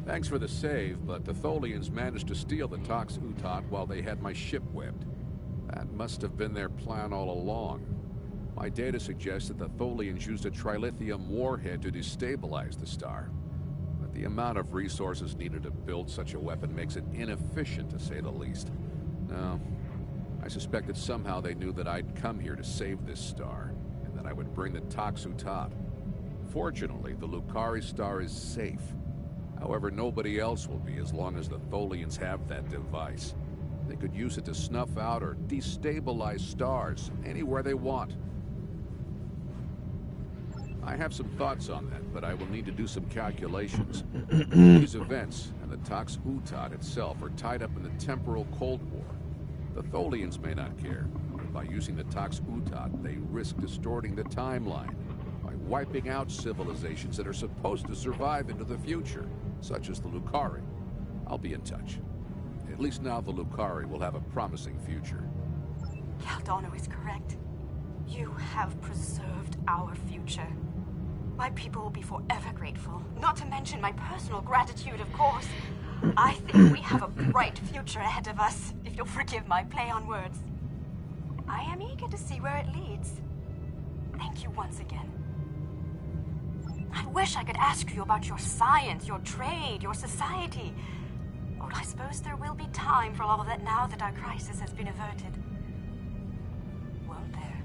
Thanks for the save, but the Tholians managed to steal the Tox Utot while they had my ship webbed. That must have been their plan all along. My data suggests that the Tholians used a trilithium warhead to destabilize the star. But the amount of resources needed to build such a weapon makes it inefficient, to say the least. No, I suspect that somehow they knew that I'd come here to save this star, and that I would bring the Tox Utot. Fortunately, the Lucari star is safe. However, nobody else will be as long as the Tholians have that device. They could use it to snuff out or destabilize stars anywhere they want. I have some thoughts on that, but I will need to do some calculations. These events and the Tox Utot itself are tied up in the temporal Cold War. The Tholians may not care, but by using the Tox Utot, they risk distorting the timeline by wiping out civilizations that are supposed to survive into the future, such as the Lucari. I'll be in touch. At least now the Lucari will have a promising future. Caldano is correct. You have preserved our future. My people will be forever grateful. Not to mention my personal gratitude, of course. I think we have a bright future ahead of us, if you'll forgive my play on words. I am eager to see where it leads. Thank you once again. I wish I could ask you about your science, your trade, your society. But I suppose there will be time for all of that now that our crisis has been averted. Won't there?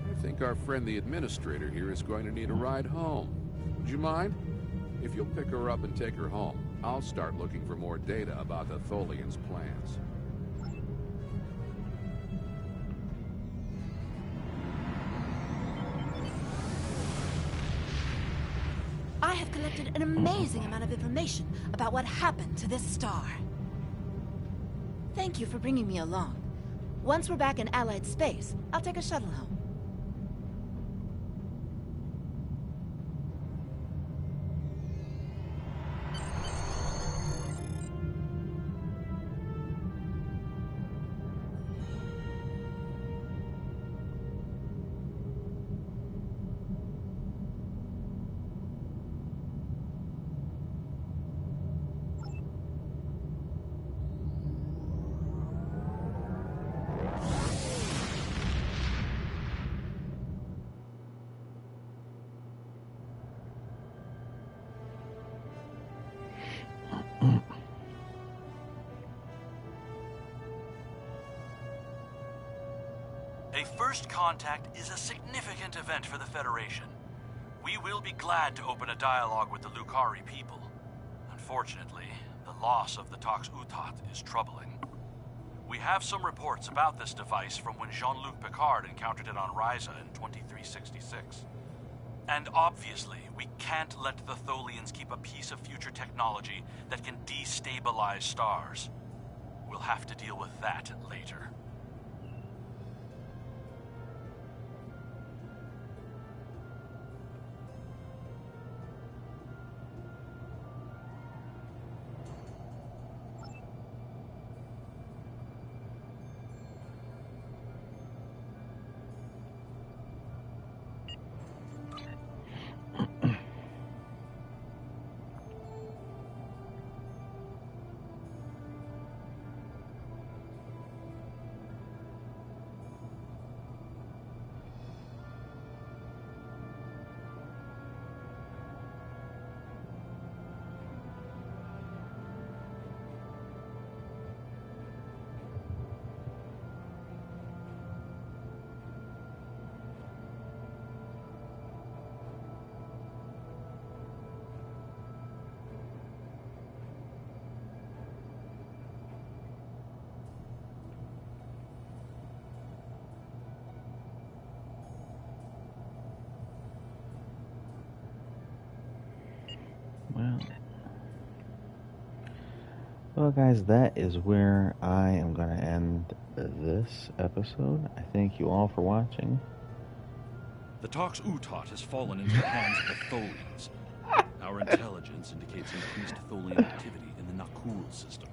I think our friend the administrator here is going to need a ride home. Would you mind? If you'll pick her up and take her home, I'll start looking for more data about the Tholians' plans. I have collected collected an amazing amount of information about what happened to this star. Thank you for bringing me along. Once we're back in Allied space, I'll take a shuttle home. A first contact is a significant event for the Federation. We will be glad to open a dialogue with the Lukari people. Unfortunately, the loss of the Tox Utat is troubling. We have some reports about this device from when Jean-Luc Picard encountered it on Ryza in 2366. And obviously, we can't let the Tholians keep a piece of future technology that can destabilize stars. We'll have to deal with that later. Well, guys, that is where I am going to end this episode. I thank you all for watching. The Tox Utat has fallen into the hands of the Tholians. Our intelligence indicates increased Tholian activity in the Nakul system.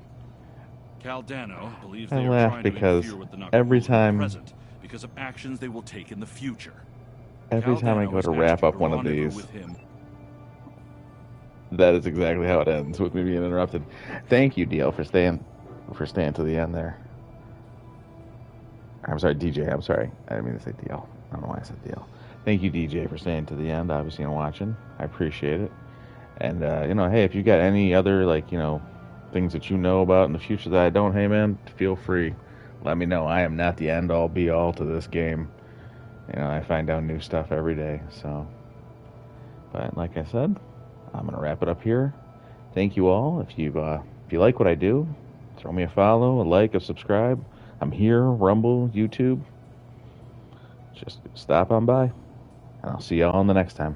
Caldano believes they are trying to interfere with the Nakul every time, present because of actions they will take in the future. Every time I go to wrap up one of these, that is exactly how it ends, with me being interrupted. Thank you, DL, for staying to the end there. I'm sorry, DJ. I'm sorry. I didn't mean to say DL. I don't know why I said DL. Thank you, DJ, for staying to the end, obviously, and watching. I appreciate it. And, hey, if you got any other, things that you know about in the future that I don't, hey, man, feel free. Let me know. I am not the end-all, be-all to this game. I find out new stuff every day, so. But, like I said, I'm going to wrap it up here. Thank you all. If you like what I do, throw me a follow, a like, a subscribe. I'm here, Rumble, YouTube. Just stop on by, and I'll see y'all on the next time.